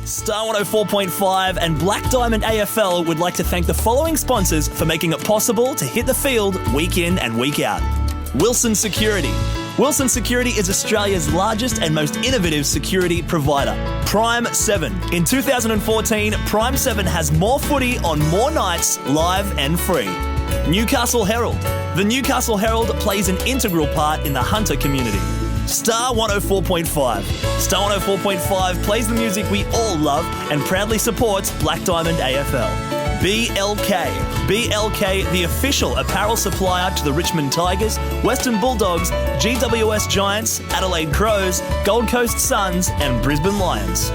Star 104.5 and Black Diamond AFL would like to thank the following sponsors for making it possible to hit the field week in and week out. Wilson Security. Wilson Security is Australia's largest and most innovative security provider. Prime 7. In 2014, Prime 7 has more footy on more nights, live and free. Newcastle Herald. The Newcastle Herald plays an integral part in the hunter community. Star 104.5. Star 104.5 plays the music we all love and proudly supports Black Diamond AFL. BLK. BLK, the official apparel supplier to the Richmond Tigers, Western Bulldogs, GWS Giants, Adelaide Crows, Gold Coast Suns and Brisbane Lions.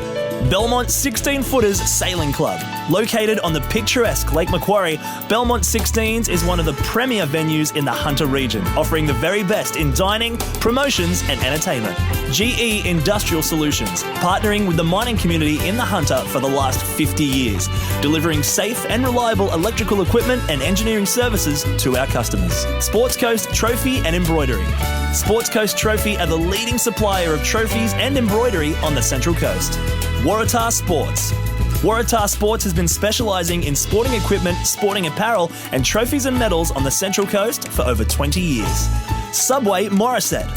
Belmont 16-Footers Sailing Club. Located on the picturesque Lake Macquarie, Belmont 16s is one of the premier venues in the Hunter region, offering the very best in dining, promotions and entertainment. GE Industrial Solutions, partnering with the mining community in the Hunter for the last 50 years, delivering safe and reliable electrical equipment and engineering services to our customers. Sports Coast Trophy and Embroidery. Sports Coast Trophy are the leading supplier of trophies and embroidery on the Central Coast. Waratah Sports. Waratah Sports has been specialising in sporting equipment, sporting apparel and trophies and medals on the Central Coast for over 20 years. Subway Morisset.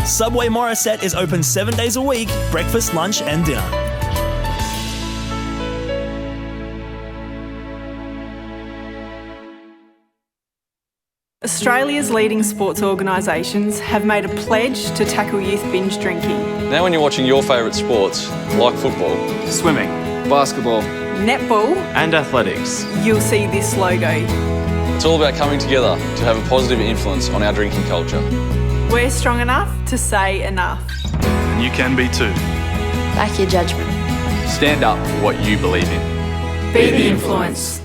Subway Morisset is open 7 days a week, breakfast, lunch and dinner. Australia's leading sports organisations have made a pledge to tackle youth binge drinking. Now when you're watching your favourite sports, like football, swimming, basketball, netball and athletics, you'll see this logo. It's all about coming together to have a positive influence on our drinking culture. We're strong enough to say enough. And you can be too. Back your judgment. Stand up for what you believe in. Be the influence.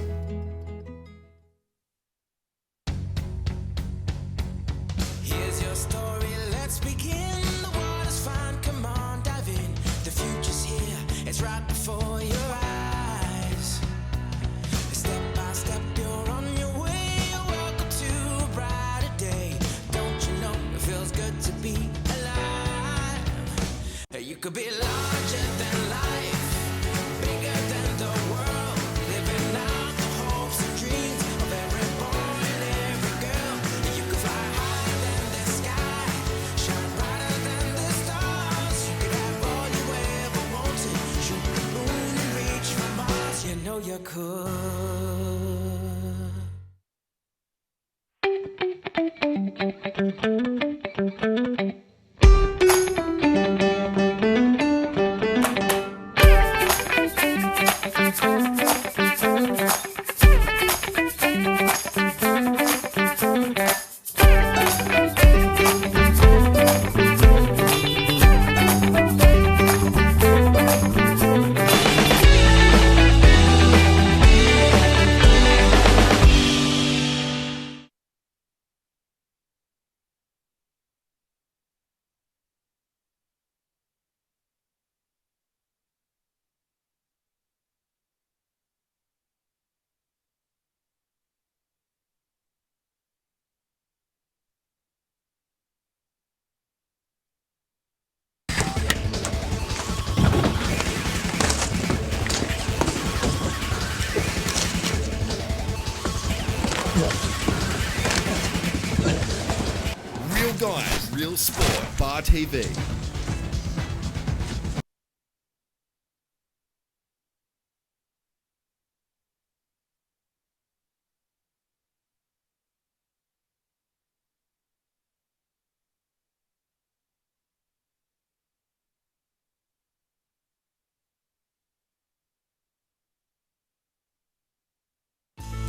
You could be larger than life, bigger than the world, living out the hopes and dreams of every boy and every girl. You could fly higher than the sky, shine brighter than the stars. You could have all you ever wanted, shoot the moon and reach for Mars. You know you could. Real Guys, Real Sport, Bar TV.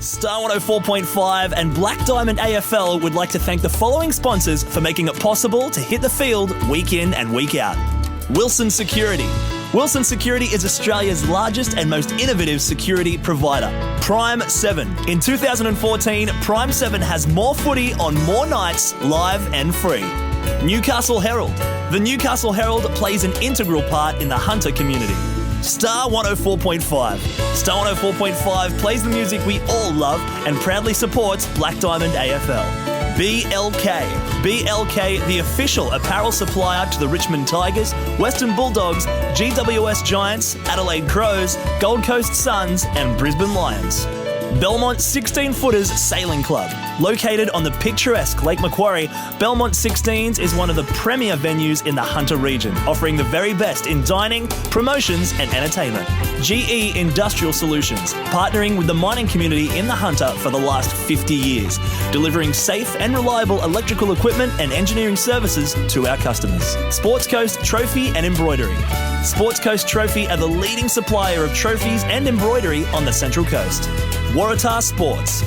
Star 104.5 and Black Diamond AFL would like to thank the following sponsors for making it possible to hit the field week in and week out. Wilson Security. Wilson Security is Australia's largest and most innovative security provider. Prime 7. In 2014, Prime 7 has more footy on more nights, live and free. Newcastle Herald. The Newcastle Herald plays an integral part in the hunter community. Star 104.5. Star 104.5 plays the music we all love and proudly supports Black Diamond AFL. BLK. BLK, the official apparel supplier to the Richmond Tigers, Western Bulldogs, GWS Giants, Adelaide Crows, Gold Coast Suns, and Brisbane Lions. Belmont 16-Footers Sailing Club. Located on the picturesque Lake Macquarie, Belmont 16s is one of the premier venues in the Hunter region, offering the very best in dining, promotions and entertainment. GE Industrial Solutions, partnering with the mining community in the Hunter for the last 50 years, delivering safe and reliable electrical equipment and engineering services to our customers. Sports Coast Trophy and Embroidery. Sports Coast Trophy are the leading supplier of trophies and embroidery on the Central Coast. Waratah Sports.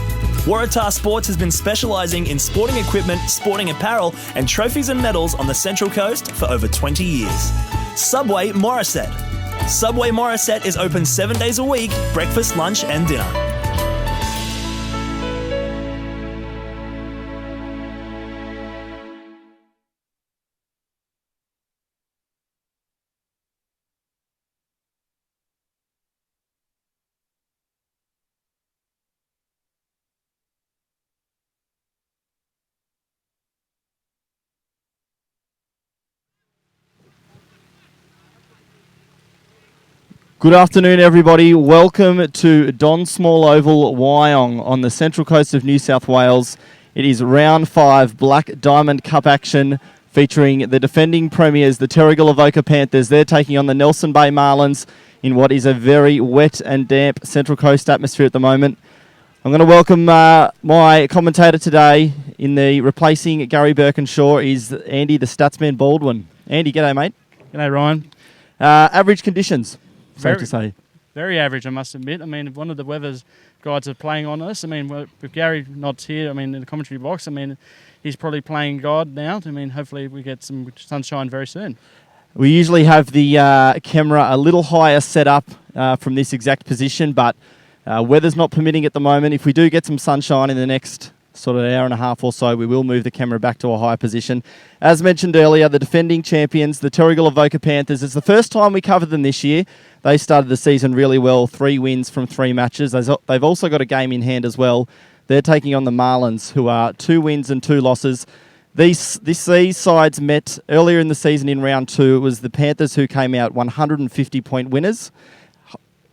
Waratah Sports has been specialising in sporting equipment, sporting apparel and trophies and medals on the Central Coast for over 20 years. Subway Morisset. Subway Morisset is open 7 days a week, breakfast, lunch and dinner. Good afternoon, everybody. Welcome to Don Small Oval, Wyong, on the Central Coast of New South Wales. It is round 5 Black Diamond Cup action featuring the defending premiers, the Terrigal Avoca Panthers. They're taking on the Nelson Bay Marlins in what is a very wet and damp Central Coast atmosphere at the moment. I'm going to welcome my commentator today in the replacing Gary Birkinshaw is Andy, the Statsman Baldwin. Andy, g'day, mate. G'day, Ryan. Average conditions. Safe to say. Very average, I must admit. I mean, one of the weather's guides are playing on us. I mean, with Gary not here, I mean, in the commentary box, I mean, he's probably playing God now. I mean, hopefully we get some sunshine very soon. We usually have the camera a little higher set up from this exact position, but weather's not permitting at the moment. If we do get some sunshine in the next sort of hour and a half or so, we will move the camera back to a higher position. As mentioned earlier, the defending champions, the Terrigal Avoca Panthers. It's the first time we covered them this year. They started the season really well, 3 wins from 3 matches. They've also got a game in hand as well. They're taking on the Marlins, who are 2 wins and 2 losses. These sides met earlier in the season in round 2. It was the Panthers who came out 150-point winners.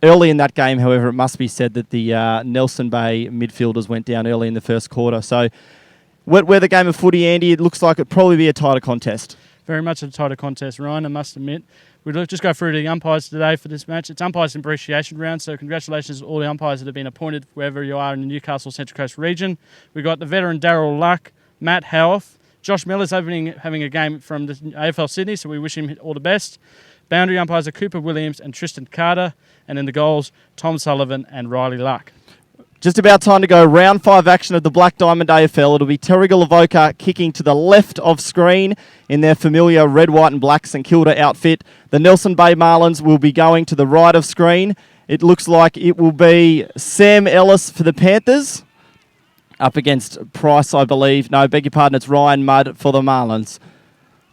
Early in that game, however, it must be said that the Nelson Bay midfielders went down early in the first quarter. So, weather game of footy, Andy, it looks like it'd probably be a tighter contest. Very much a tighter contest, Ryan, I must admit. We'll just go through to the umpires today for this match. It's umpires appreciation round, so congratulations to all the umpires that have been appointed wherever you are in the Newcastle Central Coast region. We've got the veteran Daryl Luck, Matt Howarth. Josh Miller's having a game from the AFL Sydney, so we wish him all the best. Boundary umpires are Cooper Williams and Tristan Carter. And in the goals, Tom Sullivan and Riley Luck. Just about time to go. Round 5 action of the Black Diamond AFL. It'll be Terrigal Avoca kicking to the left of screen in their familiar red, white and black St Kilda outfit. The Nelson Bay Marlins will be going to the right of screen. It looks like it will be Sam Ellis for the Panthers up against Price, I believe. No, beg your pardon, it's Ryan Mudd for the Marlins.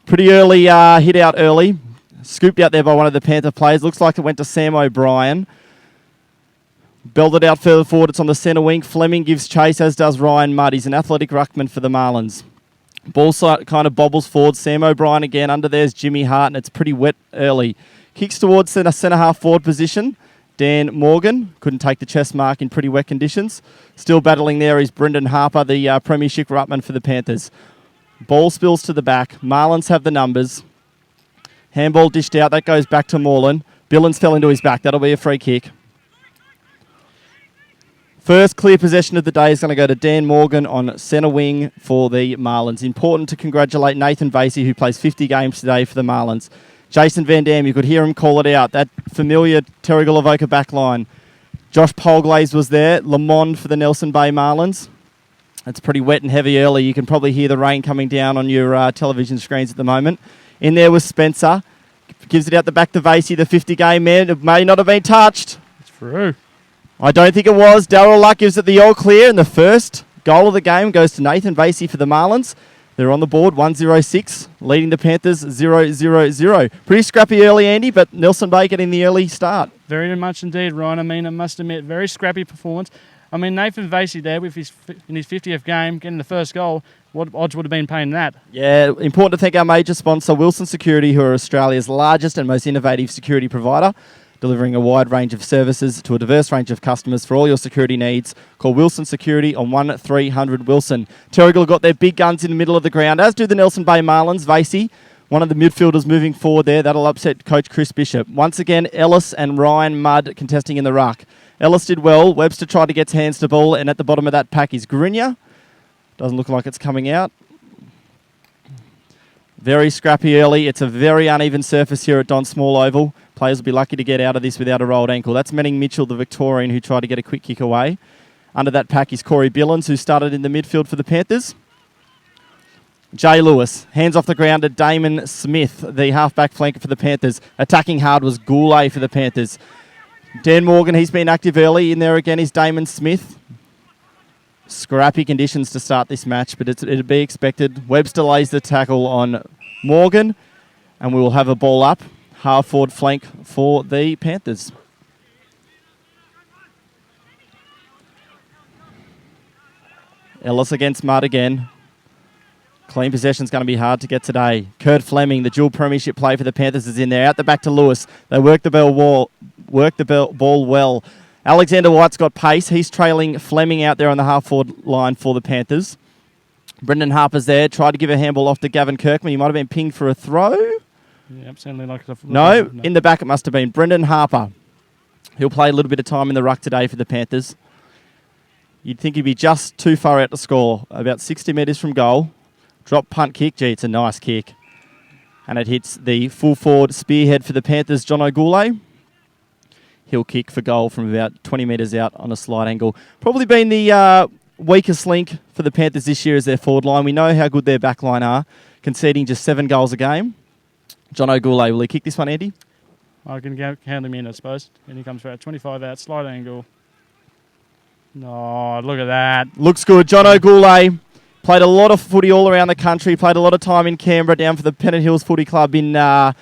Pretty early hit out early. Scooped out there by one of the Panther players. Looks like it went to Sam O'Brien. Belted out further forward. It's on the centre wing. Fleming gives chase, as does Ryan Mudd. He's an athletic ruckman for the Marlins. Ball kind of bobbles forward. Sam O'Brien again. Under there's Jimmy Hart, and it's pretty wet early. Kicks towards centre half forward position. Dan Morgan couldn't take the chest mark in pretty wet conditions. Still battling there is Brendan Harper, the premiership ruckman for the Panthers. Ball spills to the back. Marlins have the numbers. Handball dished out. That goes back to Moreland. Billins fell into his back. That'll be a free kick. First clear possession of the day is going to go to Dan Morgan on centre wing for the Marlins. Important to congratulate Nathan Vasey, who plays 50 games today for the Marlins. Jason Van Dam, you could hear him call it out. That familiar Terrigal Avoca back line. Josh Polglaze was there. Lamond for the Nelson Bay Marlins. It's pretty wet and heavy early. You can probably hear the rain coming down on your television screens at the moment. In there was Spencer. Gives it out the back to Vasey, the 50-game man. It may not have been touched. It's through. I don't think it was. Daryl Luck gives it the all clear, and the first goal of the game goes to Nathan Vasey for the Marlins. They're on the board, 1-0-6, leading the Panthers 0-0-0. Pretty scrappy early, Andy, but Nelson Bay getting the early start. Very much indeed, Ryan. I mean, I must admit, very scrappy performance. I mean, Nathan Vasey there in his 50th game, getting the first goal. What odds would have been paying that? Yeah, important to thank our major sponsor, Wilson Security, who are Australia's largest and most innovative security provider, delivering a wide range of services to a diverse range of customers for all your security needs. Call Wilson Security on 1300 Wilson. Terrigal got their big guns in the middle of the ground, as do the Nelson Bay Marlins. Vasey, one of the midfielders moving forward there. That'll upset coach Chris Bishop. Once again, Ellis and Ryan Mudd contesting in the ruck. Ellis did well. Webster tried to get his hands to ball, and at the bottom of that pack is Grinya. Doesn't look like it's coming out. Very scrappy early. It's a very uneven surface here at Don Small Oval. Players will be lucky to get out of this without a rolled ankle. That's Manning Mitchell, the Victorian, who tried to get a quick kick away. Under that pack is Corey Billins, who started in the midfield for the Panthers. Jay Lewis, hands off the ground to Damon Smith, the half-back flanker for the Panthers. Attacking hard was Goulet for the Panthers. Dan Morgan, he's been active early. In there again is Damon Smith. Scrappy conditions to start this match, but it'd be expected. Webster lays the tackle on Morgan, and we will have a ball up. Half-forward flank for the Panthers. Ellis against Mudd again. Clean possession's going to be hard to get today. Kurt Fleming, the dual premiership play for the Panthers, is in there. Out the back to Lewis. They work the ball well. Alexander White's got pace. He's trailing Fleming out there on the half-forward line for the Panthers. Brendan Harper's there. Tried to give a handball off to Gavin Kirkman. He might have been pinged for a throw. Yeah, certainly like a... No, in the back it must have been. Brendan Harper. He'll play a little bit of time in the ruck today for the Panthers. You'd think he'd be just too far out to score. About 60 metres from goal. Drop punt kick. Gee, it's a nice kick. And it hits the full forward spearhead for the Panthers, John O'Goulet. He'll kick for goal from about 20 metres out on a slight angle. Probably been the weakest link for the Panthers this year is their forward line. We know how good their back line are, conceding just 7 goals a game. John O'Goulet, will he kick this one, Andy? I can count him in, I suppose. And he comes for about 25 out, slight angle. No, look at that. Looks good. John O'Goulet played a lot of footy all around the country, played a lot of time in Canberra, down for the Pennant Hills Footy Club in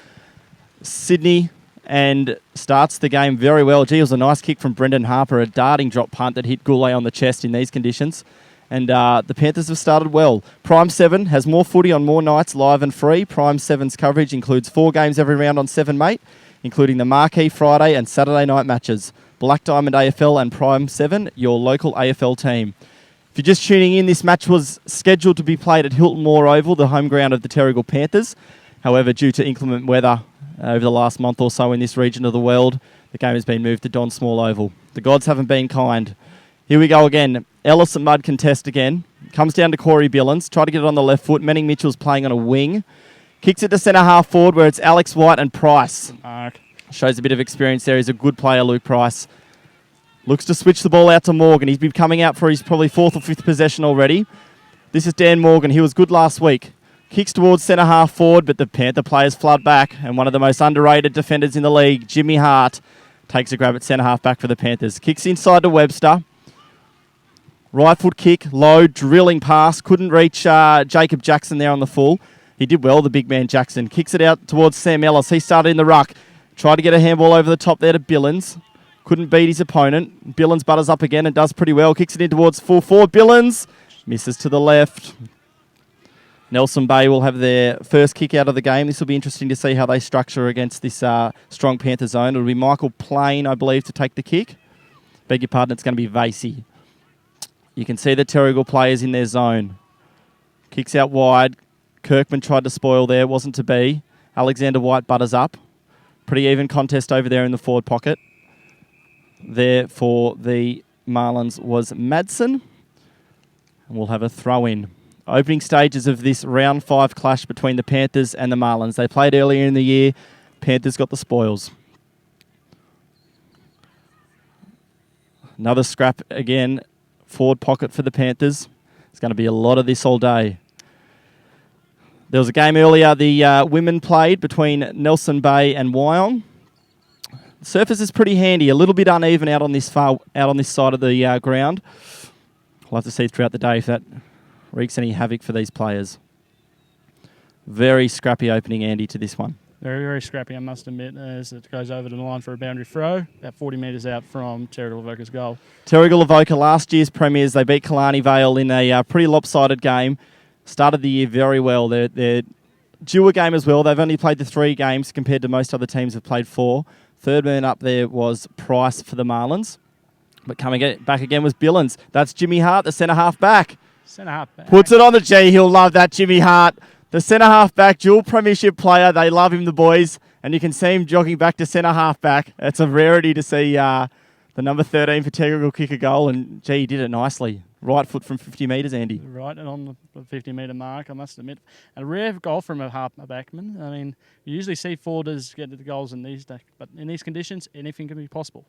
Sydney, and starts the game very well. Gee, it was a nice kick from Brendan Harper, a darting drop punt that hit Goulet on the chest in these conditions. And the Panthers have started well. Prime 7 has more footy on more nights, live and free. Prime 7's coverage includes 4 games every round on 7 Mate, including the marquee Friday and Saturday night matches. Black Diamond AFL and Prime 7, your local AFL team. If you're just tuning in, this match was scheduled to be played at Hilton Moore Oval, the home ground of the Terrigal Panthers. However, due to inclement weather over the last month or so in this region of the world, the game has been moved to Don Small Oval. The gods haven't been kind. Here we go again. Ellis and Mudd contest again. Comes down to Corey Billins. Try to get it on the left foot. Manning Mitchell's playing on a wing. Kicks it to centre half forward where it's Alex White and Price. Shows a bit of experience there. He's a good player, Luke Price. Looks to switch the ball out to Morgan. He's been coming out for his probably 4th or 5th possession already. This is Dan Morgan. He was good last week. Kicks towards centre half forward, but the Panther players flood back. And one of the most underrated defenders in the league, Jimmy Hart, takes a grab at centre half back for the Panthers. Kicks inside to Webster. Right foot kick, low, drilling pass. Couldn't reach Jacob Jackson there on the full. He did well, the big man Jackson. Kicks it out towards Sam Ellis. He started in the ruck. Tried to get a handball over the top there to Billins. Couldn't beat his opponent. Billins butters up again and does pretty well. Kicks it in towards full forward. Billins misses to the left. Nelson Bay will have their first kick out of the game. This will be interesting to see how they structure against this strong Panther zone. It'll be Michael Plain, I believe, to take the kick. Beg your pardon, it's going to be Vasey. You can see the Terrigal players in their zone. Kicks out wide. Kirkman tried to spoil there. Wasn't to be. Alexander White butters up. Pretty even contest over there in the forward pocket. There for the Marlins was Madsen. And we'll have a throw in. Opening stages of this round 5 clash between the Panthers and the Marlins. They played earlier in the year. Panthers got the spoils. Another scrap again. Forward pocket for the Panthers. It's going to be a lot of this all day. There was a game earlier the women played between Nelson Bay and Wyong. The surface is pretty handy. A little bit uneven out on this side of the ground. We'll have to see throughout the day if that wreaks any havoc for these players. Very scrappy opening, Andy, to this one. Very, very scrappy, I must admit, as it goes over the line for a boundary throw, about 40 metres out from Terrigal Avoca's goal. Terrigal Avoca, last year's premiers, they beat Killarney Vale in a pretty lopsided game. started the year very well. They're due a game as well. They've only played the 3 games compared to most other teams have played 4. Third man up there was Price for the Marlins. But coming back again was Billings. That's Jimmy Hart, the centre-half back. Centre-half back. Puts it on the G. He'll love that, Jimmy Hart. The centre-half back, dual premiership player. They love him, the boys. And you can see him jogging back to centre-half back. It's a rarity to see the number 13 for Terrigal kick a goal. And, gee, he did it nicely. Right foot from 50 metres, Andy. Right, and on the 50-metre mark, I must admit. A rare goal from a backman. I mean, you usually see forwarders get the goals in these days, but in these conditions, anything can be possible.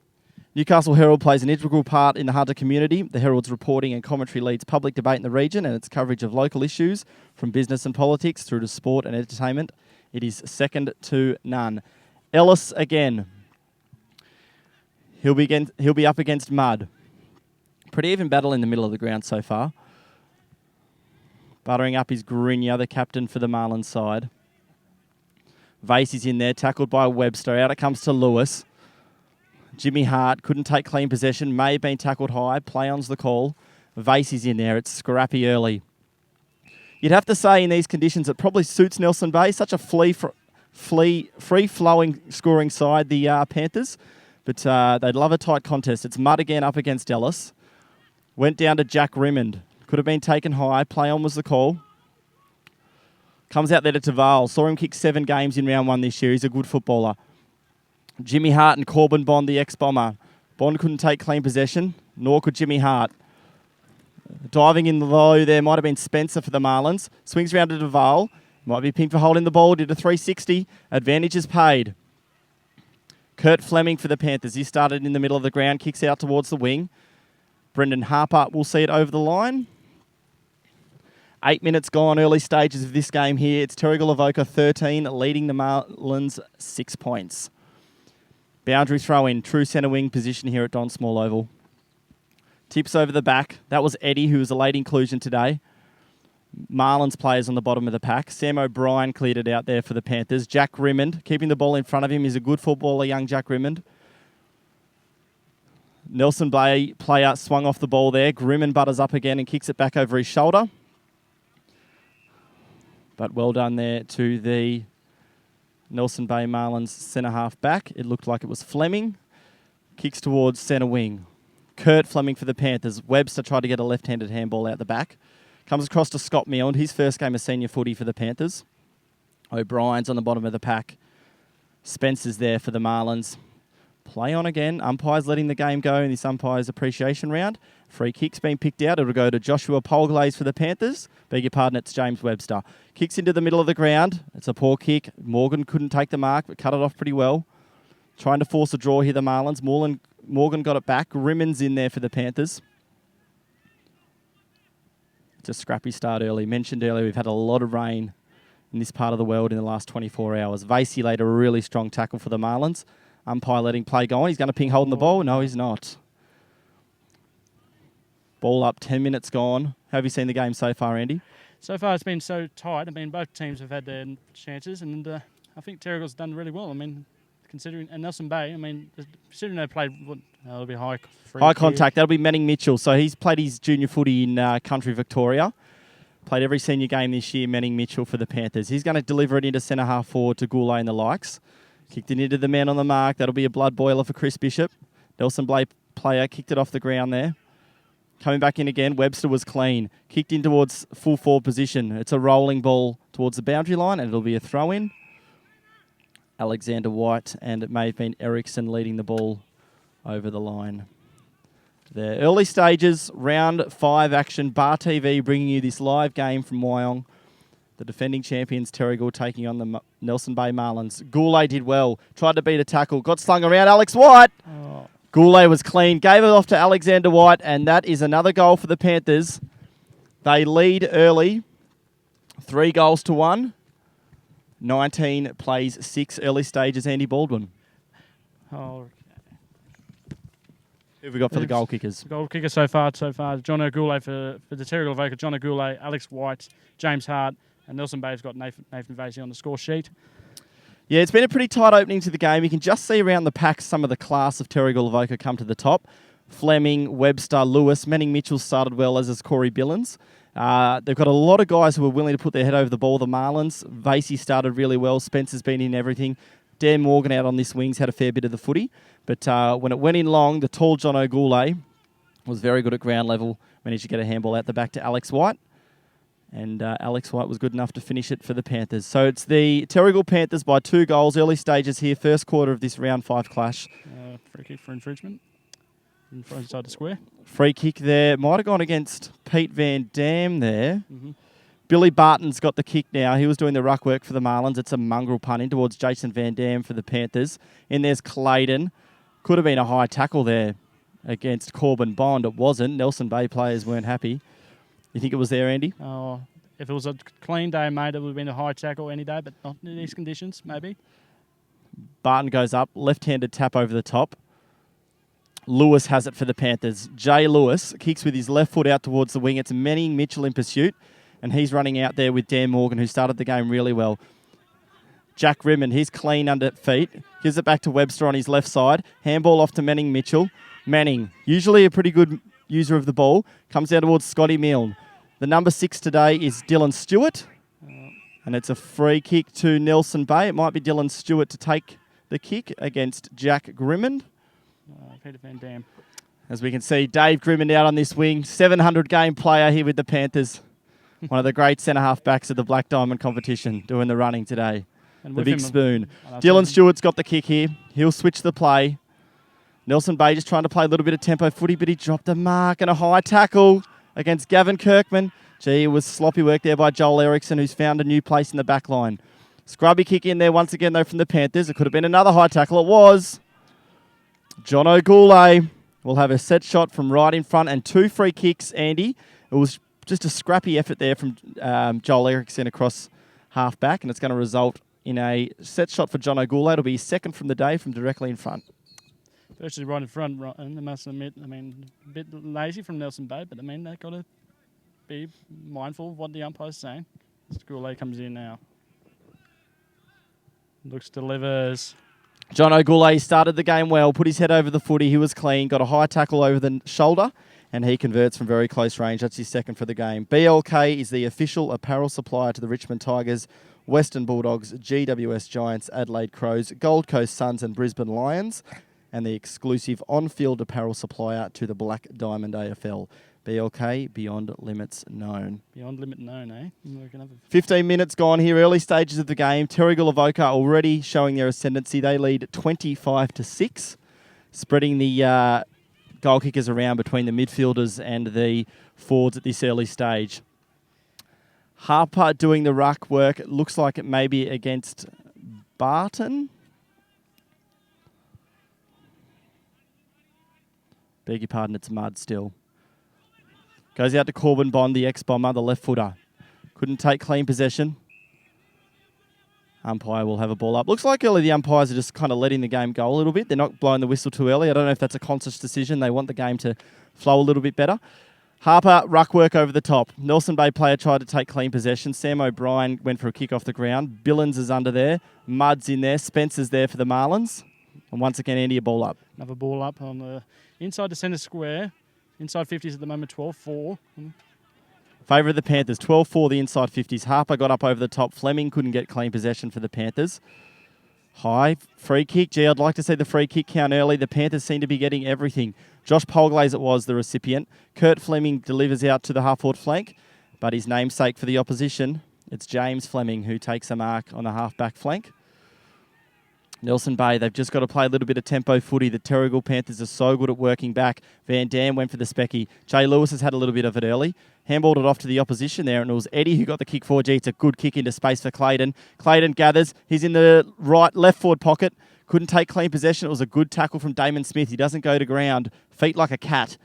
Newcastle Herald plays an integral part in the Hunter community. The Herald's reporting and commentary leads public debate in the region and its coverage of local issues, from business and politics through to sport and entertainment. It is second to none. Ellis again. He'll be up against Mudd. Pretty even battle in the middle of the ground so far. Buttering up is Grinya, the captain for the Marlins side. Vase is in there, tackled by Webster. Out it comes to Lewis. Jimmy Hart couldn't take clean possession, may have been tackled high. Play on's the call. Vase is in there. It's scrappy early. You'd have to say in these conditions it probably suits Nelson Bay. Such a free-flowing scoring side, the Panthers. But they'd love a tight contest. It's Mudd again up against Ellis. Went down to Jack Rimmond. Could have been taken high. Play on was the call. Comes out there to Tavale. Saw him kick 7 games in round 1 this year. He's a good footballer. Jimmy Hart and Corbin Bond, the ex-bomber. Bond couldn't take clean possession, nor could Jimmy Hart. Diving in low there might have been Spencer for the Marlins. Swings round to Duval. Might be pinged for holding the ball. Did a 360. Advantage is paid. Kurt Fleming for the Panthers. He started in the middle of the ground. Kicks out towards the wing. Brendan Harper will see it over the line. 8 minutes gone. Early stages of this game here. It's Terrigal Avoca 13, leading the Marlins 6 points. Boundary throw in, true centre wing position here at Don Small Oval. Tips over the back. That was Eddie, who was a late inclusion today. Marlins players on the bottom of the pack. Sam O'Brien cleared it out there for the Panthers. Jack Rimmond, keeping the ball in front of him, is a good footballer, young Jack Rimmond. Nelson Bay player swung off the ball there. Grimmond butters up again and kicks it back over his shoulder. But well done there to the Nelson Bay Marlins centre-half back. It looked like it was Fleming. Kicks towards centre wing. Kurt Fleming for the Panthers. Webster tried to get a left-handed handball out the back. Comes across to Scott Meond, his first game of senior footy for the Panthers. O'Brien's on the bottom of the pack. Spencer's there for the Marlins. Play on again. Umpires letting the game go in this umpire's appreciation round. Free kick's been picked out. It'll go to Joshua Polglaze for the Panthers. Beg your pardon, it's James Webster. Kicks into the middle of the ground. It's a poor kick. Morgan couldn't take the mark, but cut it off pretty well. Trying to force a draw here, the Marlins. Morgan got it back. Rimmond's in there for the Panthers. It's a scrappy start early. Mentioned earlier, we've had a lot of rain in this part of the world in the last 24 hours. Vasey laid a really strong tackle for the Marlins. Umpire letting play go on. He's going to ping holding the ball. No, he's not. Ball up, 10 minutes gone. How have you seen the game so far, Andy? So far it's been so tight. I mean, both teams have had their chances, and I think Terrigal's done really well. I mean, considering, and Nelson Bay, I mean, considering they played, it'll be high contact. That'll be Manning Mitchell. So he's played his junior footy in country Victoria. Played every senior game this year, Manning Mitchell for the Panthers. He's going to deliver it into centre-half forward to Goulet and the likes. Kicked it into the man on the mark. That'll be a blood boiler for Chris Bishop. Nelson Bay player kicked it off the ground there. Coming back in again, Webster was clean. Kicked in towards full forward position. It's a rolling ball towards the boundary line, and it'll be a throw-in. Alexander White, and it may have been Ericsson leading the ball over the line. The early stages, round 5 action. Bar TV bringing you this live game from Wyong. The defending champions, Terrigal, taking on the Nelson Bay Marlins. Goulet did well. Tried to beat a tackle. Got slung around. Alex White. Oh. Goulet was clean. Gave it off to Alexander White, and that is another goal for the Panthers. They lead early. 3-1. 19 plays 6 early stages. Andy Baldwin. Oh, Who have we got for the goal kickers? Goal kicker so far. John O'Goulet for the Terrigal Avoca. John O'Goulet, Alex White, James Hart, and Nelson Bay's got Nathan Vasey on the score sheet. Yeah, it's been a pretty tight opening to the game. You can just see around the pack some of the class of Terrigal Avoca come to the top. Fleming, Webster, Lewis. Manning Mitchell started well, as has Corey Billins. They've got a lot of guys who are willing to put their head over the ball. The Marlins, Vasey started really well. Spencer's been in everything. Dan Morgan out on this wings had a fair bit of the footy. But when it went in long, the tall John O'Goulay was very good at ground level. Managed to get a handball out the back to Alex White. And Alex White was good enough to finish it for the Panthers. So it's the Terrigal Panthers by 2 goals. Early stages here, first quarter of this round 5 clash. Free kick for infringement. Inside the square. Free kick there. Might have gone against Pete Van Dam there. Billy Barton's got the kick now. He was doing the ruck work for the Marlins. It's a mongrel punt in towards Jason Van Dam for the Panthers. And there's Clayton. Could have been a high tackle there against Corbin Bond. It wasn't. Nelson Bay players weren't happy. You think it was there, Andy? Oh, if it was a clean day, mate, it would have been a high tackle any day, but not in these conditions, maybe. Barton goes up. Left-handed tap over the top. Lewis has it for the Panthers. Jay Lewis kicks with his left foot out towards the wing. It's Manning Mitchell in pursuit. And he's running out there with Dan Morgan, who started the game really well. Jack Rimmond, he's clean under feet. Gives it back to Webster on his left side. Handball off to Manning Mitchell. Manning, usually a pretty good user of the ball, comes out towards Scotty Milne. The number 6 today is Dylan Stewart. And it's a free kick to Nelson Bay. It might be Dylan Stewart to take the kick against Jack Grimmond. Peter Van Dam. As we can see, Dave Grimmond out on this wing. 700 game player here with the Panthers. One of the great centre-half backs of the Black Diamond competition doing the running today. And the with big him, spoon. Dylan Stewart's got the kick here. He'll switch the play. Nelson Bay just trying to play a little bit of tempo footy, but he dropped the mark and a high tackle against Gavin Kirkman. Gee, it was sloppy work there by Joel Eriksson, who's found a new place in the back line. Scrubby kick in there once again, though, from the Panthers. It could have been another high tackle. It was. John O'Goulay will have a set shot from right in front and 2 free kicks, Andy. It was just a scrappy effort there from Joel Eriksson across half-back, and it's going to result in a set shot for John O'Goulay. It'll be his second from the day from directly in front. Virtually right in front, and I must admit, I mean, a bit lazy from Nelson Bay, but I mean, they've got to be mindful of what the umpire's saying. O'Goulay comes in now. Looks, delivers. John O'Goulay started the game well, put his head over the footy. He was clean, got a high tackle over the shoulder, and he converts from very close range. That's his second for the game. BLK is the official apparel supplier to the Richmond Tigers, Western Bulldogs, GWS Giants, Adelaide Crows, Gold Coast Suns and Brisbane Lions, and the exclusive on-field apparel supplier to the Black Diamond AFL. BLK, Beyond Limits Known. Beyond limit known, eh? 15 minutes gone here, early stages of the game. Terrigal Avoca already showing their ascendancy. They lead 25-6, spreading the goal kickers around between the midfielders and the forwards at this early stage. Harper doing the ruck work. It looks like it may be against Barton. Beg your pardon, it's Mudd still. Goes out to Corbin Bond, the ex-bomber, the left footer. Couldn't take clean possession. Umpire will have a ball up. Looks like early the umpires are just kind of letting the game go a little bit. They're not blowing the whistle too early. I don't know if that's a conscious decision. They want the game to flow a little bit better. Harper, ruck work over the top. Nelson Bay player tried to take clean possession. Sam O'Brien went for a kick off the ground. Billins is under there. Mudd's in there. Spencer's there for the Marlins. And once again, Andy, a ball up. Another ball up on the inside the centre square. Inside 50s at the moment, 12-4. Favour of the Panthers, 12-4 the inside 50s. Harper got up over the top. Fleming couldn't get clean possession for the Panthers. High free kick. Gee, I'd like to see the free kick count early. The Panthers seem to be getting everything. Josh Polglaze it was the recipient. Kurt Fleming delivers out to the half-forward flank, but his namesake for the opposition, it's James Fleming who takes a mark on the half-back flank. Nelson Bay, they've just got to play a little bit of tempo footy. The Terrigal Panthers are so good at working back. Van Dam went for the specky. Jay Lewis has had a little bit of it early. Handballed it off to the opposition there, and it was Eddie who got the kick for. Gee, it's a good kick into space for Clayton. Clayton gathers. He's in the left forward pocket. Couldn't take clean possession. It was a good tackle from Damon Smith. He doesn't go to ground. Feet like a cat.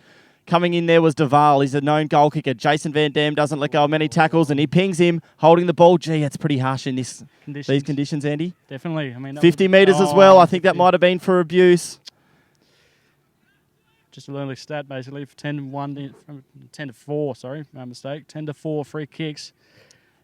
Coming in there was Duval. He's a known goal kicker. Jason Van Dam doesn't let go of many tackles, and he pings him, holding the ball. Gee, that's pretty harsh in these conditions, Andy. Definitely. I mean, 50 metres as well. I think that might have been for abuse. Just a early stat, basically. 10-4, sorry, my mistake. 10-4 free kicks.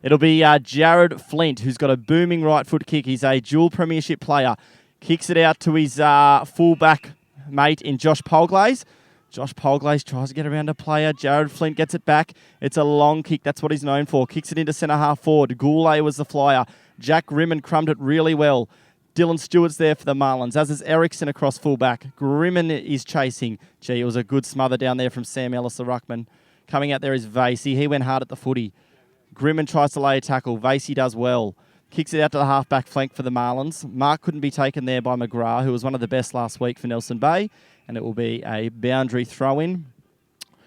It'll be Jared Flint, who's got a booming right foot kick. He's a dual premiership player. Kicks it out to his fullback mate in Josh Polglaze. Josh Polglaze tries to get around a player. Jared Flint gets it back. It's a long kick. That's what he's known for. Kicks it into centre half forward. Goulet was the flyer. Jack Grimman crumbed it really well. Dylan Stewart's there for the Marlins, as is Ericsson across fullback. Grimman is chasing. Gee, it was a good smother down there from Sam Ellis, the ruckman. Coming out there is Vasey. He went hard at the footy. Grimman tries to lay a tackle. Vasey does well. Kicks it out to the half-back flank for the Marlins. Mark couldn't be taken there by McGrath, who was one of the best last week for Nelson Bay. And it will be a boundary throw-in.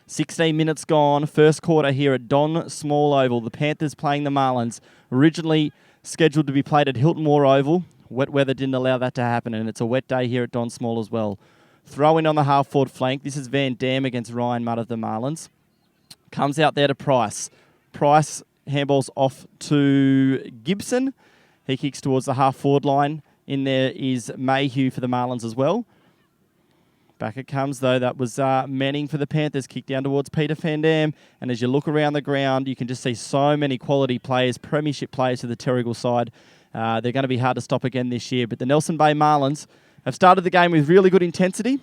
16 minutes gone. First quarter here at Don Small Oval. The Panthers playing the Marlins. Originally scheduled to be played at Hilton Moore Oval. Wet weather didn't allow that to happen, and it's a wet day here at Don Small as well. Throw-in on the half-forward flank. This is Van Dam against Ryan Mudd of the Marlins. Comes out there to Price. Price handballs off to Gibson. He kicks towards the half-forward line. In there is Mayhew for the Marlins as well. Back it comes, though. That was Manning for the Panthers. Kick down towards Peter Van Dam. And as you look around the ground, you can just see so many quality players, premiership players to the Terrigal side. They're going to be hard to stop again this year. But the Nelson Bay Marlins have started the game with really good intensity.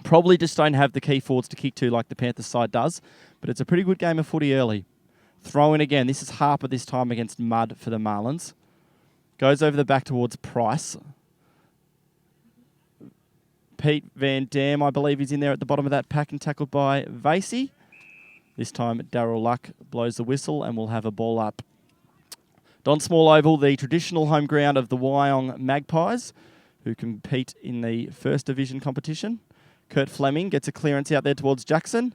Probably just don't have the key forwards to kick to like the Panthers side does. But it's a pretty good game of footy early. Throw in again. This is Harper this time against Mudd for the Marlins. Goes over the back towards Price. Pete Van Dam, I believe, is in there at the bottom of that pack and tackled by Vasey. This time, Darryl Luck blows the whistle and we'll have a ball up. Don Small Oval, the traditional home ground of the Wyong Magpies, who compete in the First Division competition. Kurt Fleming gets a clearance out there towards Jackson.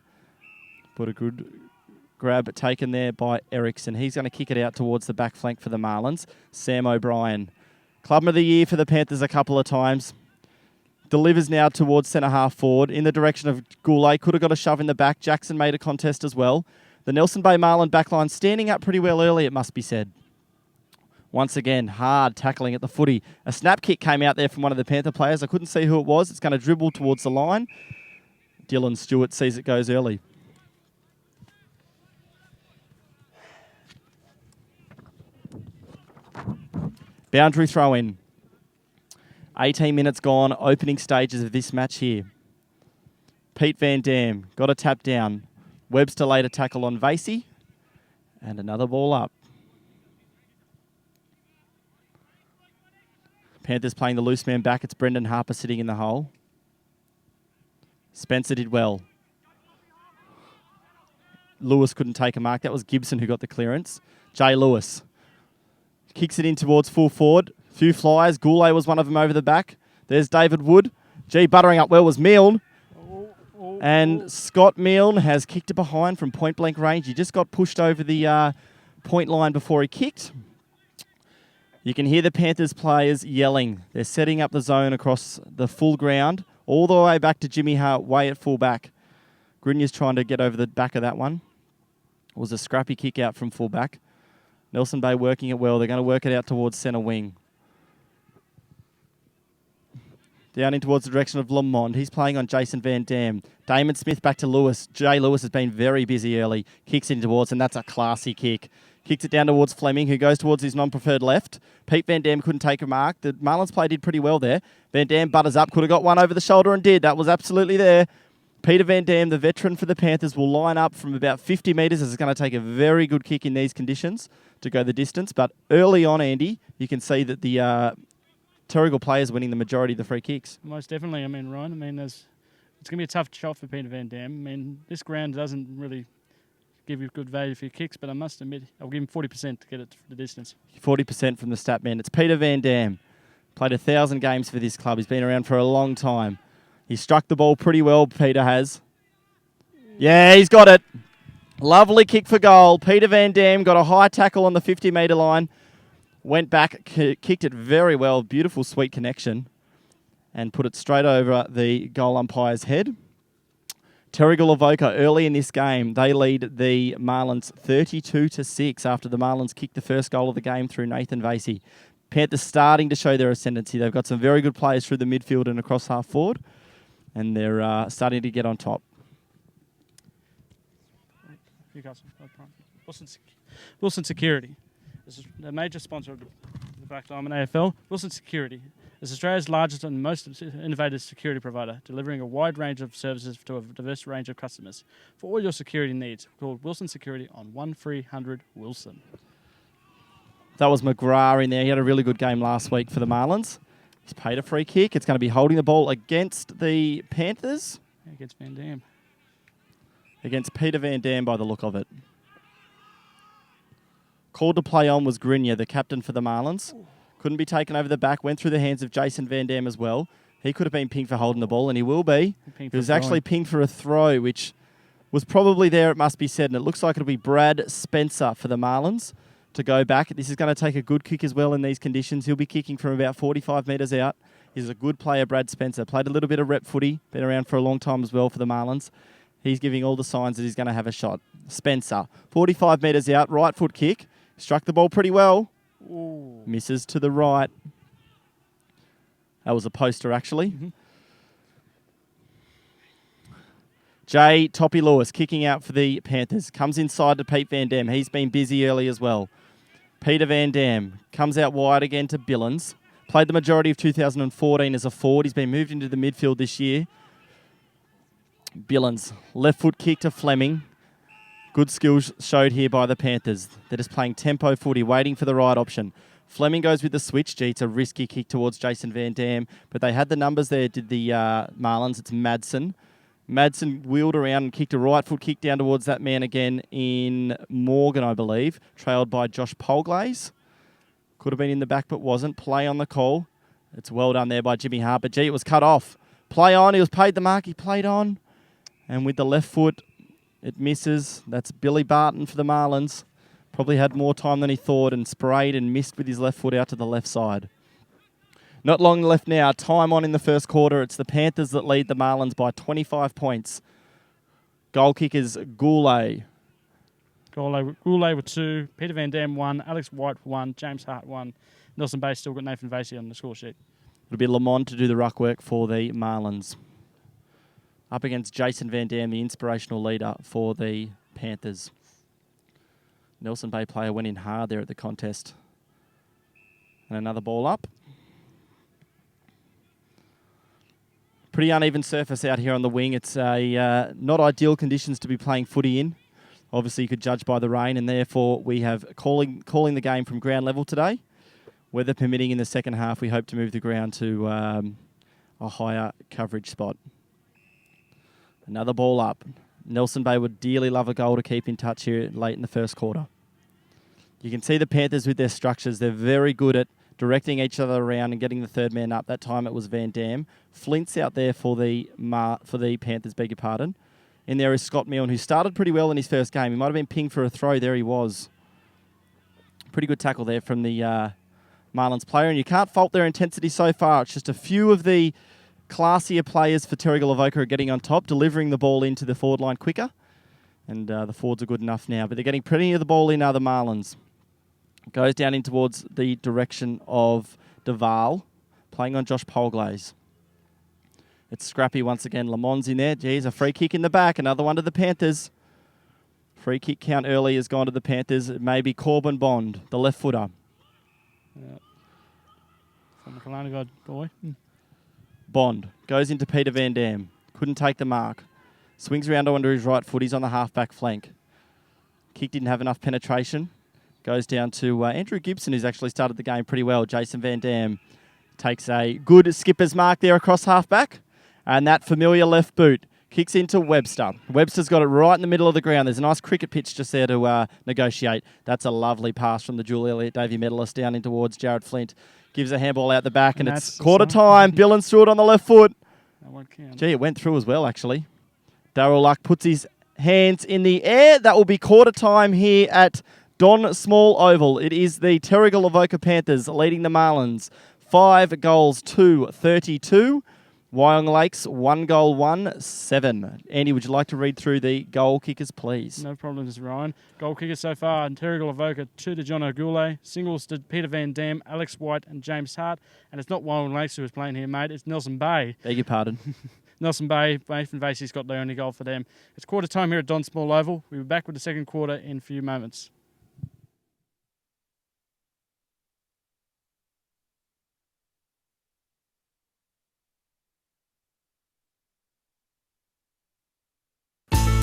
Put a good grab taken there by Ericsson. He's going to kick it out towards the back flank for the Marlins. Sam O'Brien. Club of the year for the Panthers a couple of times. Delivers now towards centre half forward in the direction of Goulet. Could have got a shove in the back. Jackson made a contest as well. The Nelson Bay Marlin backline standing up pretty well early, it must be said. Once again, hard tackling at the footy. A snap kick came out there from one of the Panther players. I couldn't see who it was. It's going to dribble towards the line. Dylan Stewart sees it goes early. Boundary throw in. 18 minutes gone, opening stages of this match here. Pete Van Dam got a tap down. Webster laid a tackle on Vasey. And another ball up. Panthers playing the loose man back. It's Brendan Harper sitting in the hole. Spencer did well. Lewis couldn't take a mark. That was Gibson who got the clearance. Jay Lewis kicks it in towards full forward. Few flyers. Goulet was one of them over the back. There's David Wood. Buttering up well was Milne. And Scott Milne has kicked it behind from point blank range. He just got pushed over the point line before he kicked. You can hear the Panthers players yelling. They're setting up the zone across the full ground, all the way back to Jimmy Hart, way at full back. Grinya's trying to get over the back of that one. It was a scrappy kick out from full back. Nelson Bay working it well. They're going to work it out towards centre wing. Down in towards the direction of Lamond. He's playing on Jason Van Dam. Damon Smith back to Lewis. Jay Lewis has been very busy early. Kicks in towards, and that's a classy kick. Kicks it down towards Fleming, who goes towards his non-preferred left. Pete Van Dam couldn't take a mark. The Marlins play did pretty well there. Van Dam butters up. Could have got one over the shoulder and did. That was absolutely there. Peter Van Dam, the veteran for the Panthers, will line up from about 50 metres. It's going to take a very good kick in these conditions to go the distance. But early on, Andy, you can see that the Terrigal players winning the majority of the free kicks. Most definitely. I mean, Ryan, it's going to be a tough shot for Peter Van Dam. I mean, this ground doesn't really give you good value for your kicks, but I must admit, I'll give him 40% to get it the distance. 40% from the stat man. It's Peter Van Dam. Played 1,000 games for this club. He's been around for a long time. He struck the ball pretty well, Peter has. Yeah, he's got it. Lovely kick for goal. Peter Van Dam got a high tackle on the 50-metre line. Went back, kicked it very well. Beautiful, sweet connection. And put it straight over the goal umpire's head. Terrigal Avoca early in this game. They lead the Marlins 32-6 after the Marlins kicked the first goal of the game through Nathan Vasey. Panthers starting to show their ascendancy. They've got some very good players through the midfield and across half forward. And they're starting to get on top. Wilson Security. This is a major sponsor of the Black Diamond AFL. Wilson Security It's Australia's largest and most innovative security provider, delivering a wide range of services to a diverse range of customers. For all your security needs, call Wilson Security on 1300 Wilson. That was McGrath in there. He had a really good game last week for the Marlins. He's paid a free kick. It's going to be holding the ball against the Panthers. Against Van Dam. Against Peter Van Dam by the look of it. Called to play on was Grenier, the captain for the Marlins. Couldn't be taken over the back. Went through the hands of Jason Van Dam as well. He could have been pinged for holding the ball, and he will be. He was actually pinged for a throw, which was probably there, it must be said. And it looks like it'll be Brad Spencer for the Marlins to go back. This is going to take a good kick as well in these conditions. He'll be kicking from about 45 metres out. He's a good player, Brad Spencer. Played a little bit of rep footy. Been around for a long time as well for the Marlins. He's giving all the signs that he's going to have a shot. Spencer, 45 metres out, right foot kick. Struck the ball pretty well. Ooh. Misses to the right. That was a poster, actually. Mm-hmm. Jay Toppy Lewis kicking out for the Panthers. Comes inside to Pete Van Dam. He's been busy early as well. Peter Van Dam comes out wide again to Billins. Played the majority of 2014 as a forward. He's been moved into the midfield this year. Billins, left foot kick to Fleming. Good skills showed here by the Panthers. They're just playing tempo footy, waiting for the right option. Fleming goes with the switch. Gee, it's a risky kick towards Jason Van Dam, but they had the numbers there, did the Marlins. It's Madsen. Madsen wheeled around and kicked a right foot kick down towards that man again in Morgan, I believe, trailed by Josh Polglaze. Could have been in the back, but wasn't. Play on the call. It's well done there by Jimmy Hart, but gee, it was cut off. Play on. He was paid the mark. He played on. And with the left foot, it misses. That's Billy Barton for the Marlins. Probably had more time than he thought and sprayed and missed with his left foot out to the left side. Not long left now. Time on in the first quarter. It's the Panthers that lead the Marlins by 25 points. Goal kickers Goulet. Goulet with 2, Peter Van Dam 1, Alex White 1, James Hart 1. Nelson Bay still got Nathan Vasey on the score sheet. It'll be Lamont to do the ruck work for the Marlins. Up against Jason Van Dam, the inspirational leader for the Panthers. Nelson Bay player went in hard there at the contest. And another ball up. Pretty uneven surface out here on the wing. It's not ideal conditions to be playing footy in. Obviously, you could judge by the rain, and therefore we have calling the game from ground level today. Weather permitting in the second half, we hope to move the ground to a higher coverage spot. Another ball up. Nelson Bay would dearly love a goal to keep in touch here late in the first quarter. You can see the Panthers with their structures. They're very good at directing each other around and getting the third man up. That time it was Van Dam. Flint's out there for the Panthers, beg your pardon. In there is Scott Milne, who started pretty well in his first game. He might have been pinged for a throw. There he was. Pretty good tackle there from the Marlins player. And you can't fault their intensity so far. It's just a few of the classier players for Terrigal Avoca are getting on top, delivering the ball into the forward line quicker. And the forwards are good enough now. But they're getting plenty of the ball in, the Marlins. Goes down in towards the direction of Duval, playing on Josh Polglaze. It's scrappy once again. Lamont's in there. Geez, a free kick in the back. Another one to the Panthers. Free kick count early has gone to the Panthers. It may be Corbin Bond, the left footer. Yeah. From the Kelowna guy, boy. Bond goes into Peter Van Dam. Couldn't take the mark. Swings around under his right foot. He's on the half-back flank. Kick didn't have enough penetration. Goes down to Andrew Gibson, who's actually started the game pretty well. Jason Van Dam takes a good skipper's mark there across half-back. And that familiar left boot kicks into Webster. Webster's got it right in the middle of the ground. There's a nice cricket pitch just there to negotiate. That's a lovely pass from the Jewel Elliott Davey medalist down in towards Jared Flint. Gives a handball out the back, and it's quarter time. Billins threw it on the left foot. That won't count. Gee, it went through as well, actually. Darryl Luck puts his hands in the air. That will be quarter time here at Don Small Oval. It is the Terrigal Avoca Panthers leading the Marlins 5 goals to 32. Wyong Lakes 1 goal 1-7. Andy, would you like to read through the goal kickers, please? No problems, Ryan. Goal kickers so far in Terrigal Avoca, 2 to John O'Goulet, singles to Peter Van Dam, Alex White and James Hart. And it's not Wyong Lakes who is playing here, mate. It's Nelson Bay. Beg your pardon. Nelson Bay, Nathan Vasey's got the only goal for them. It's quarter time here at Don Small Oval. We'll be back with the second quarter in a few moments.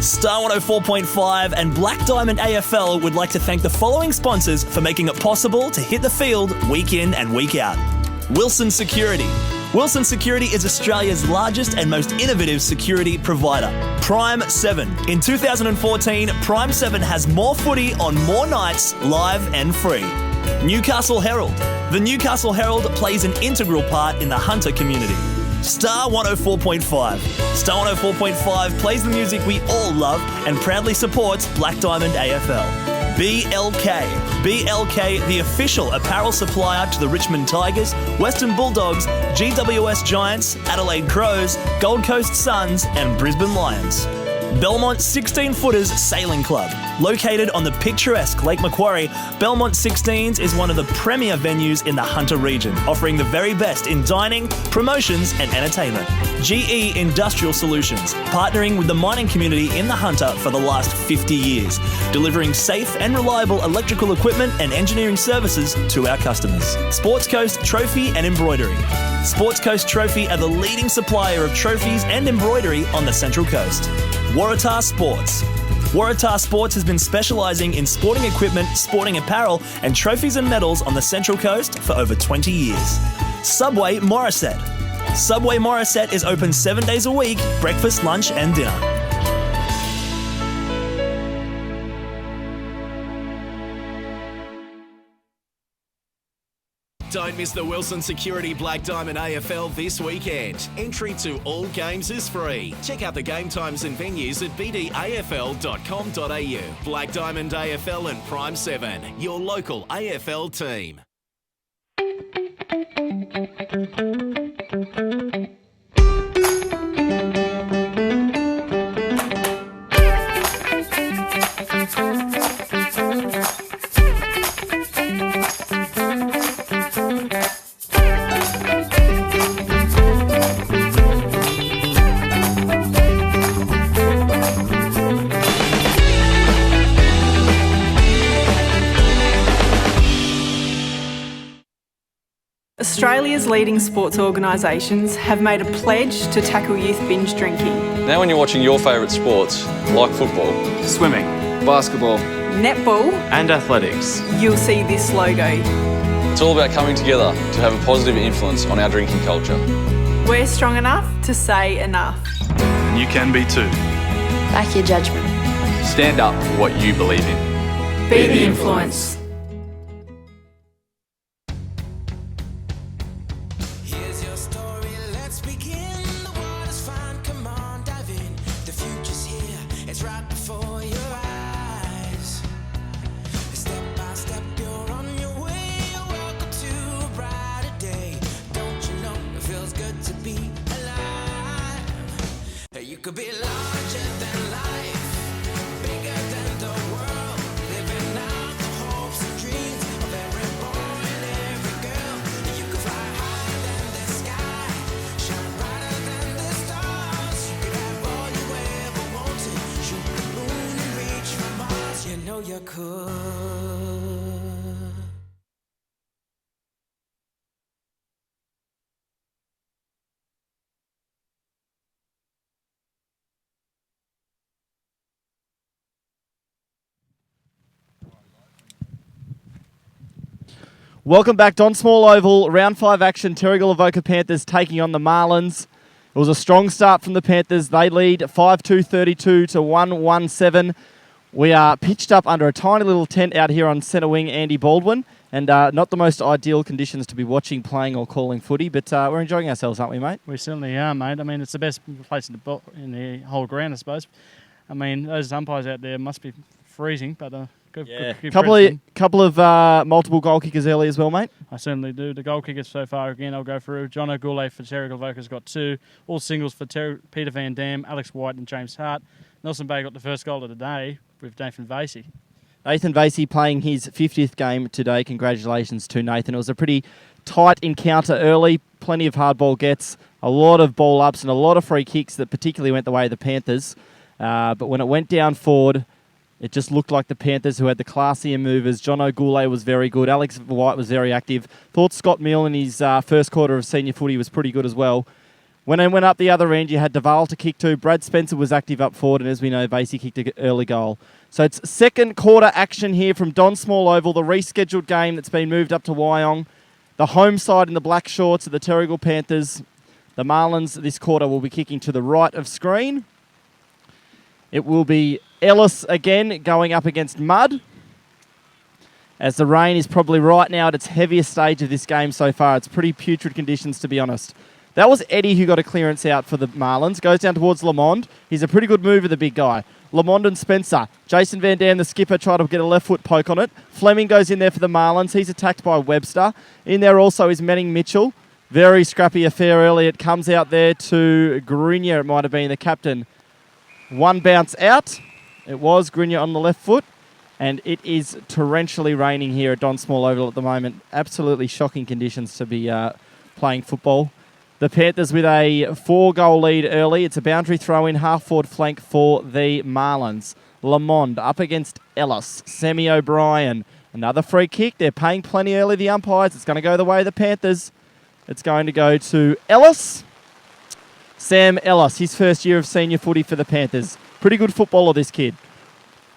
Star 104.5 and Black Diamond AFL would like to thank the following sponsors for making it possible to hit the field week in and week out. Wilson Security. Wilson Security is Australia's largest and most innovative security provider. Prime 7. In 2014, Prime 7 has more footy on more nights, live and free. Newcastle Herald. The Newcastle Herald plays an integral part in the Hunter community. Star 104.5. Star 104.5 plays the music we all love and proudly supports Black Diamond AFL. BLK. BLK, the official apparel supplier to the Richmond Tigers, Western Bulldogs, GWS Giants, Adelaide Crows, Gold Coast Suns and Brisbane Lions. Belmont 16-Footers Sailing Club. Located on the picturesque Lake Macquarie, Belmont 16s is one of the premier venues in the Hunter region, offering the very best in dining, promotions and entertainment. GE Industrial Solutions, partnering with the mining community in the Hunter for the last 50 years, delivering safe and reliable electrical equipment and engineering services to our customers. Sports Coast Trophy and Embroidery. Sports Coast Trophy are the leading supplier of trophies and embroidery on the Central Coast. Waratah Sports. Waratah Sports has been specialising in sporting equipment, sporting apparel and trophies and medals on the Central Coast for over 20 years. Subway Morisset. Subway Morisset is open 7 days a week, breakfast, lunch and dinner. Don't miss the Wilson Security Black Diamond AFL this weekend. Entry to all games is free. Check out the game times and venues at bdafl.com.au. Black Diamond AFL and Prime 7, your local AFL team. Australia's leading sports organisations have made a pledge to tackle youth binge drinking. Now when you're watching your favourite sports, like football, Swimming, basketball, Netball, and athletics. you'll see this logo. it's all about coming together to have a positive influence on our drinking culture. We're strong enough to say enough. And you can be too. Back your judgment. Stand up for what you believe in. Be the influence. Here's your story, let's begin. The water's fine, come on, dive in. The future's here, it's right before your eyes. Step by step, you're on your way. Welcome to a brighter day. Don't you know it feels good to be alive? You could be larger than life, bigger than the world, living out the hopes and dreams of every boy and every girl. You could fly higher than the sky, shine brighter than the stars. You could have all you ever wanted, shoot the moon and reach for Mars. You know you could. Welcome back, Don Small Oval. Round 5 action. Terrigal Avoca Panthers taking on the Marlins. It was a strong start from the Panthers. They lead 5-2-32 to 1-1-7. We are pitched up under a tiny little tent out here on centre wing, Andy Baldwin, and not the most ideal conditions to be watching, playing or calling footy, but we're enjoying ourselves, aren't we, mate? We certainly are, mate. I mean, it's the best place in the whole ground, I suppose. I mean, those umpires out there must be freezing, but good Couple of multiple goal kickers early as well, mate. I certainly do. The goal kickers so far, again, I'll go through. John O'Goulet for Terrigal Avoca's got 2. All singles for Peter Van Dam, Alex White and James Hart. Nelson Bay got the first goal of the day with Nathan Vasey. Nathan Vasey playing his 50th game today. Congratulations to Nathan. It was a pretty tight encounter early. Plenty of hard ball gets, a lot of ball ups and a lot of free kicks that particularly went the way of the Panthers. But when it went down forward, it just looked like the Panthers, who had the classier movers. John O'Goulet was very good. Alex White was very active. Thought Scott Mill in his first quarter of senior footy was pretty good as well. When it went up the other end, you had Duval to kick to. Brad Spencer was active up forward, and as we know, Vasey kicked an early goal. So it's second quarter action here from Don Small Oval, the rescheduled game that's been moved up to Wyong. The home side in the black shorts are the Terrigal Panthers. The Marlins this quarter will be kicking to the right of screen. It will be Ellis again going up against Mudd, as the rain is probably right now at its heaviest stage of this game so far. It's pretty putrid conditions, to be honest. That was Eddie who got a clearance out for the Marlins. Goes down towards Lamond. He's a pretty good mover, the big guy. Lamond and Spencer. Jason Van Dam, the skipper, tried to get a left foot poke on it. Fleming goes in there for the Marlins. He's attacked by Webster. In there also is Manning Mitchell. Very scrappy affair early. It comes out there to Grenier, it might have been the captain. One bounce out. It was Grenier on the left foot. And it is torrentially raining here at Don Small Oval at the moment. Absolutely shocking conditions to be playing football. The Panthers with a 4-goal lead early. It's a boundary throw-in, half-forward flank for the Marlins. Lamond up against Ellis. Sammy O'Brien. Another free kick. They're paying plenty early, the umpires. It's going to go the way of the Panthers. It's going to go to Ellis. Sam Ellis, his first year of senior footy for the Panthers. Pretty good footballer, this kid.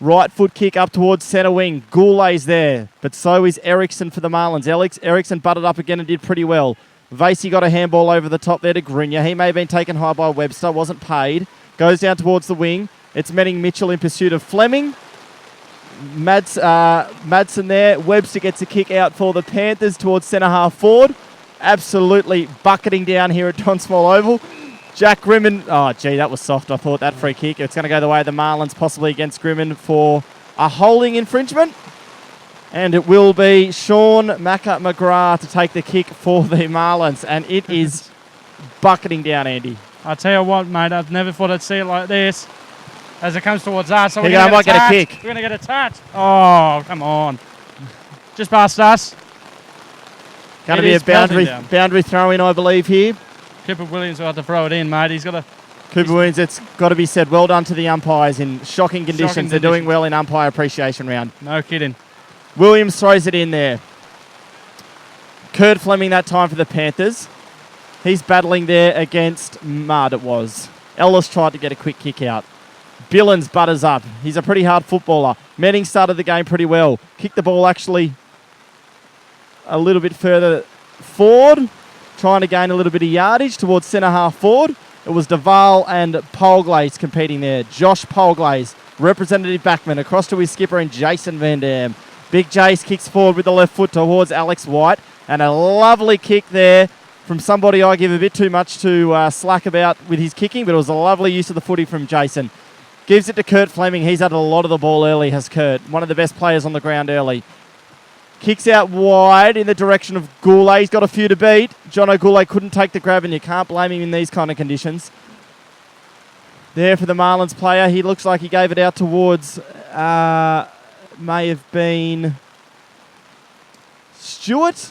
Right foot kick up towards centre wing. Goulet's there, but so is Ericsson for the Marlins. Ericsson butted up again and did pretty well. Vasey got a handball over the top there to Grenier. He may have been taken high by Webster, wasn't paid. Goes down towards the wing. It's Manning Mitchell in pursuit of Fleming. Madsen there. Webster gets a kick out for the Panthers towards centre half forward. Absolutely bucketing down here at Don Small Oval. Jack Grimmin. Oh, gee, that was soft. I thought that free kick. It's going to go the way of the Marlins, possibly against Grimmin for a holding infringement. And it will be Sean McGrath to take the kick for the Marlins. And it is bucketing down, Andy. I tell you what, mate, I've never thought I'd see it like this as it comes towards us. So We're going to get a kick. We're going to get a touch. Oh, come on. Just past us. Going to be a boundary throw-in, I believe, here. Cooper Williams will have to throw it in, mate. Cooper Williams, it's got to be said, well done to the umpires in shocking conditions. They're doing well in umpire appreciation round. No kidding. Williams throws it in there. Kurt Fleming that time for the Panthers. He's battling there against Mudd, it was. Ellis tried to get a quick kick out. Billins butters up. He's a pretty hard footballer. Manning started the game pretty well. Kicked the ball actually a little bit further forward, trying to gain a little bit of yardage towards centre half forward. It was Duval and Polglaze competing there. Josh Polglaze, representative backman, across to his skipper and Jason Van Dam. Big Jace kicks forward with the left foot towards Alex White. And a lovely kick there from somebody I give a bit too much to slack about with his kicking, but it was a lovely use of the footy from Jason. Gives it to Kurt Fleming. He's had a lot of the ball early, has Kurt. One of the best players on the ground early. Kicks out wide in the direction of Goulet. He's got a few to beat. Jono Goulet couldn't take the grab, and you can't blame him in these kind of conditions. There for the Marlins player. He looks like he gave it out towards, may have been Stewart.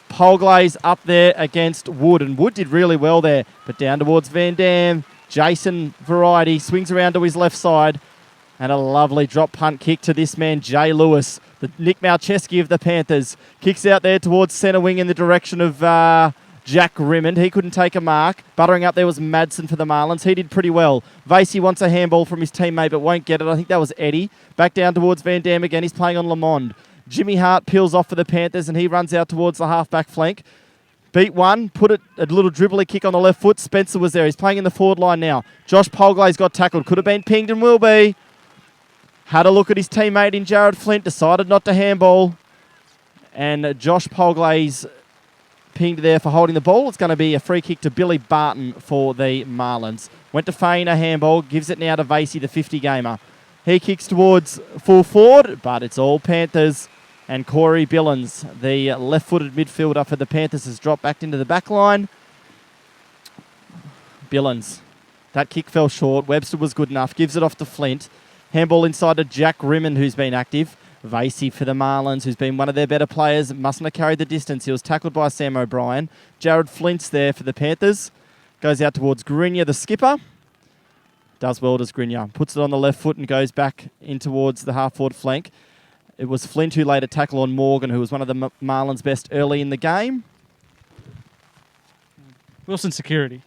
Polglaze up there against Wood, and Wood did really well there, but down towards Van Dam. Jason Variety swings around to his left side. And a lovely drop punt kick to this man, Jay Lewis, the Nick Malcheski of the Panthers. Kicks out there towards centre wing in the direction of Jack Rimmond. He couldn't take a mark. Buttering up there was Madsen for the Marlins. He did pretty well. Vasey wants a handball from his teammate, but won't get it. I think that was Eddie. Back down towards Van Dam again. He's playing on Lamond. Jimmy Hart peels off for the Panthers, and he runs out towards the half-back flank. Beat one, put it a little dribbly kick on the left foot. Spencer was there. He's playing in the forward line now. Josh Polglaze got tackled. Could have been pinged and will be. Had a look at his teammate in Jared Flint, decided not to handball. And Josh Polglaze pinged there for holding the ball. It's going to be a free kick to Billy Barton for the Marlins. Went to feign a handball, gives it now to Vasey, the 50-gamer. He kicks towards full forward, but it's all Panthers. And Corey Billins, the left-footed midfielder for the Panthers, has dropped back into the back line. Billins. That kick fell short. Webster was good enough. Gives it off to Flint. Handball inside to Jack Rimmond, who's been active. Vasey for the Marlins, who's been one of their better players. Mustn't have carried the distance. He was tackled by Sam O'Brien. Jared Flint's there for the Panthers. Goes out towards Grenier, the skipper. Does well, does Grenier. Puts it on the left foot and goes back in towards the half-forward flank. It was Flint who laid a tackle on Morgan, who was one of the Marlins' best early in the game. Wilson Security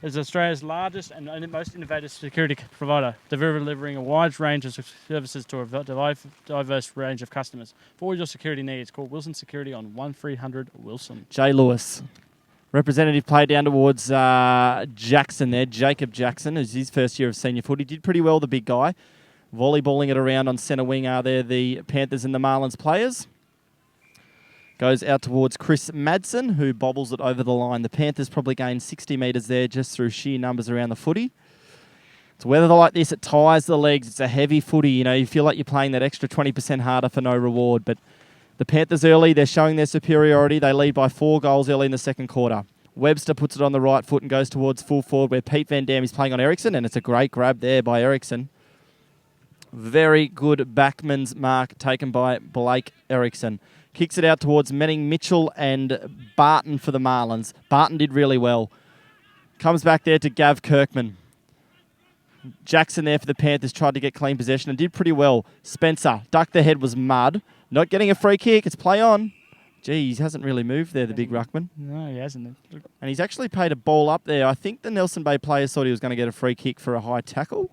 is Australia's largest and most innovative security provider, delivering a wide range of services to a diverse range of customers. For all your security needs, call Wilson Security on 1300 Wilson. Jay Lewis. Representative play down towards Jackson there. Jacob Jackson, who's his first year of senior footy. Did pretty well, the big guy. Volleyballing it around on centre wing are there the Panthers and the Marlins players. Goes out towards Chris Madsen, who bobbles it over the line. The Panthers probably gained 60 metres there just through sheer numbers around the footy. It's weather like this, it tires the legs. It's a heavy footy. You know, you feel like you're playing that extra 20% harder for no reward. But the Panthers early, they're showing their superiority. They lead by 4 goals early in the second quarter. Webster puts it on the right foot and goes towards full forward where Pete Van Dam is playing on Eriksson, and it's a great grab there by Eriksson. Very good backman's mark taken by Blake Eriksson. Kicks it out towards Manning Mitchell and Barton for the Marlins. Barton did really well. Comes back there to Gav Kirkman. Jackson there for the Panthers tried to get clean possession and did pretty well. Spencer ducked the head, was mud. Not getting a free kick. It's play on. Gee, he hasn't really moved there, the big ruckman. No, he hasn't. And he's actually paid a ball up there. I think the Nelson Bay players thought he was going to get a free kick for a high tackle.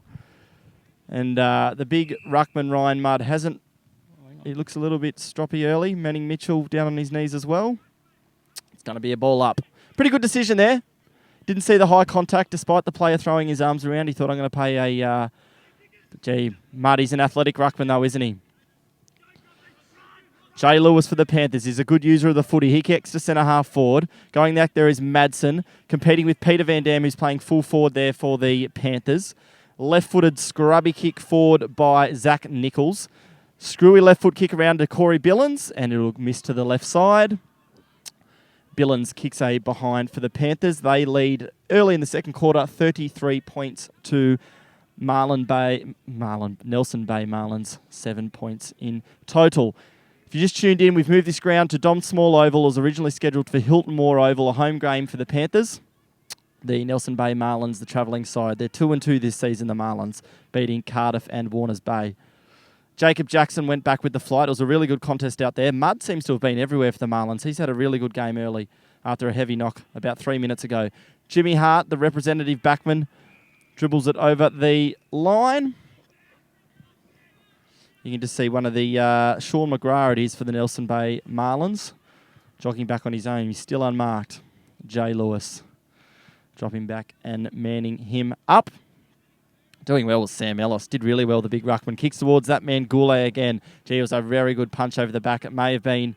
And the big ruckman, Ryan Mudd, hasn't. He looks a little bit stroppy early. Manning Mitchell down on his knees as well. It's going to be a ball up. Pretty good decision there. Didn't see the high contact despite the player throwing his arms around. He thought, I'm going to pay a... Gee, Muddy's an athletic ruckman though, isn't he? Jay Lewis for the Panthers is a good user of the footy. He kicks to centre half forward. Going back there is Madsen, competing with Peter Van Dam, who's playing full forward there for the Panthers. Left-footed scrubby kick forward by Zach Nichols. Screwy left foot kick around to Corey Billins, and it'll miss to the left side. Billins kicks a behind for the Panthers. They lead early in the second quarter, 33 points to Nelson Bay Marlins, 7 points in total. If you just tuned in, we've moved this ground to Dom Small Oval. It was originally scheduled for Hilton Moore Oval, a home game for the Panthers. The Nelson Bay Marlins, the travelling side. They're 2-2 this season, the Marlins, beating Cardiff and Warners Bay. Jacob Jackson went back with the flight. It was a really good contest out there. Mudd seems to have been everywhere for the Marlins. He's had a really good game early after a heavy knock about 3 minutes ago. Jimmy Hart, the representative backman, dribbles it over the line. You can just see one of the Sean McGrath it is for the Nelson Bay Marlins. Jogging back on his own. He's still unmarked. Jay Lewis dropping back and manning him up. Doing well with Sam Ellis. Did really well, the big ruckman. Kicks towards that man, Goulet again. Gee, it was a very good punch over the back. It may have been...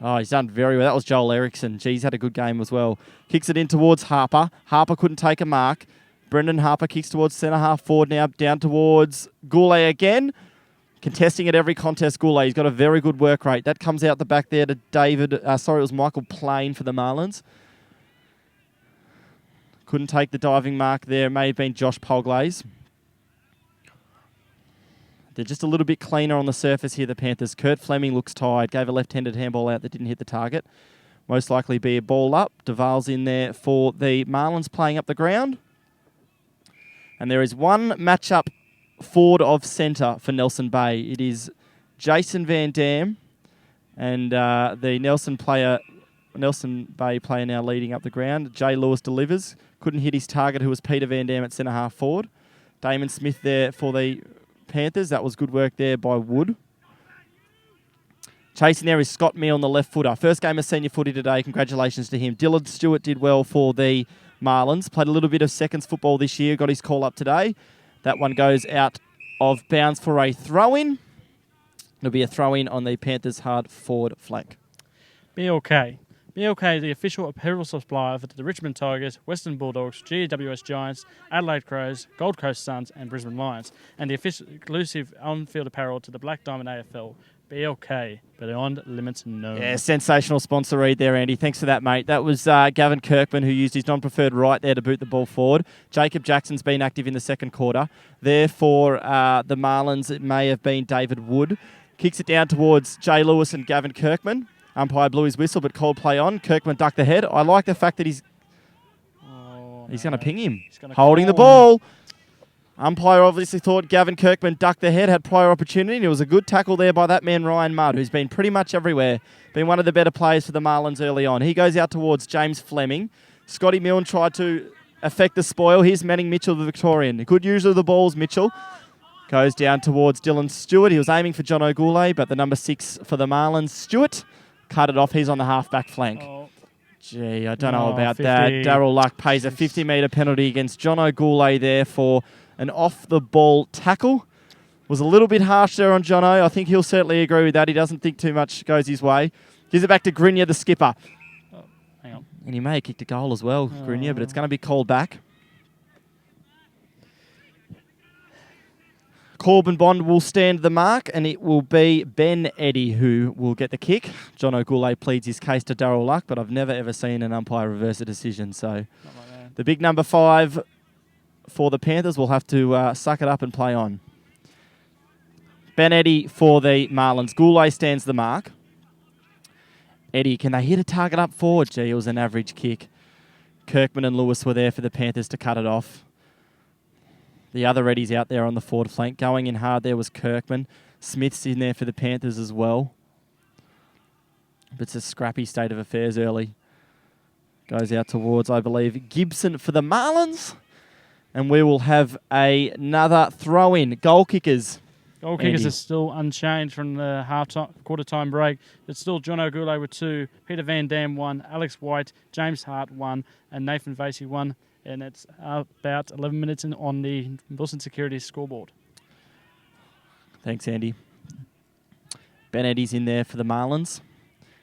Oh, he's done very well. That was Joel Eriksson. Gee, he's had a good game as well. Kicks it in towards Harper. Harper couldn't take a mark. Brendan Harper kicks towards centre half forward now. Down towards Goulet again. Contesting at every contest, Goulet. He's got a very good work rate. That comes out the back there to David... it was Michael Plain for the Marlins. Couldn't take the diving mark there. It may have been Josh Polglaze. They're just a little bit cleaner on the surface here, the Panthers. Kurt Fleming looks tired. Gave a left-handed handball out that didn't hit the target. Most likely be a ball up. Duval's in there for the Marlins playing up the ground. And there is one matchup forward of centre for Nelson Bay. It is Jason Van Dam and the Nelson Bay player now leading up the ground. Jay Lewis delivers. Couldn't hit his target, who was Peter Van Dam at centre half forward. Damon Smith there for the Panthers. That was good work there by Wood. Chasing there is Scott Mee on the left footer. First game of senior footy today. Congratulations to him. Dylan Stewart did well for the Marlins. Played a little bit of seconds football this year. Got his call up today. That one goes out of bounds for a throw-in. It'll be a throw-in on the Panthers' hard forward flank. BLK. BLK is the official apparel supplier for the Richmond Tigers, Western Bulldogs, GWS Giants, Adelaide Crows, Gold Coast Suns and Brisbane Lions, and the exclusive on-field apparel to the Black Diamond AFL. BLK, beyond limits known. Yeah, sensational sponsor read there, Andy. Thanks for that, mate. That was Gavin Kirkman, who used his non-preferred right there to boot the ball forward. Jacob Jackson's been active in the second quarter. Therefore, the Marlins, it may have been David Wood. Kicks it down towards Jay Lewis and Gavin Kirkman. Umpire blew his whistle, but called play on. Kirkman ducked the head. I like the fact that he's going to ping him. Holding the ball. Umpire obviously thought Gavin Kirkman ducked the head, had prior opportunity, and it was a good tackle there by that man, Ryan Mudd, who's been pretty much everywhere. Been one of the better players for the Marlins early on. He goes out towards James Fleming. Scotty Milne tried to affect the spoil. Here's Manning Mitchell, the Victorian. Good use of the balls, Mitchell. Goes down towards Dylan Stewart. He was aiming for John O'Goulet, but the number 6 for the Marlins, Stewart, cut it off. He's on the half-back flank. Oh. Gee, I don't know about 50. that. Daryl Luck pays a 50-metre penalty against John O'Goulet there for an off-the-ball tackle. Was a little bit harsh there on Jono. I think he'll certainly agree with that. He doesn't think too much goes his way. Gives it back to Grenier, the skipper. Oh, hang on. And he may have kicked a goal as well, Grenier, but it's going to be called back. Corbin Bond will stand the mark, and it will be Ben Eddy who will get the kick. John O'Goulet pleads his case to Daryl Luck, but I've never, ever seen an umpire reverse a decision. So the big number 5 for the Panthers will have to suck it up and play on. Ben Eddy for the Marlins. Goulet stands the mark. Eddy, can they hit a target up forward? Gee, it was an average kick. Kirkman and Lewis were there for the Panthers to cut it off. The other Eddies out there on the forward flank. Going in hard there was Kirkman. Smith's in there for the Panthers as well. But it's a scrappy state of affairs early. Goes out towards, I believe, Gibson for the Marlins. And we will have another throw-in. Goal kickers. Goal kickers are still unchanged from the quarter-time break. It's still John O'Goulet with 2, Peter Van Dam 1, Alex White, James Hart 1, and Nathan Vasey 1. And it's about 11 minutes in on the Wilson Security scoreboard. Thanks, Andy. Ben Eddy's in there for the Marlins.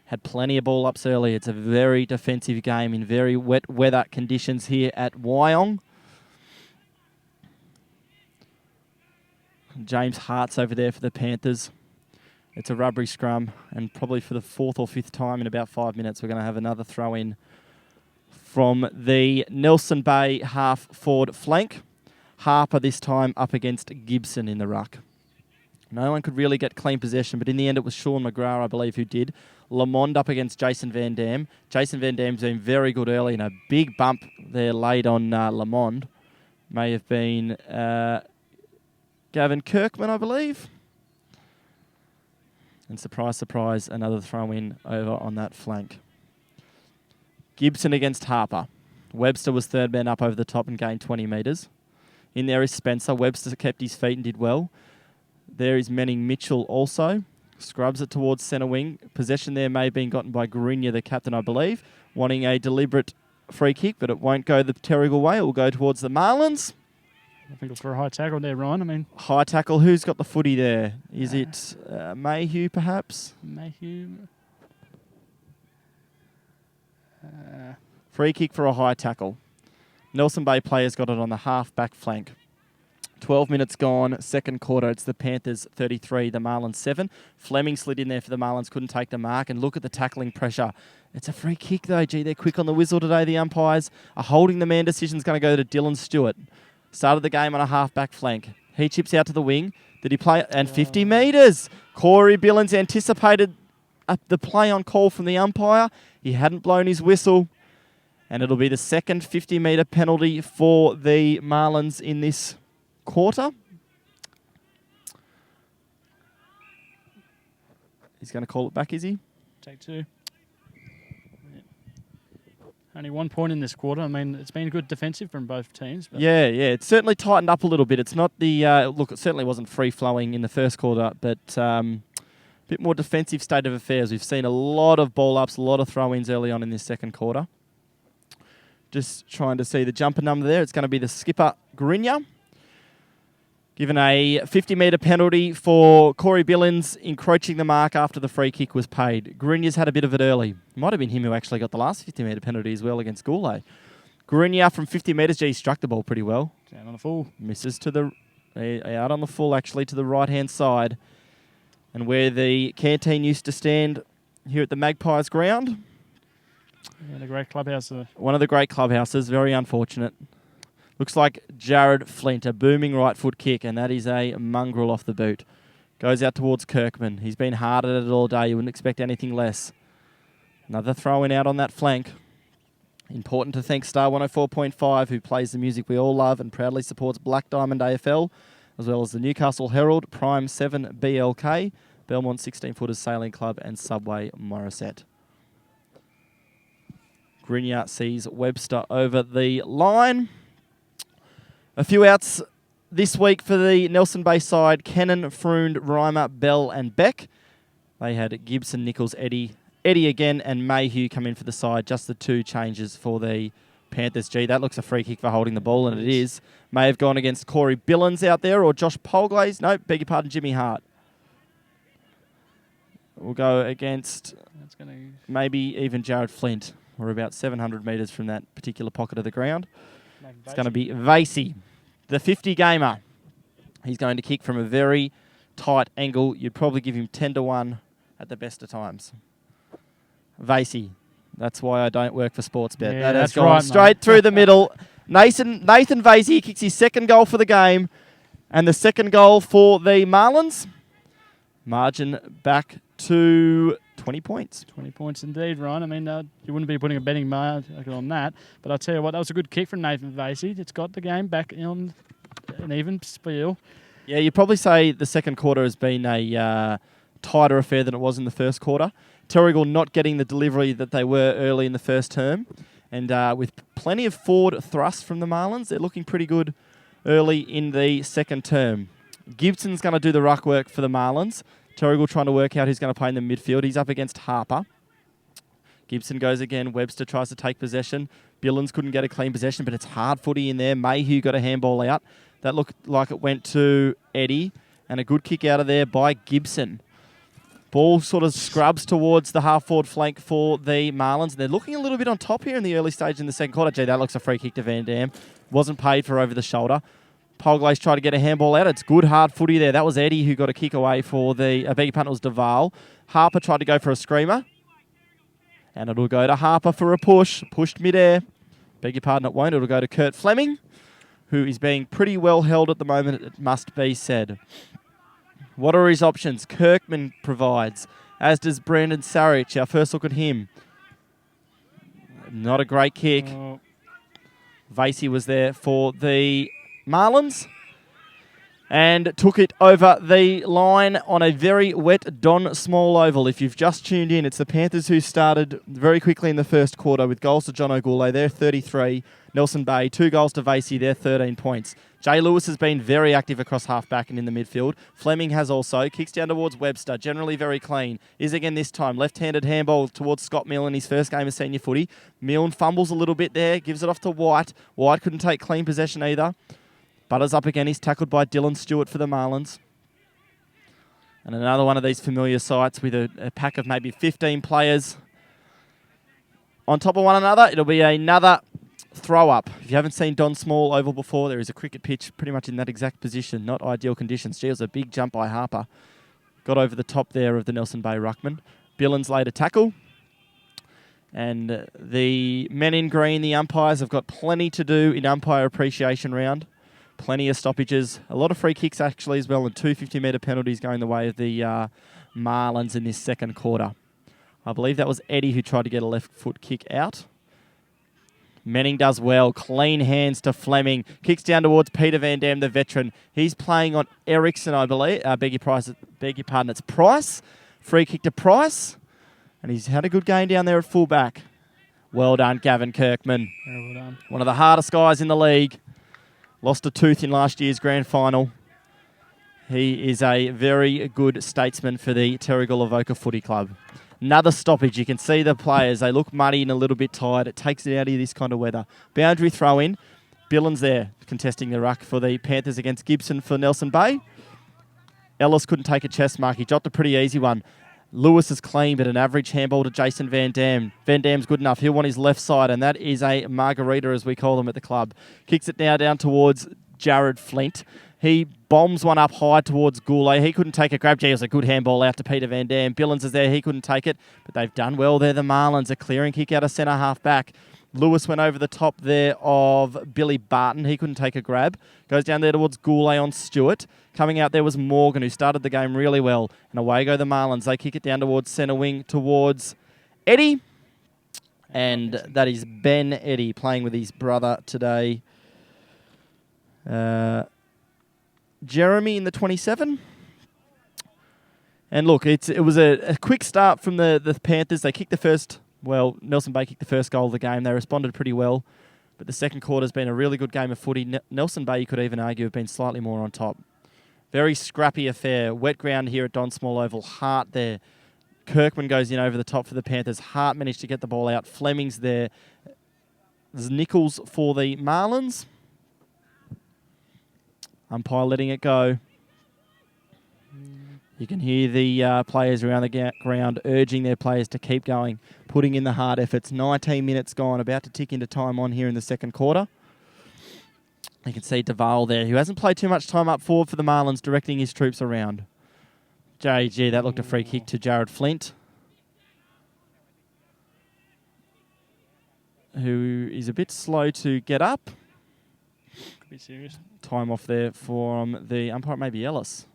Had plenty of ball-ups early. It's a very defensive game in very wet weather conditions here at Wyong. James Hart's over there for the Panthers. It's a rubbery scrum, and probably for the 4th or 5th time in about 5 minutes, we're going to have another throw-in from the Nelson Bay half-forward flank. Harper this time up against Gibson in the ruck. No one could really get clean possession, but in the end it was Sean McGrath, I believe, who did. Lamond up against Jason Van Dam. Jason Van Dam's been very good early, and a big bump there laid on Lamond. May have been Gavin Kirkman, I believe. And surprise, surprise, another throw-in over on that flank. Gibson against Harper. Webster was third man up over the top and gained 20 metres. In there is Spencer. Webster kept his feet and did well. There is Manning Mitchell also. Scrubs it towards centre wing. Possession there may have been gotten by Grenier, the captain, I believe, wanting a deliberate free kick, but it won't go the Terrigal way. It will go towards the Marlins. I think it's for a high tackle there, Ryan. High tackle. Who's got the footy there? Is it Mayhew, perhaps? Mayhew. Free kick for a high tackle. Nelson Bay players got it on the half-back flank. 12 minutes gone, second quarter. It's the Panthers 33, the Marlins 7. Fleming slid in there for the Marlins, couldn't take the mark. And look at the tackling pressure. It's a free kick, though. Gee, they're quick on the whistle today, the umpires. A holding the man decision's going to go to Dylan Stewart. Started the game on a half-back flank. He chips out to the wing. Did he play? And 50 metres. Corey Billins anticipated the play on call from the umpire. He hadn't blown his whistle. And it'll be the second 50-metre penalty for the Marlins in this quarter. He's going to call it back, is he? Take 2. Only 1 point in this quarter. It's been good defensive from both teams. But Yeah. It's certainly tightened up a little bit. It's not the... look, it certainly wasn't free-flowing in the first quarter, but a bit more defensive state of affairs. We've seen a lot of ball-ups, a lot of throw-ins early on in this second quarter. Just trying to see the jumper number there. It's going to be the skipper, Grenier. Given a 50-metre penalty for Corey Billins encroaching the mark after the free kick was paid. Grenier's had a bit of it early. It might have been him who actually got the last 50-metre penalty as well against Goulet. Grenier from 50 metres. He struck the ball pretty well. Down on the full. Misses to the... out on the full, actually, to the right-hand side. And where the canteen used to stand here at the Magpies ground. Yeah, the great clubhouse. One of the great clubhouses. Very unfortunate. Looks like Jared Flint, a booming right foot kick, and that is a mongrel off the boot. Goes out towards Kirkman. He's been hard at it all day. You wouldn't expect anything less. Another throw-in out on that flank. Important to thank Star 104.5, who plays the music we all love and proudly supports Black Diamond AFL, as well as the Newcastle Herald, Prime 7 BLK, Belmont 16-footers Sailing Club, and Subway Morisset. Grinia sees Webster over the line. A few outs this week for the Nelson Bay side. Cannon, Froond, Reimer, Bell and Beck. They had Gibson, Nichols, Eddie again, and Mayhew come in for the side. Just the 2 changes for the Panthers. Gee, that looks a free kick for holding the ball, and it is. May have gone against Corey Billins out there, or Josh Polglaze. No, beg your pardon, Jimmy Hart. We'll go against maybe even Jared Flint. We're about 700 metres from that particular pocket of the ground. It's going to be Vasey, the 50 gamer. He's going to kick from a very tight angle. You'd probably give him 10-1 at the best of times. Vasey. That's why I don't work for Sportsbet. Yeah, that has that's gone right, straight through the middle. Nathan Vasey kicks his second goal for the game, and the second goal for the Marlins. Margin back to 20 points. 20 points indeed, Ryan. I mean, you wouldn't be putting a betting margin on that, but I'll tell you what, that was a good kick from Nathan Vasey. It's got the game back on an even spiel. Yeah, you'd probably say the second quarter has been a tighter affair than it was in the first quarter. Terrigal not getting the delivery that they were early in the first term. And with plenty of forward thrust from the Marlins, they're looking pretty good early in the second term. Gibson's going to do the ruck work for the Marlins. Terrigal trying to work out who's going to play in the midfield. He's up against Harper. Gibson goes again. Webster tries to take possession. Billins couldn't get a clean possession, but it's hard footy in there. Mayhew got a handball out. That looked like it went to Eddie. And a good kick out of there by Gibson. Ball sort of scrubs towards the half-forward flank for the Marlins. They're looking a little bit on top here in the early stage in the second quarter. Gee, that looks a free kick to Van Dam. Wasn't paid for over the shoulder. Polglaze tried to get a handball out. It's good hard footy there. That was Eddie who got a kick away for the... I beg your pardon, it was Duval. Harper tried to go for a screamer. And it'll go to Harper for a push. Pushed mid-air. Beg your pardon, it won't. It'll go to Kurt Fleming, who is being pretty well held at the moment, it must be said. What are his options? Kirkman provides, as does Brandon Sarich. Our first look at him. Not a great kick. Oh. Vasey was there for the Marlins and took it over the line on a very wet Don Small oval. If you've just tuned in, it's the Panthers who started very quickly in the first quarter with goals to John O'Goulay. They're 33. Nelson Bay, 2 goals to Vasey. They're 13 points. Jay Lewis has been very active across half-back and in the midfield. Fleming has also. Kicks down towards Webster. Generally very clean. Is again this time. Left-handed handball towards Scott Milne in his first game of senior footy. Milne fumbles a little bit there. Gives it off to White. White couldn't take clean possession either. Butters up again. He's tackled by Dylan Stewart for the Marlins. And another one of these familiar sights with a pack of maybe 15 players on top of one another. It'll be another throw up. If you haven't seen Don Small oval before, there is a cricket pitch pretty much in that exact position. Not ideal conditions. Gee, it was a big jump by Harper. Got over the top there of the Nelson Bay ruckman. Billins laid a tackle. And the men in green, the umpires, have got plenty to do in umpire appreciation round. Plenty of stoppages. A lot of free kicks actually as well, and 2 50-metre penalties going the way of the Marlins in this second quarter. I believe that was Eddie who tried to get a left foot kick out. Manning does well. Clean hands to Fleming. Kicks down towards Peter Van Dam, the veteran. He's playing on Eriksson, I believe. Beg your pardon, it's Price. Free kick to Price. And he's had a good game down there at fullback. Well done, Gavin Kirkman. Very well done. One of the hardest guys in the league. Lost a tooth in last year's grand final. He is a very good statesman for the Terrigal Avoca Footy Club. Another stoppage. You can see the players. They look muddy and a little bit tired. It takes it out of this kind of weather. Boundary throw in. Billins there contesting the ruck for the Panthers against Gibson for Nelson Bay. Ellis couldn't take a chest mark. He dropped a pretty easy one. Lewis is clean, but an average handball to Jason Van Dam. Van Dam's good enough. He'll want his left side, and that is a margarita, as we call them at the club. Kicks it now down towards Jared Flint. He bombs one up high towards Goulet. He couldn't take a grab. Gee, it was a good handball out to Peter Van Dam. Billins is there. He couldn't take it, but they've done well there, the Marlins. A clearing kick out of centre half back. Lewis went over the top there of Billy Barton. He couldn't take a grab. Goes down there towards Goulet on Stewart. Coming out there was Morgan, who started the game really well. And away go the Marlins. They kick it down towards centre wing towards Eddie. And that is Ben Eddie playing with his brother today. Jeremy in the 27. And look, it was a quick start from the Panthers. They kicked the first Well, Nelson Bay kicked the first goal of the game. They responded pretty well. But the second quarter's been a really good game of footy. Nelson Bay, you could even argue, have been slightly more on top. Very scrappy affair. Wet ground here at Don Small Oval. Hart there. Kirkman goes in over the top for the Panthers. Hart managed to get the ball out. Fleming's there. There's Nichols for the Marlins. Umpire letting it go. You can hear the players around the ground urging their players to keep going, putting in the hard efforts. 19 minutes gone, about to tick into time on here in the second quarter. You can see Duval there, who hasn't played too much time up forward for the Marlins, directing his troops around. JG, that looked a free kick to Jared Flint, who is a bit slow to get up. Could be serious. Time off there from the umpire, maybe Ellis.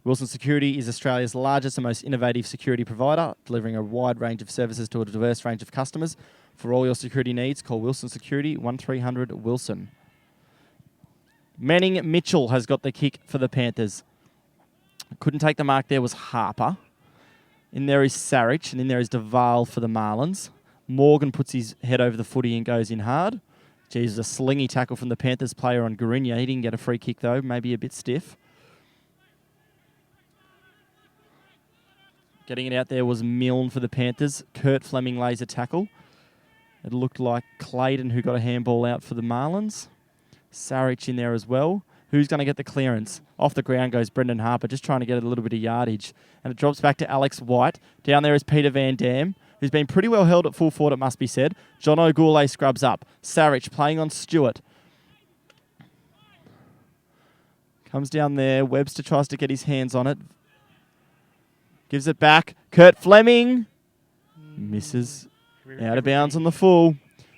Wilson Security is Australia's largest and most innovative security provider, delivering a wide range of services to a diverse range of customers. For all your security needs, call Wilson Security 1300 Wilson. Manning Mitchell has got the kick for the Panthers. Couldn't take the mark there was Harper. In there is Sarich, and in there is Duval for the Marlins. Morgan puts his head over the footy and goes in hard. Geez, a slingy tackle from the Panthers player on Garinya. He didn't get a free kick though, maybe a bit stiff. Getting it out there was Milne for the Panthers. Kurt Fleming lays a tackle. It looked like Clayton who got a handball out for the Marlins. Sarich in there as well. Who's going to get the clearance? Off the ground goes Brendan Harper, just trying to get a little bit of yardage. And it drops back to Alex White. Down there is Peter Van Dam, who's been pretty well held at full forward, it must be said. John O'Gourlay scrubs up. Sarich playing on Stewart. Comes down there. Webster tries to get his hands on it. Gives it back. Kurt Fleming. Misses. Out of bounds on the full.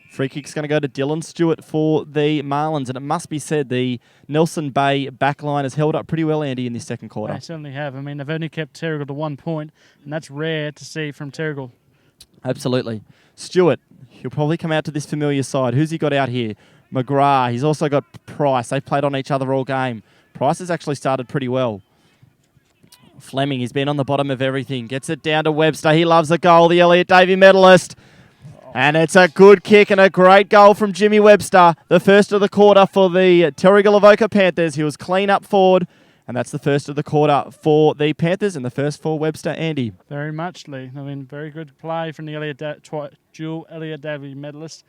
Free kick's going to go to Dylan Stewart for the Marlins. And it must be said, the Nelson Bay backline has held up pretty well, Andy, in this second quarter. They certainly have. I mean, they've only kept Terrigal to 1 point, and that's rare to see from Terrigal. Absolutely. Stewart, he'll probably come out to this familiar side. Who's he got out here? McGrath. He's also got Price. They've played on each other all game. Price has actually started pretty well. Fleming, he's been on the bottom of everything. Gets it down to Webster. He loves a goal, the Elliot Davey medalist. And it's a good kick and a great goal from Jimmy Webster. The first of the quarter for the Terrigal Avoca Panthers. He was clean up forward. And that's the first of the quarter for the Panthers and the first for Webster. Andy. Very much, Lee. I mean, very good play from the dual Elliot Davey medalist.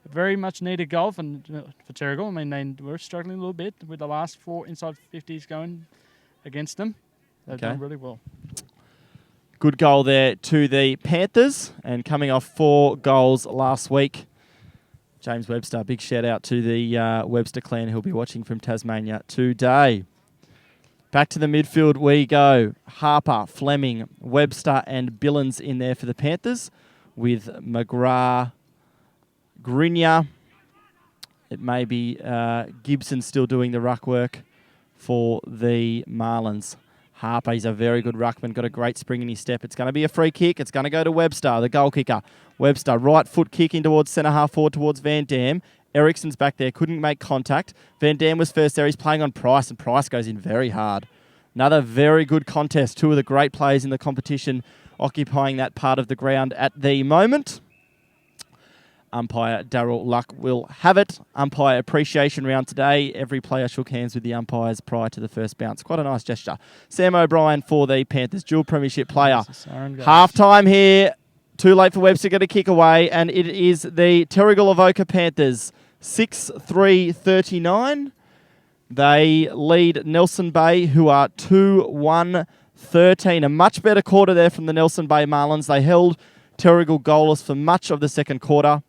Very much needed goal for Terrigal. I mean, they were struggling a little bit with the last 4 inside 50s going against them. They've done really well. Good goal there to the Panthers, and coming off 4 goals last week. James Webster, big shout out to the Webster clan who'll be watching from Tasmania today. Back to the midfield we go. Harper, Fleming, Webster and Billings in there for the Panthers, with McGrath, Grinya. It may be Gibson still doing the ruck work for the Marlins. Harper, he's a very good ruckman, got a great spring in his step. It's going to be a free kick. It's going to go to Webster, the goal kicker. Webster, right foot kick in towards centre half forward towards Van Dam. Ericsson's back there, couldn't make contact. Van Dam was first there. He's playing on Price, and Price goes in very hard. Another very good contest. 2 of the great players in the competition occupying that part of the ground at the moment. Umpire Darryl Luck will have it. Umpire appreciation round today. Every player shook hands with the umpires prior to the first bounce. Quite a nice gesture. Sam O'Brien for the Panthers, dual premiership player. Half time here. Too late for Webster to get a kick away, and it is the Terrigal Avoca Panthers 6-3-39. They lead Nelson Bay, who are 2-1-13. A much better quarter there from the Nelson Bay Marlins. They held Terrigal goalless for much of the second quarter.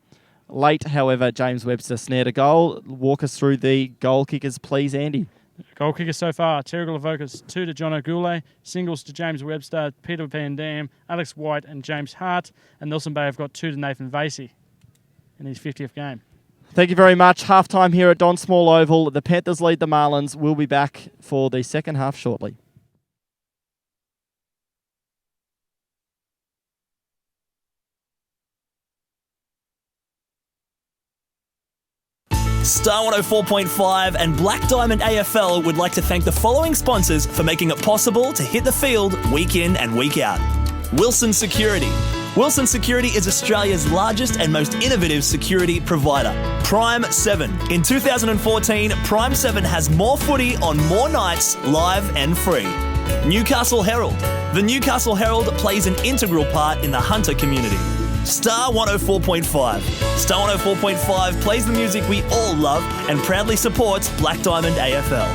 Late, however, James Webster snared a goal. Walk us through the goal kickers, please, Andy. Goal kickers so far, Terrigal Avoca's 2 to John O'Gourlay, singles to James Webster, Peter Van Dam, Alex White and James Hart, and Nelson Bay have got 2 to Nathan Vasey in his 50th game. Thank you very much. Half-time here at Don Small Oval. The Panthers lead the Marlins. We'll be back for the second half shortly. Star 104.5 and Black Diamond AFL would like to thank the following sponsors for making it possible to hit the field week in and week out. Wilson Security. Wilson Security is Australia's largest and most innovative security provider. Prime 7. In 2014, Prime 7 has more footy on more nights, live and free. Newcastle Herald. The Newcastle Herald plays an integral part in the hunter community. Star 104.5. Star 104.5 plays the music we all love and proudly supports Black Diamond AFL.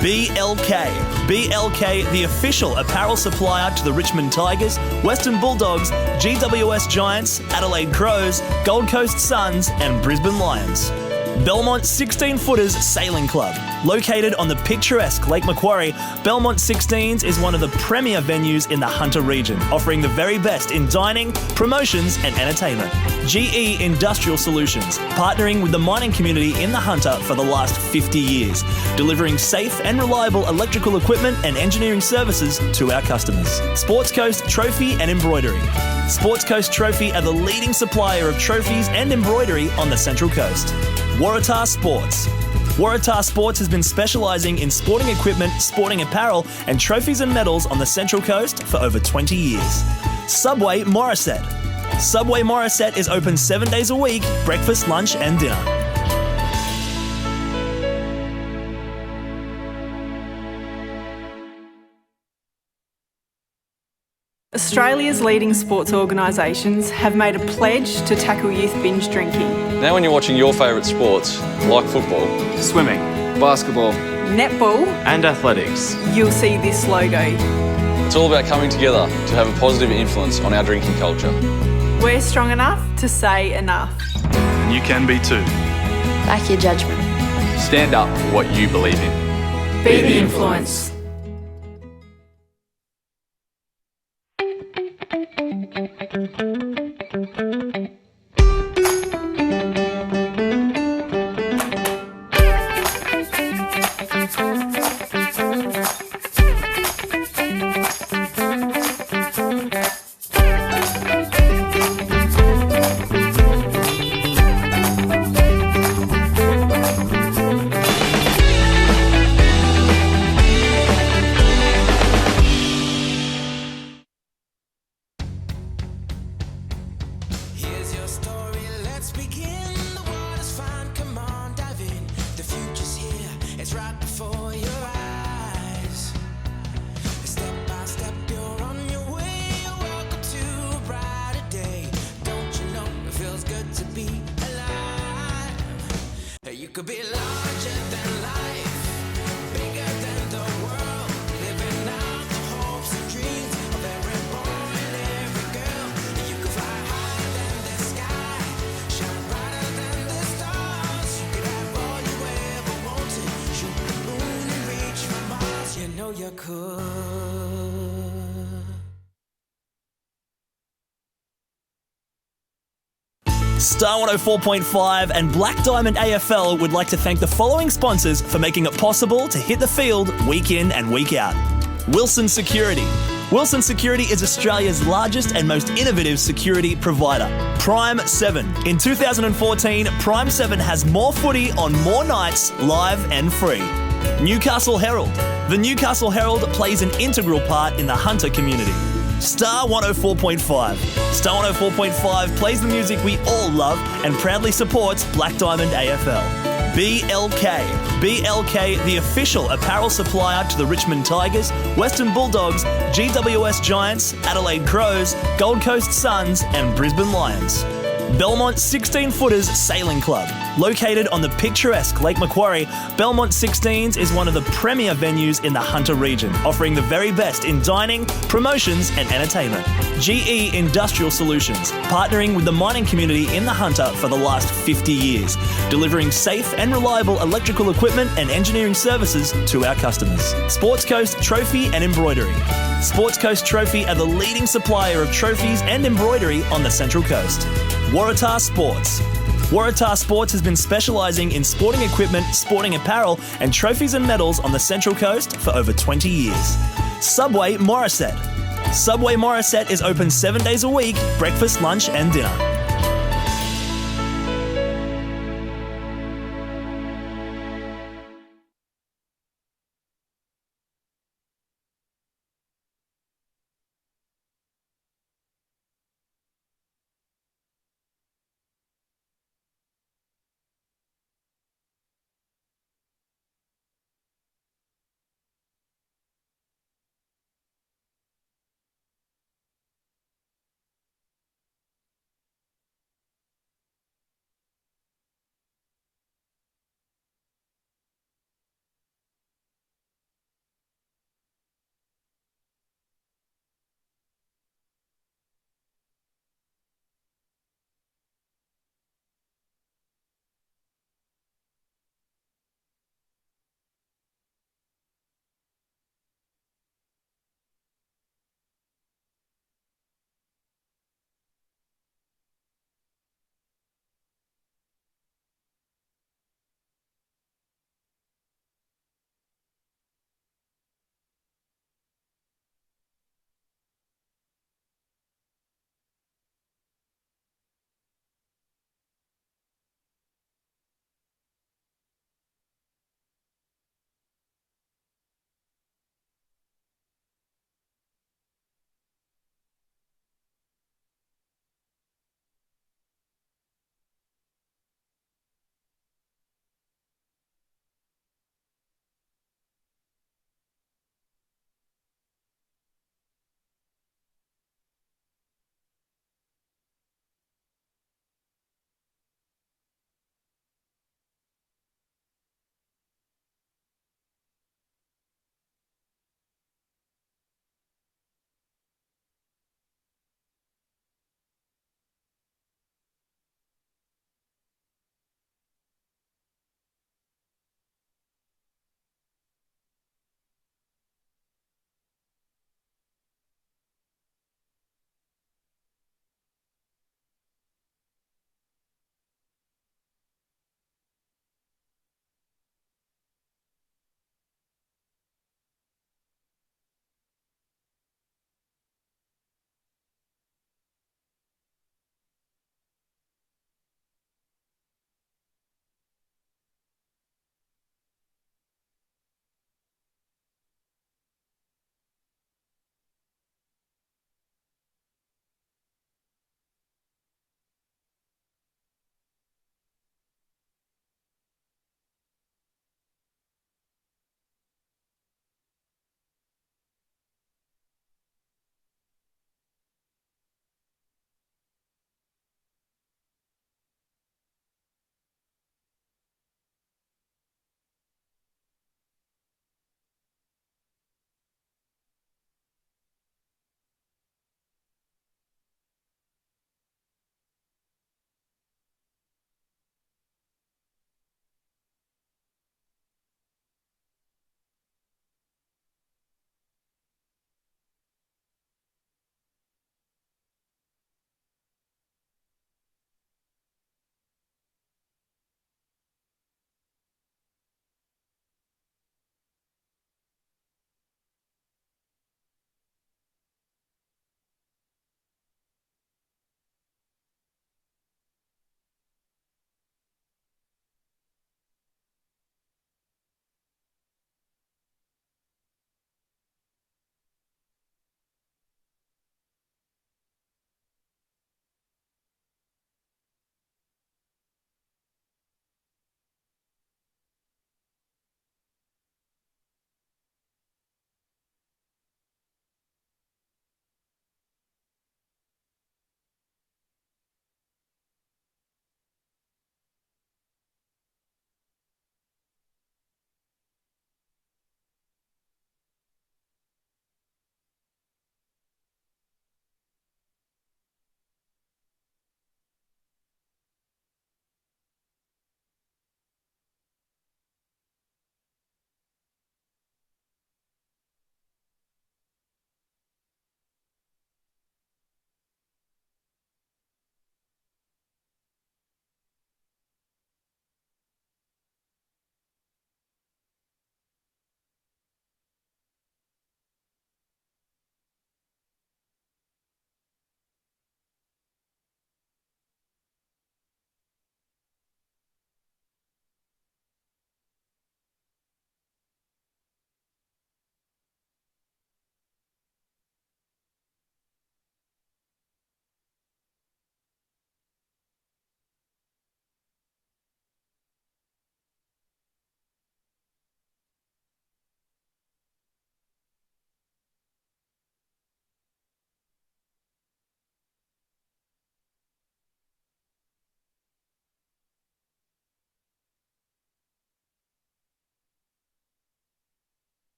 BLK. BLK, the official apparel supplier to the Richmond Tigers, Western Bulldogs, GWS Giants, Adelaide Crows, Gold Coast Suns and Brisbane Lions. Belmont 16-Footers Sailing Club. Located on the picturesque Lake Macquarie, Belmont 16s is one of the premier venues in the Hunter region, offering the very best in dining, promotions and entertainment. GE Industrial Solutions, partnering with the mining community in the Hunter for the last 50 years, delivering safe and reliable electrical equipment and engineering services to our customers. Sports Coast Trophy and Embroidery. Sports Coast Trophy are the leading supplier of trophies and embroidery on the Central Coast. Waratah Sports. Waratah Sports has been specialising in sporting equipment, sporting apparel and trophies and medals on the Central Coast for over 20 years. Subway Morisset. Subway Morisset is open 7 days a week, breakfast, lunch and dinner. Australia's leading sports organisations have made a pledge to tackle youth binge drinking. Now when you're watching your favourite sports, like football, Swimming, basketball, Netball, and athletics. you'll see this logo. it's all about coming together to have a positive influence on our drinking culture. We're strong enough to say enough. And you can be too. Back your judgment. Stand up for what you believe in. Be the influence. Here's your story, let's begin. The water's fine, come on, dive in. The future's here, it's right before your eyes. Step by step, you're on your way. Welcome to a brighter day. Don't you know it feels good to be alive? You could be larger than life, bigger than the world, living out the hopes and dreams of every boy and every girl. You could fly higher than the sky, shine brighter than the stars. You could have all you ever wanted, shoot the moon and reach for Mars. You know you could. Star 104.5 and Black Diamond AFL would like to thank the following sponsors for making it possible to hit the field week in and week out. Wilson Security. Wilson Security is Australia's largest and most innovative security provider. Prime 7. In 2014, Prime 7 has more footy on more nights, live and free. Newcastle Herald. The Newcastle Herald plays an integral part in the hunter community. Star 104.5. Star 104.5 plays the music we all love and proudly supports Black Diamond AFL. BLK. BLK, the official apparel supplier to the Richmond Tigers, Western Bulldogs, GWS Giants, Adelaide Crows, Gold Coast Suns and Brisbane Lions. Belmont 16-Footers Sailing Club. Located on the picturesque Lake Macquarie, Belmont 16s is one of the premier venues in the Hunter region, offering the very best in dining, promotions and entertainment. GE Industrial Solutions, partnering with the mining community in the Hunter for the last 50 years, delivering safe and reliable electrical equipment and engineering services to our customers. Sports Coast Trophy and Embroidery. Sports Coast Trophy are the leading supplier of trophies and embroidery on the Central Coast. Waratah Sports. Waratah Sports has been specialising in sporting equipment, sporting apparel and trophies and medals on the Central Coast for over 20 years. Subway Morisset. Subway Morisset is open 7 days a week, breakfast, lunch and dinner.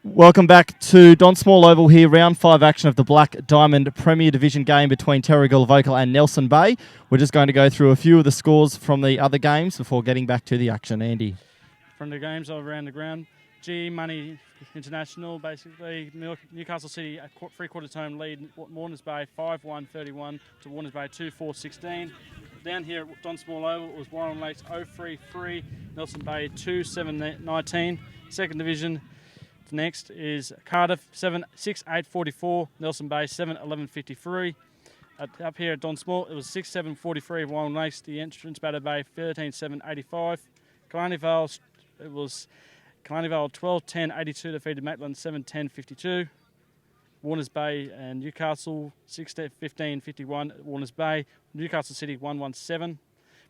Welcome back to Don Small Oval here, round 5 action of the Black Diamond Premier Division game between Terrigal, Avoca and Nelson Bay. We're just going to go through a few of the scores from the other games before getting back to the action. Andy. From the games around the ground, G Money International, basically, Newcastle City a three-quarter time lead, Warners Bay 5-1-31 to Warners Bay 2-4-16. Down here at Don Small Oval, it was Warren Lakes 0-3-3, Nelson Bay 2-7-19. Second division. Next is Cardiff 6-8-44, Nelson Bay 7-11-53. Up here at Don Small, it was 6-7-43 of Warren Lakes. The entrance Batter Bay 13-7-85. Killarney Vale, it was Killarney Vale 12-10-82 defeated Maitland 7-10-52. Warners Bay and Newcastle 6-15-51 Warners Bay. Newcastle City 1-1-7.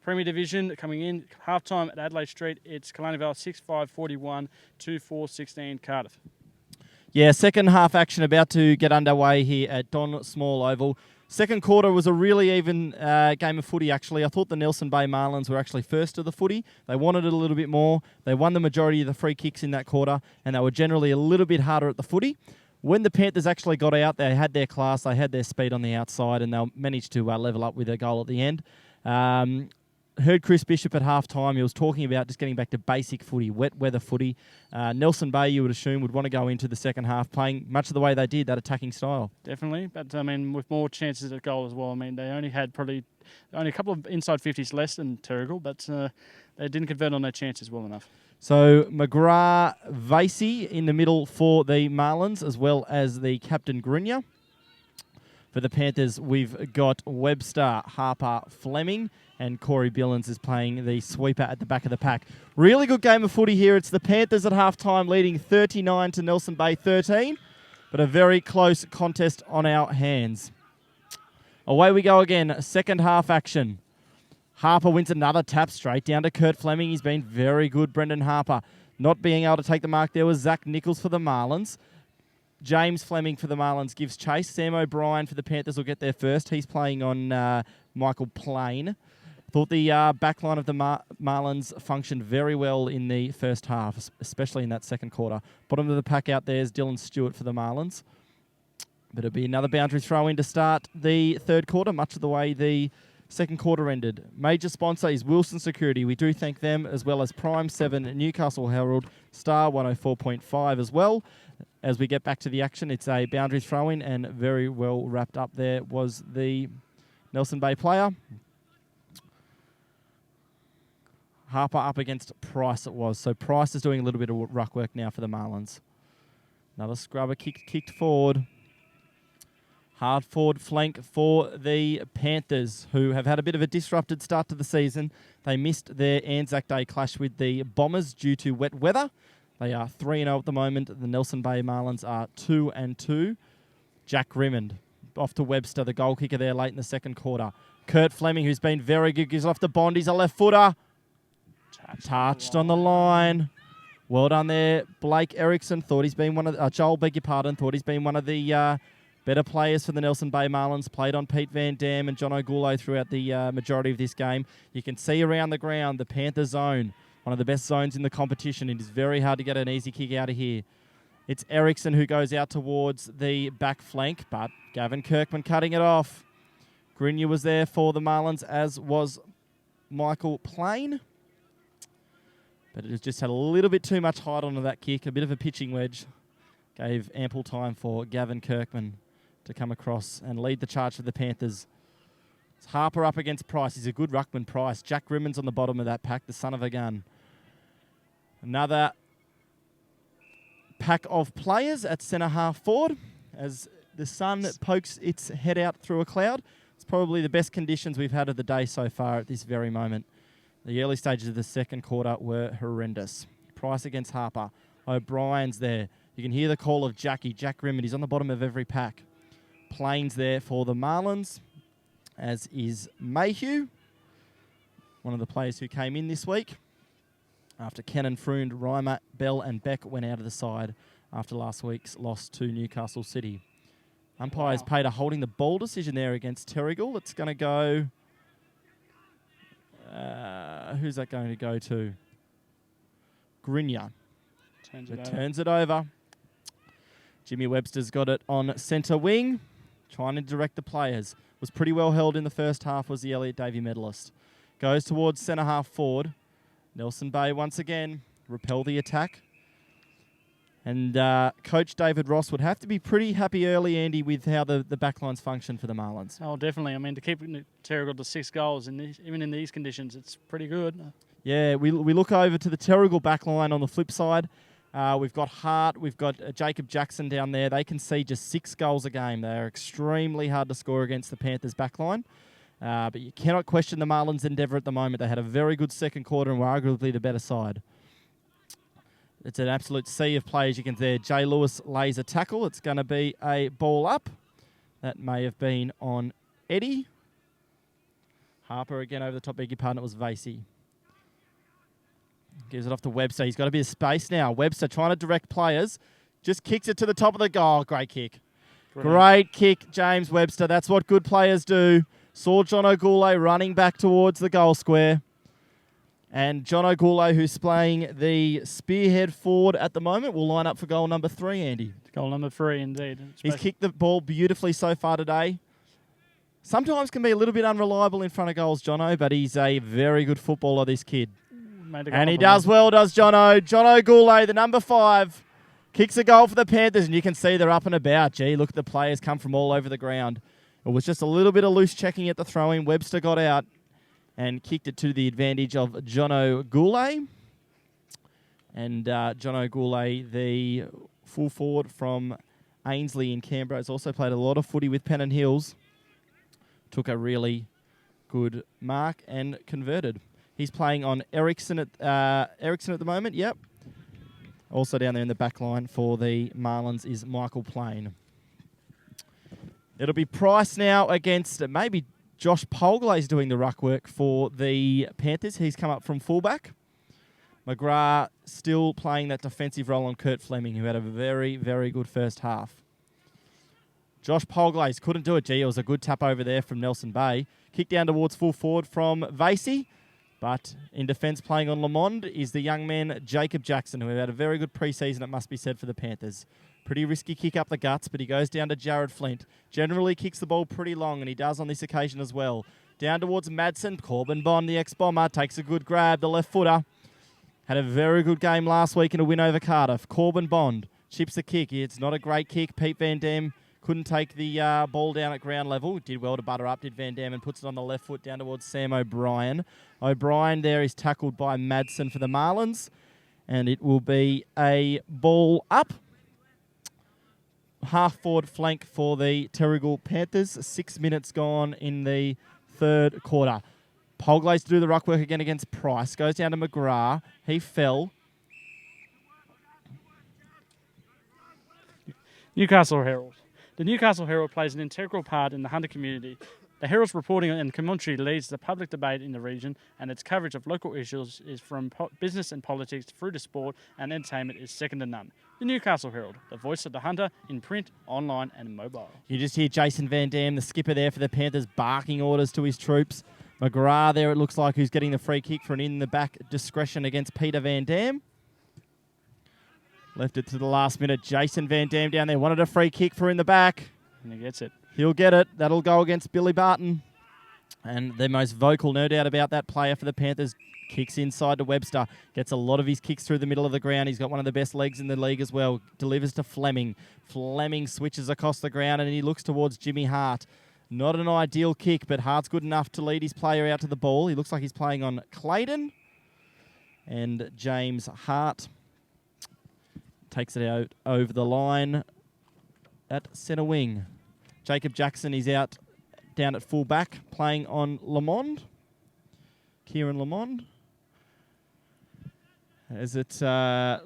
Premier Division coming in, half-time at Adelaide Street, it's Killarney Vale 6-5-41, 2-4-16 Cardiff. Yeah, second half action about to get underway here at Don Small Oval. Second quarter was a really even game of footy, actually. I thought the Nelson Bay Marlins were actually first of the footy. They wanted it a little bit more. They won the majority of the free kicks in that quarter, and they were generally a little bit harder at the footy. When the Panthers actually got out, they had their class, they had their speed on the outside, and they managed to level up with a goal at the end. Heard Chris Bishop at half-time. He was talking about just getting back to basic footy, wet weather footy. Nelson Bay, you would assume, would want to go into the second half playing much of the way they did, that attacking style. Definitely, but I mean, with more chances at goal as well. I mean, they only had probably a couple of inside 50s less than Terrigal, but they didn't convert on their chances well enough. So McGrath Vasey in the middle for the Marlins, as well as the captain Grinya. For the Panthers, we've got Webster, Harper, Fleming, and Corey Billings is playing the sweeper at the back of the pack. Really good game of footy here. It's the Panthers at halftime leading 39 to Nelson Bay 13, but a very close contest on our hands. Away we go again, second half action. Harper wins another tap straight down to Kurt Fleming. He's been very good, Brendan Harper. Not being able to take the mark there was Zach Nichols for the Marlins. James Fleming for the Marlins gives chase. Sam O'Brien for the Panthers will get there first. He's playing on Michael Plain. Thought the backline of the Marlins functioned very well in the first half, especially in that second quarter. Bottom of the pack out there is Dylan Stewart for the Marlins. But it'll be another boundary throw in to start the third quarter, much of the way the second quarter ended. Major sponsor is Wilson Security. We do thank them, as well as Prime 7, Newcastle Herald, Star 104.5 as well. As we get back to the action, it's a boundary throw-in, and very well wrapped up there was the Nelson Bay player. Harper up against Price it was. So Price is doing a little bit of ruck work now for the Marlins. Another scrubber kicked forward. Hard forward flank for the Panthers, who have had a bit of a disrupted start to the season. They missed their Anzac Day clash with the Bombers due to wet weather. They are 3-0 at the moment. The Nelson Bay Marlins are 2-2. Jack Rimmond off to Webster, the goal kicker there late in the second quarter. Kurt Fleming, who's been very good, gives off the Bond. He's a left footer. Touched on the line. Well done there, Blake Erickson. Thought he's been one of Joel, beg your pardon. Thought he's been one of the better players for the Nelson Bay Marlins. Played on Pete Van Dam and John O'Goulo throughout the majority of this game. You can see around the ground the Panther zone, one of the best zones in the competition. It is very hard to get an easy kick out of here. It's Erickson who goes out towards the back flank, but Gavin Kirkman cutting it off. Grinya was there for the Marlins, as was Michael Plain. But it just had a little bit too much height onto that kick, a bit of a pitching wedge. Gave ample time for Gavin Kirkman to come across and lead the charge for the Panthers. It's Harper up against Price. He's a good ruckman, Price. Jack Rimmond's on the bottom of that pack, the son of a gun. Another pack of players at centre half forward as the sun pokes its head out through a cloud. It's probably the best conditions we've had of the day so far at this very moment. The early stages of the second quarter were horrendous. Price against Harper. O'Brien's there. You can hear the call of Jack Rimmond. He's on the bottom of every pack. Plains there for the Marlins, as is Mayhew, one of the players who came in this week after Cannon, Freund, Reimer, Bell and Beck went out of the side after last week's loss to Newcastle City. Umpires paid a holding the ball decision there against Terrigal. It's going to go... who's that going to go to? Grinya. Turns it over. Jimmy Webster's got it on centre wing, trying to direct the players. Was pretty well held in the first half, was the Elliot Davey medalist. Goes towards centre half forward. Nelson Bay once again, repel the attack. And Coach David Ross would have to be pretty happy early, Andy, with how the backlines function for the Marlins. Oh, definitely. I mean, to keep Terrigal to 6 goals, even in these conditions, it's pretty good. Yeah, we look over to the Terrigal backline on the flip side. We've got Hart, we've got Jacob Jackson down there. They can see just 6 goals a game. They are extremely hard to score against the Panthers backline. But you cannot question the Marlins' endeavour at the moment. They had a very good second quarter and were arguably the better side. It's an absolute sea of players you can see there. Jay Lewis lays a tackle. It's going to be a ball up. That may have been on Eddie. Harper again over the top. Beg your pardon, it was Vasey. Gives it off to Webster. He's got a bit of space now. Webster trying to direct players. Just kicks it to the top of the goal. Great kick. Great kick, James Webster. That's what good players do. Saw John O'Goulay running back towards the goal square. And John O'Goulay, who's playing the spearhead forward at the moment, will line up for goal number 3, Andy. Goal number 3, indeed. He's kicked the ball beautifully so far today. Sometimes can be a little bit unreliable in front of goals, Jono, but he's a very good footballer, this kid. And he does well, does Jono. John O'Goulay, the number 5, kicks a goal for the Panthers, and you can see they're up and about. Gee, look at the players come from all over the ground. It was just a little bit of loose checking at the throw-in. Webster got out and kicked it to the advantage of Jono Goulay. And Jono Goulay, the full forward from Ainsley in Canberra, has also played a lot of footy with Pennant Hills. Took a really good mark and converted. He's playing on Ericsson at the moment, yep. Also down there in the back line for the Marlins is Michael Plain. It'll be Price now against maybe Josh Polglay's doing the ruck work for the Panthers. He's come up from fullback. McGrath still playing that defensive role on Kurt Fleming, who had a very, very good first half. Josh Polglays couldn't do it. Gee, it was a good tap over there from Nelson Bay. Kick down towards full forward from Vasey. But in defence playing on Lamond is the young man Jacob Jackson, who had a very good pre-season, it must be said, for the Panthers. Pretty risky kick up the guts, but he goes down to Jared Flint. Generally kicks the ball pretty long, and he does on this occasion as well. Down towards Madsen. Corbin Bond, the ex-Bomber, takes a good grab, the left footer. Had a very good game last week in a win over Cardiff. Corbin Bond chips the kick. It's not a great kick. Pete Van Dam couldn't take the ball down at ground level. Did well to butter up, did Van Dam, and puts it on the left foot down towards Sam O'Brien. O'Brien there is tackled by Madsen for the Marlins, and it will be a ball up. Half-forward flank for the Terrigal Panthers. 6 minutes gone in the third quarter. Polglays to do the ruck work again against Price. Goes down to McGrath. He fell. Newcastle Herald. The Newcastle Herald plays an integral part in the Hunter community. The Herald's reporting and commentary leads the public debate in the region, and its coverage of local issues is from business and politics through to sport and entertainment is second to none. The Newcastle Herald, the voice of the Hunter in print, online and mobile. You just hear Jason Van Dam, the skipper there for the Panthers, barking orders to his troops. McGrath there, it looks like, who's getting the free kick for an in-the-back discretion against Peter Van Dam. Left it to the last minute. Jason Van Dam down there wanted a free kick for in the back. And he gets it. He'll get it. That'll go against Billy Barton. And the most vocal, no doubt about that player for the Panthers, kicks inside to Webster. Gets a lot of his kicks through the middle of the ground. He's got one of the best legs in the league as well. Delivers to Fleming. Fleming switches across the ground and he looks towards Jimmy Hart. Not an ideal kick, but Hart's good enough to lead his player out to the ball. He looks like he's playing on Clayton. And James Hart takes it out over the line at centre wing. Jacob Jackson is out down at full back, playing on Lamond. Kieran Lamond. As it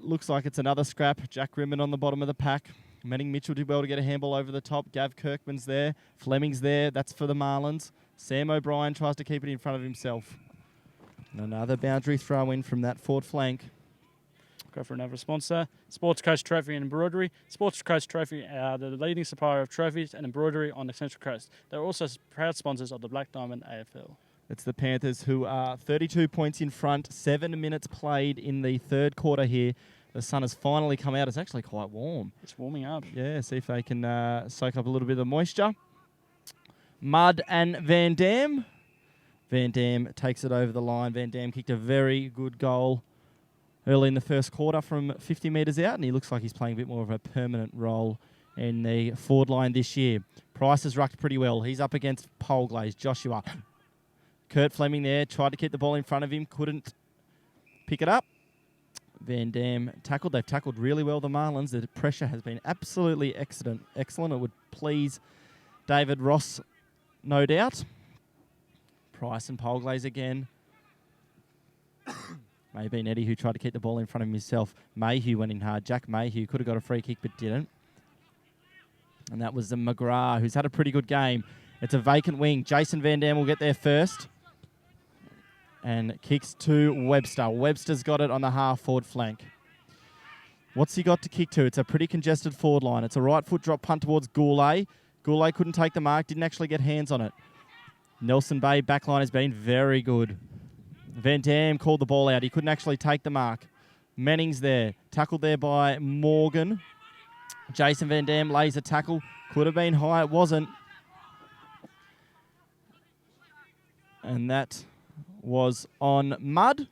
looks like it's another scrap. Jack Rimmon on the bottom of the pack. Manning Mitchell did well to get a handball over the top. Gav Kirkman's there. Fleming's there. That's for the Marlins. Sam O'Brien tries to keep it in front of himself. And another boundary throw in from that forward flank. Go for another sponsor. Sports Coast Trophy and Embroidery. Sports Coast Trophy are the leading supplier of trophies and embroidery on the Central Coast. They're also proud sponsors of the Black Diamond AFL. It's the Panthers who are 32 points in front, 7 minutes played in the third quarter here. The sun has finally come out. It's actually quite warm. It's warming up. Yeah, see if they can soak up a little bit of the moisture. Mudd and Van Dam. Van Dam takes it over the line. Van Dam kicked a very good goal early in the first quarter from 50 metres out, and he looks like he's playing a bit more of a permanent role in the forward line this year. Price has rucked pretty well. He's up against Polglaze. Joshua. Kurt Fleming there, tried to keep the ball in front of him, couldn't pick it up. Van Dam tackled. They've tackled really well, the Marlins. The pressure has been absolutely excellent. It would please David Ross, no doubt. Price and Polglaze again. May have been Eddie who tried to keep the ball in front of himself. Mayhew went in hard. Jack Mayhew could have got a free kick but didn't. And that was the McGrath, who's had a pretty good game. It's a vacant wing. Jason Van Dam will get there first. And kicks to Webster. Webster's got it on the half-forward flank. What's he got to kick to? It's a pretty congested forward line. It's a right foot drop punt towards Goulet. Goulet couldn't take the mark, didn't actually get hands on it. Nelson Bay backline has been very good. Van Dam called the ball out. He couldn't actually take the mark. Manning's there. Tackled there by Morgan. Jason Van Dam lays a tackle. Could have been high. It wasn't. And that was on Mudd.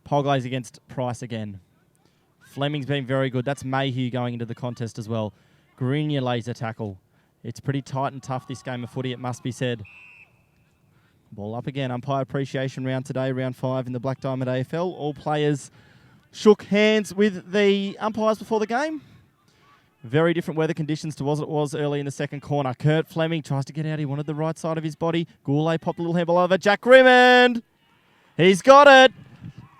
Polglaze against Price again. Fleming's been very good. That's Mayhew going into the contest as well. Grenier lays a tackle. It's pretty tight and tough, this game of footy, it must be said. Ball up again. Umpire appreciation round today, round 5 in the Black Diamond AFL. All players shook hands with the umpires before the game. Very different weather conditions to what it was early in the second corner. Kurt Fleming tries to get out. He wanted the right side of his body. Goulet popped a little handball over. Jack Rimmond. He's got it.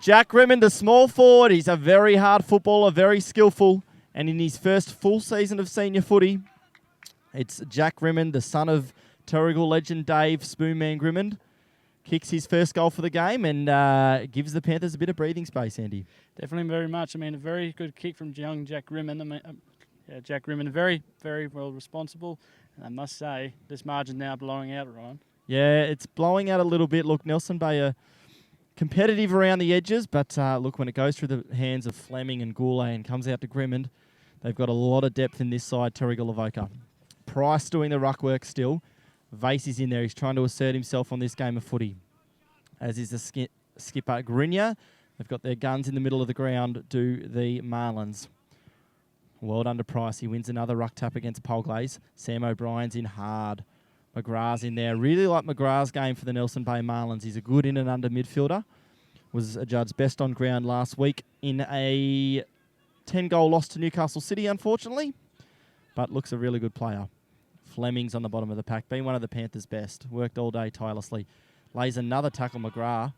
Jack Rimmond, the small forward. He's a very hard footballer, very skillful. And in his first full season of senior footy, it's Jack Rimmond, the son of Terrigal legend Dave Spoonman Rimmond, kicks his first goal for the game and gives the Panthers a bit of breathing space, Andy. Definitely very much. I mean, a very good kick from young Jack Rimmond. I mean, Jack Rimmond, very, very well responsible. And I must say, this margin now blowing out, Ryan. Yeah, it's blowing out a little bit. Look, Nelson Bay are competitive around the edges, but look, when it goes through the hands of Fleming and Goulet and comes out to Grimmond, they've got a lot of depth in this side, Terrigal Avoca. Price doing the ruck work still. Vase is in there. He's trying to assert himself on this game of footy, as is the skipper Grenier. They've got their guns in the middle of the ground, do the Marlins. Well done to Price. He wins another ruck tap against Polglaze. Sam O'Brien's in hard. McGrath's in there. Really like McGrath's game for the Nelson Bay Marlins. He's a good in and under midfielder. Was adjudged best on ground last week in a 10-goal loss to Newcastle City, unfortunately. But looks a really good player. Fleming's on the bottom of the pack. Been one of the Panthers' best. Worked all day tirelessly. Lays another tackle, McGrath.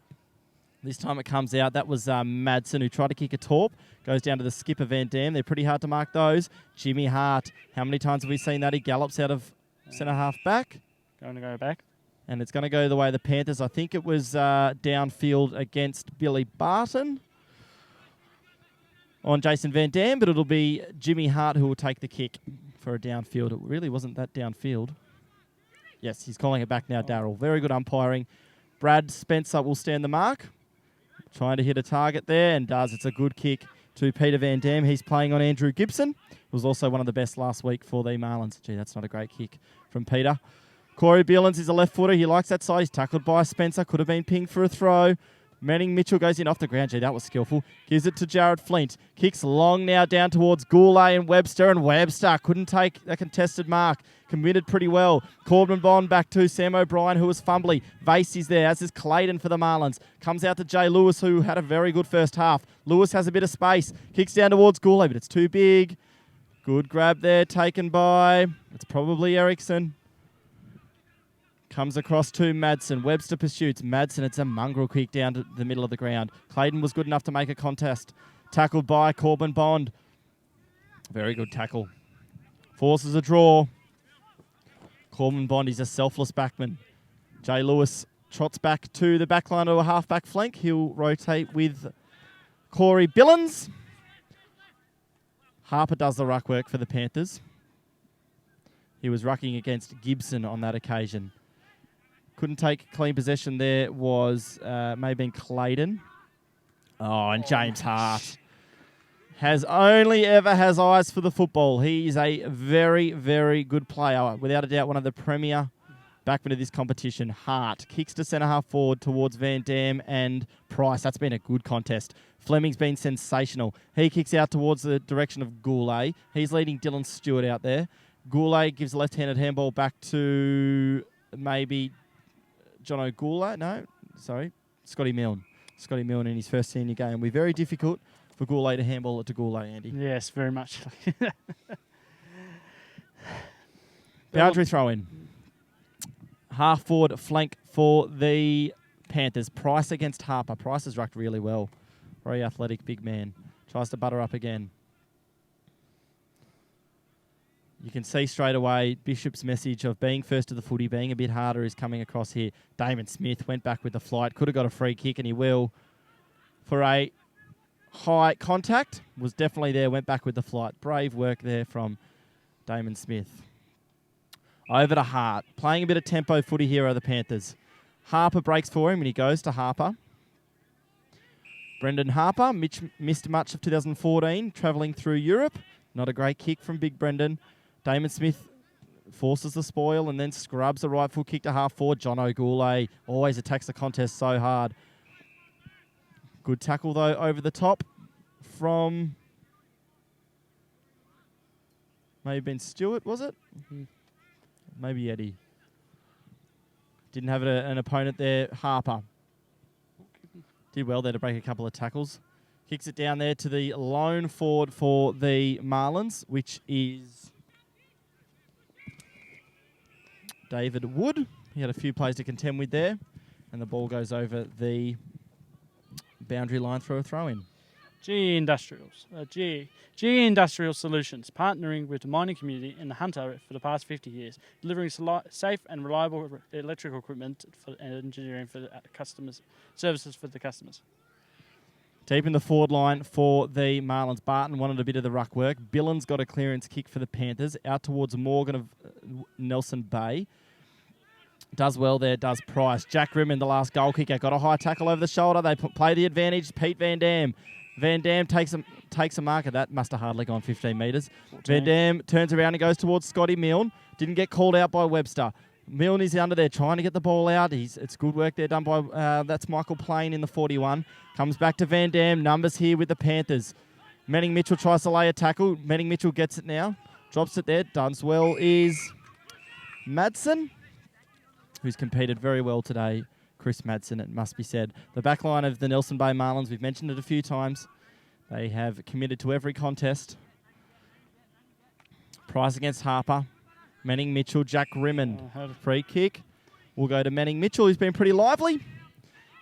This time it comes out. That was Madsen, who tried to kick a torp. Goes down to the skipper, Van Dam. They're pretty hard to mark those. Jimmy Hart. How many times have we seen that? He gallops out of centre-half back. Going to go back. And it's going to go the way of the Panthers. I think it was downfield against Billy Barton on Jason Van Dam, but it'll be Jimmy Hart who will take the kick for a downfield. It really wasn't that downfield. Yes, he's calling it back now, Darryl. Very good umpiring. Brad Spencer will stand the mark. Trying to hit a target there and does. It's a good kick to Peter Van Dam. He's playing on Andrew Gibson. Was also one of the best last week for the Marlins. Gee, that's not a great kick from Peter. Corey Billins is a left footer. He likes that side. He's tackled by Spencer. Could have been pinged for a throw. Manning Mitchell goes in off the ground. Gee, that was skillful. Gives it to Jared Flint. Kicks long now down towards Goulet and Webster. And Webster couldn't take a contested mark. Committed pretty well. Corbin Bond back to Sam O'Brien, who was fumbly. Vase is there, as is Clayton for the Marlins. Comes out to Jay Lewis, who had a very good first half. Lewis has a bit of space. Kicks down towards Goulet, but it's too big. Good grab there, taken by, it's probably Eriksson. Comes across to Madsen. Webster pursues. Madsen, it's a mongrel kick down to the middle of the ground. Clayton was good enough to make a contest. Tackled by Corbin Bond. Very good tackle. Forces a draw. Corbin Bond is a selfless backman. Jay Lewis trots back to the back line to a half-back flank. He'll rotate with Corey Billins. Harper does the ruck work for the Panthers. He was rucking against Gibson on that occasion. Couldn't take clean possession there was may have been Clayton. Oh, and James Hart has only ever has eyes for the football. He's a very, very good player. Without a doubt, one of the premier backmen of this competition. Hart kicks to centre half forward towards Van Dam and Price. That's been a good contest. Fleming's been sensational. He kicks out towards the direction of Goulet. He's leading Dylan Stewart out there. Goulet gives a left-handed handball back to maybe John O'Goulet. No, sorry, Scotty Milne. Scotty Milne in his first senior game. It'll be very difficult for Goulet to handball it to Goulet, Andy. Yes, very much. Boundary throw-in. Half-forward flank for the Panthers. Price against Harper. Price has rucked really well. Very athletic, big man. Tries to butter up again. You can see straight away Bishop's message of being first to the footy, being a bit harder is coming across here. Damon Smith went back with the flight. Could have got a free kick, and he will. For a high contact, was definitely there, went back with the flight. Brave work there from Damon Smith. Over to Hart. Playing a bit of tempo footy here are the Panthers. Harper breaks for him, and he goes to Harper. Brendan Harper missed much of 2014, travelling through Europe. Not a great kick from Big Brendan. Damon Smith forces the spoil and then scrubs the right foot kick to half forward. John O'Goulet always attacks the contest so hard. Good tackle, though, over the top from maybe Ben Stewart, was it? Mm-hmm. Maybe Eddie. Didn't have an opponent there. Harper. Did well there to break a couple of tackles. Kicks it down there to the lone forward for the Marlins, which is David Wood. He had a few plays to contend with there. And the ball goes over the boundary line for a throw-in. GE Industrial Solutions, partnering with the mining community in the Hunter for the past 50 years, delivering safe and reliable electrical equipment and engineering for the customers, services for the customers. Deep in the forward line for the Marlins. Barton wanted a bit of the ruck work. Billins got a clearance kick for the Panthers. Out towards Morgan of Nelson Bay. Does well there, does Price. Jack Rimmon, the last goal kicker, got a high tackle over the shoulder. They play the advantage. Pete Van Dam. Van Dam takes a marker. That must have hardly gone 15 metres. Van Dam turns around and goes towards Scotty Milne. Didn't get called out by Webster. Milne is under there trying to get the ball out. It's good work there done by, that's Michael Plain in the 41. Comes back to Van Dam. Numbers here with the Panthers. Manning Mitchell tries to lay a tackle. Manning Mitchell gets it now. Drops it there. Does well is Madsen, who's competed very well today. Chris Madsen, it must be said. The back line of the Nelson Bay Marlins, we've mentioned it a few times. They have committed to every contest. Price against Harper. Manning Mitchell, Jack Rimmon. Free kick. We'll go to Manning Mitchell, who's been pretty lively.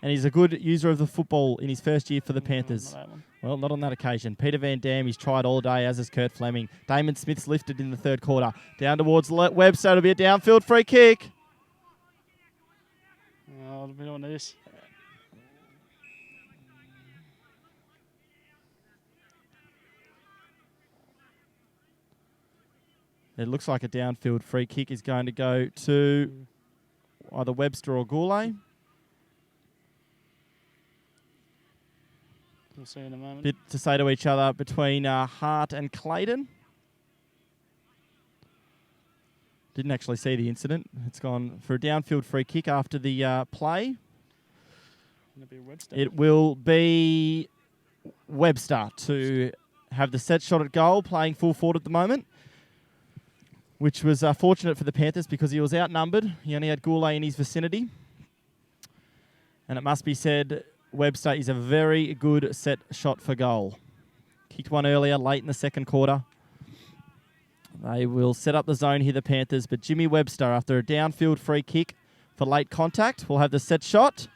And he's a good user of the football in his first year for the Panthers. Well, not on that occasion. Peter Van Dam, he's tried all day, as is Kurt Fleming. Damon Smith's lifted in the third quarter. Down towards Webster. It'll be a downfield free kick. Oh, we don't want this. It looks like a downfield free kick is going to go to either Webster or Goulet. We'll see in a moment. Bit to say to each other between Hart and Clayton. Didn't actually see the incident. It's gone for a downfield free kick after the play. It will be Webster to have the set shot at goal, playing full forward at the moment, which was fortunate for the Panthers because he was outnumbered. He only had Goulet in his vicinity. And it must be said, Webster is a very good set shot for goal. Kicked one earlier, late in the second quarter. They will set up the zone here, the Panthers, but Jimmy Webster, after a downfield free kick for late contact, will have the set shot.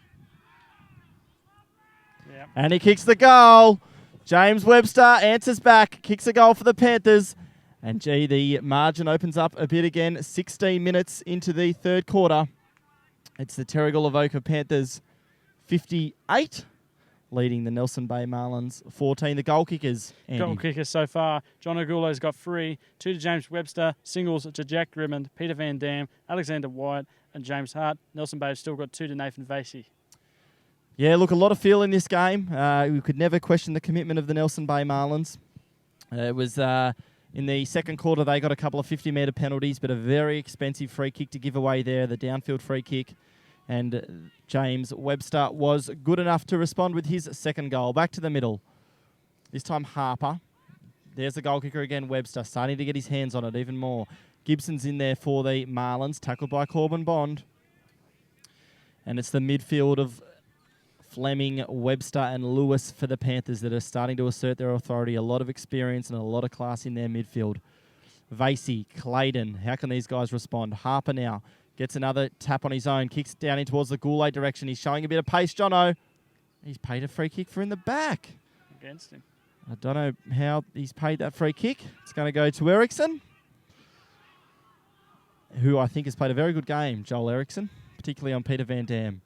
Yep. And he kicks the goal. James Webster answers back, kicks a goal for the Panthers. And gee, the margin opens up a bit again. 16 minutes into the third quarter. It's the Terrigal Avoca Panthers 58. leading the Nelson Bay Marlins 14. The goal kickers, Andy. Goal kickers so far. John O'Goulo's got 3, 2 to James Webster, singles to Jack Grimmond, Peter Van Dam, Alexander White and James Hart. Nelson Bay have still got 2 to Nathan Vasey. Yeah, look, a lot of feel in this game. We could never question the commitment of the Nelson Bay Marlins. It was in the second quarter, they got a couple of 50-metre penalties, but a very expensive free kick to give away there, the downfield free kick. And James Webster was good enough to respond with his second goal. Back to the middle. This time Harper. There's the goal kicker again, Webster, starting to get his hands on it even more. Gibson's in there for the Marlins, tackled by Corbin Bond. And it's the midfield of Fleming, Webster and Lewis for the Panthers that are starting to assert their authority. A lot of experience and a lot of class in their midfield. Vasey, Clayton, how can these guys respond? Harper now gets another tap on his own, kicks down in towards the Goulet direction. He's showing a bit of pace, Jono. He's paid a free kick for in the back. Against him. I don't know how he's paid that free kick. It's going to go to Eriksson, who I think has played a very good game, Joel Eriksson, particularly on Peter Van Dam.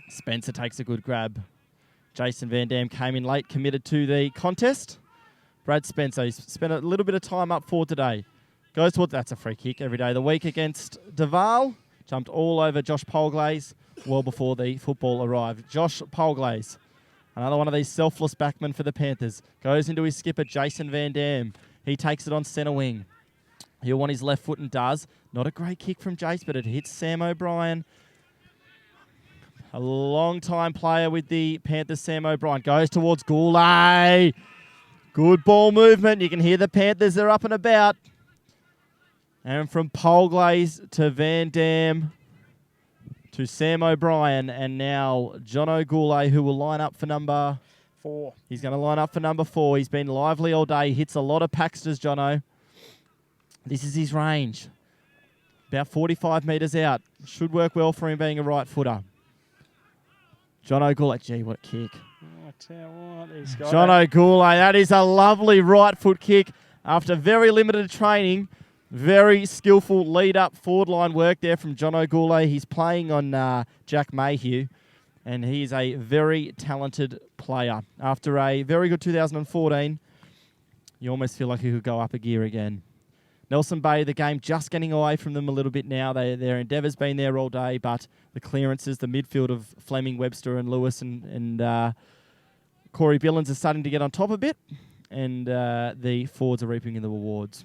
Spencer takes a good grab. Jason Van Dam came in late, committed to the contest. Brad Spencer, he's spent a little bit of time up forward today. Goes towards, that's a free kick every day of the week against Duval. Jumped all over Josh Polglaze well before the football arrived. Josh Polglaze, another one of these selfless backmen for the Panthers. Goes into his skipper, Jason Van Dam. He takes it on centre wing. He'll want his left foot and does. Not a great kick from Jace, but it hits Sam O'Brien. A long-time player with the Panthers, Sam O'Brien. Goes towards Goulet. Good ball movement. You can hear the Panthers are up and about. And from Polglaze to Van Dam to Sam O'Brien. And now John O'Goulet, who will line up for number 4. He's going to line up for number 4. He's been lively all day. Hits a lot of Paxters, Jono. This is his range. About 45 metres out. Should work well for him being a right footer. John O'Goulet, gee, what a kick. I tell you what, he's got John O'Goulet, that is a lovely right foot kick after very limited training. Very skillful lead-up forward line work there from John O'Goulet. He's playing on Jack Mayhew, and he is a very talented player. After a very good 2014, you almost feel like he could go up a gear again. Nelson Bay, the game just getting away from them a little bit now. Their endeavour's been there all day, but the clearances, the midfield of Fleming, Webster and Lewis and Corey Billings are starting to get on top a bit, and the forwards are reaping in the rewards.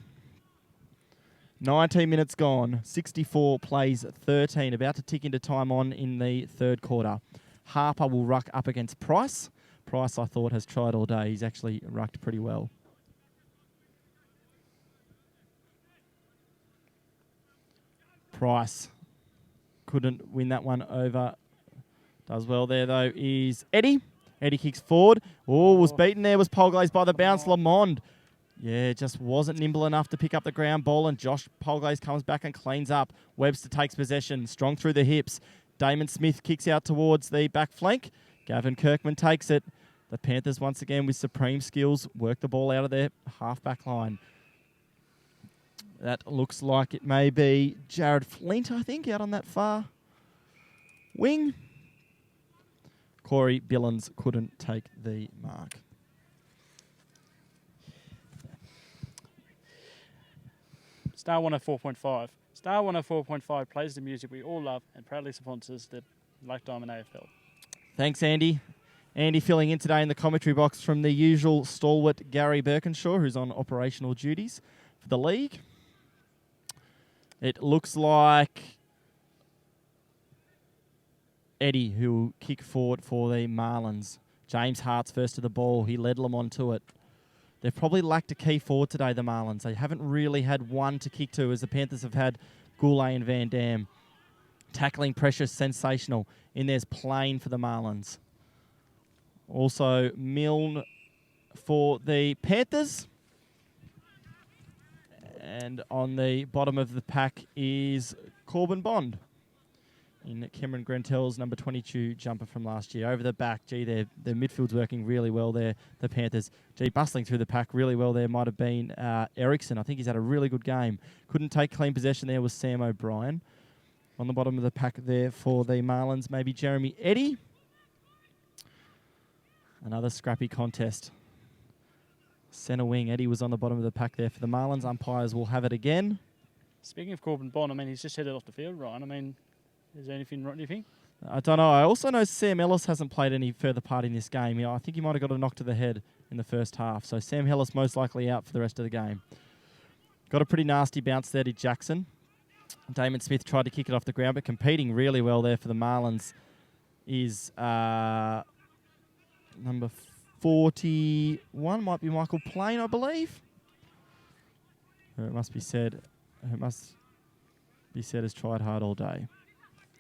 19 minutes gone, 64 plays 13, about to tick into time on in the third quarter. Harper will ruck up against Price. Price, I thought, has tried all day. He's actually rucked pretty well. Price couldn't win that one over. Does well there, though, is Eddie. Eddie kicks forward. Oh, was beaten there, was Polglaze by the bounce. Lamond, yeah, just wasn't nimble enough to pick up the ground ball, and Josh Polglaze comes back and cleans up. Webster takes possession, strong through the hips. Damon Smith kicks out towards the back flank. Gavin Kirkman takes it. The Panthers, once again, with supreme skills, work the ball out of their half-back line. That looks like it may be Jared Flint, I think, out on that far wing. Corey Billings couldn't take the mark. Star 104.5. Star 104.5 plays the music we all love and proudly sponsors the Black Diamond AFL. Thanks, Andy. Andy filling in today in the commentary box from the usual stalwart Gary Birkinshaw, who's on operational duties for the league. It looks like Eddie, who will kick forward for the Marlins. James Hart's first to the ball. He led Lamont to it. They've probably lacked a key forward today, the Marlins. They haven't really had one to kick to, as the Panthers have had Goulet and Van Dam. Tackling pressure, sensational. In there's Plain for the Marlins. Also, Milne for the Panthers. And on the bottom of the pack is Corbin Bond in Cameron Grentel's number 22 jumper from last year. Over the back, gee, their midfield's working really well there, the Panthers. Gee, bustling through the pack really well there might have been Eriksson. I think he's had a really good game. Couldn't take clean possession there was Sam O'Brien. On the bottom of the pack there for the Marlins, maybe Jeremy Eddy. Another scrappy contest. Centre wing, Eddie was on the bottom of the pack there for the Marlins. Umpires will have it again. Speaking of Corbin Bond, I mean, he's just headed off the field, Ryan. I mean, is there anything wrong, do you think? I don't know. I also know Sam Ellis hasn't played any further part in this game. I think he might have got a knock to the head in the first half. So Sam Ellis most likely out for the rest of the game. Got a pretty nasty bounce there to Jackson. Damon Smith tried to kick it off the ground, but competing really well there for the Marlins is number 41, might be Michael Plain, I believe. It must be said has tried hard all day.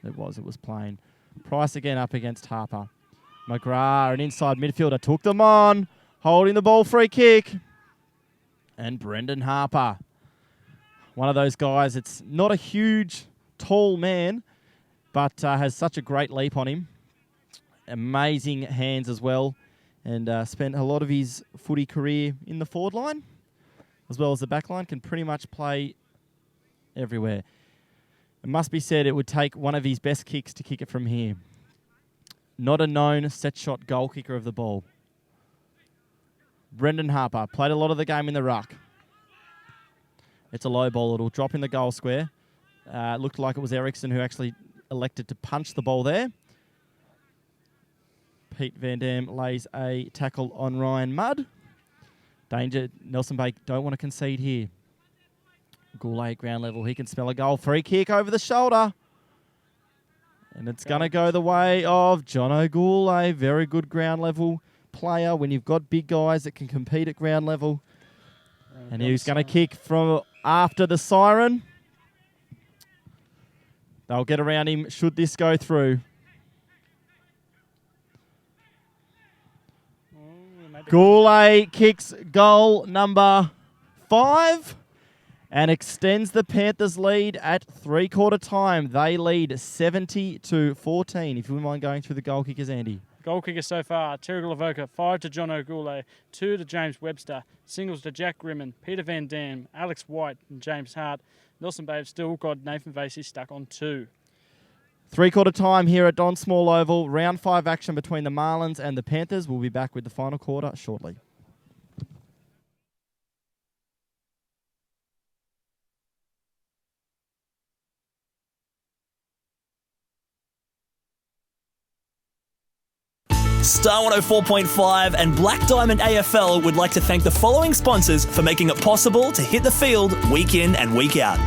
It was Plain. Price again up against Harper. McGrath, an inside midfielder, took them on, holding the ball, free kick. And Brendan Harper, one of those guys, it's not a huge, tall man, but has such a great leap on him. Amazing hands as well, and spent a lot of his footy career in the forward line, as well as the back line, can pretty much play everywhere. It must be said it would take one of his best kicks to kick it from here. Not a known set shot goal kicker of the ball. Brendan Harper played a lot of the game in the ruck. It's a low ball. It'll drop in the goal square. Looked like it was Eriksson who actually elected to punch the ball there. Pete Van Dam lays a tackle on Ryan Mudd. Danger. Nelson Bay don't want to concede here. Goulet ground level. He can smell a goal. Free kick over the shoulder. And it's going to go the way of Jono Goulet. Very good ground level player when you've got big guys that can compete at ground level. And he's going to kick from after the siren. They'll get around him should this go through. Goulet kicks goal number 5 and extends the Panthers' lead at three-quarter time. They lead 70-14. If you wouldn't mind going through the goal kickers, Andy. Goal kickers so far, Terrigal Avoca, 5 to John O'Goulet, 2 to James Webster, singles to Jack Grimman, Peter Van Dam, Alex White and James Hart. Nelson Bay have still got Nathan Vasey stuck on 2. Three-quarter time here at Don Small Oval. Round 5 action between the Marlins and the Panthers. We'll be back with the final quarter shortly. Star 104.5 and Black Diamond AFL would like to thank the following sponsors for making it possible to hit the field week in and week out.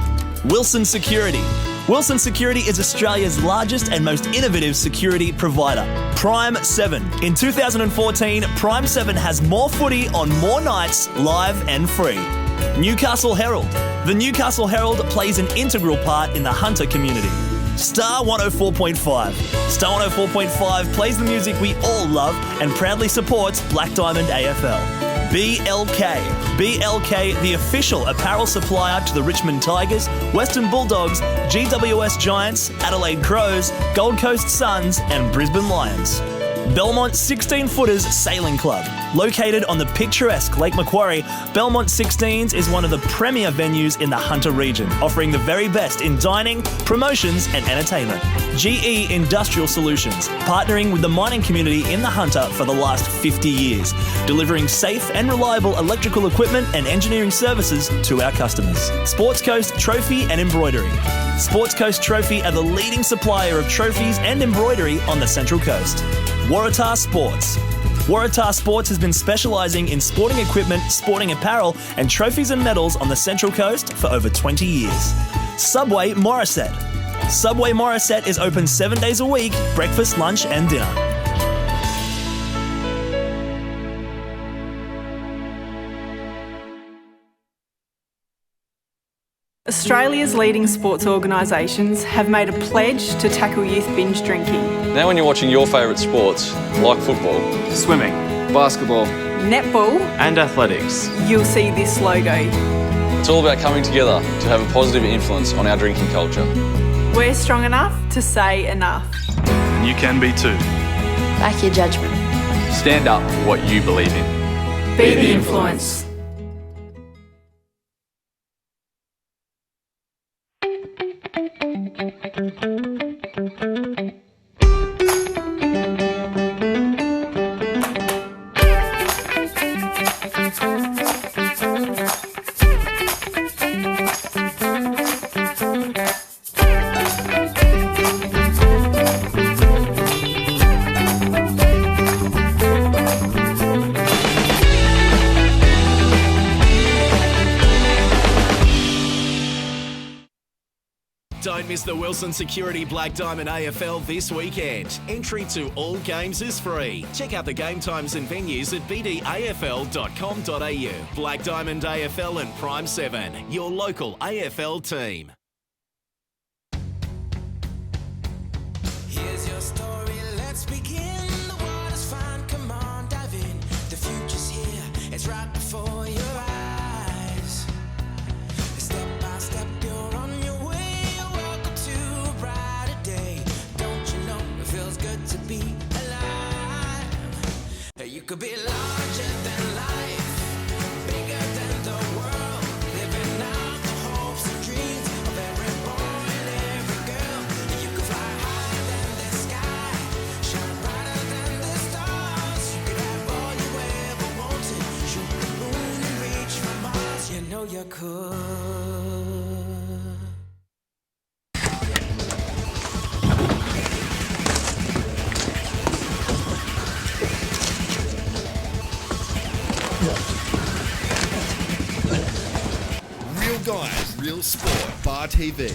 Wilson Security. Wilson Security is Australia's largest and most innovative security provider. Prime 7. In 2014, Prime 7 has more footy on more nights, live and free. Newcastle Herald. The Newcastle Herald plays an integral part in the hunter community. Star 104.5. Star 104.5 plays the music we all love and proudly supports Black Diamond AFL. BLK. BLK, the official apparel supplier to the Richmond Tigers, Western Bulldogs, GWS Giants, Adelaide Crows, Gold Coast Suns and Brisbane Lions. Belmont 16-Footers Sailing Club. Located on the picturesque Lake Macquarie, Belmont 16s is one of the premier venues in the Hunter region, offering the very best in dining, promotions and entertainment. GE Industrial Solutions, partnering with the mining community in the Hunter for the last 50 years, delivering safe and reliable electrical equipment and engineering services to our customers. Sports Coast Trophy and Embroidery. Sports Coast Trophy are the leading supplier of trophies and embroidery on the Central Coast. Waratah Sports. Waratah Sports has been specialising in sporting equipment, sporting apparel and trophies and medals on the Central Coast for over 20 years. Subway Morisset. Subway Morisset is open 7 days a week, breakfast, lunch and dinner. Australia's leading sports organisations have made a pledge to tackle youth binge drinking. Now when you're watching your favourite sports, like football, Swimming, basketball, Netball, and athletics. you'll see this logo. it's all about coming together to have a positive influence on our drinking culture. We're strong enough to say enough. And you can be too. Back your judgment. Stand up for what you believe in. Be the influence. Don't miss the Wilson Security Black Diamond AFL this weekend. Entry to all games is free. Check out the game times and venues at bdafl.com.au. Black Diamond AFL and Prime 7, your local AFL team. Here's your story, let's begin. The water's fine, come on, dive in. The future's here, it's right before your eyes. Step by step, you're on your way. Welcome to a brighter day. Don't you know it feels good to be alive? You could be larger than life, bigger than the world, living out the hopes and dreams of every boy and every girl. You could fly higher than the sky, shine brighter than the stars. You could have all you ever wanted, shoot the moon and reach for Mars. You know you could. Real guys, real sport. Bar TV.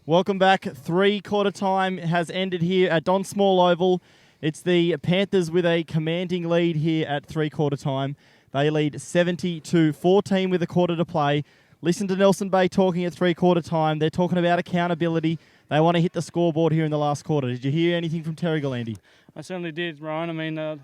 Welcome back. 3/4 time has ended here at Don Small Oval. It's the Panthers with a commanding lead here at 3/4 time. They lead 70-14 with a quarter to play. Listen to Nelson Bay talking at 3/4 time. They're talking about accountability. They want to hit the scoreboard here in the last quarter. Did you hear anything from Terrigal, Andy? I certainly did, Ryan. I mean,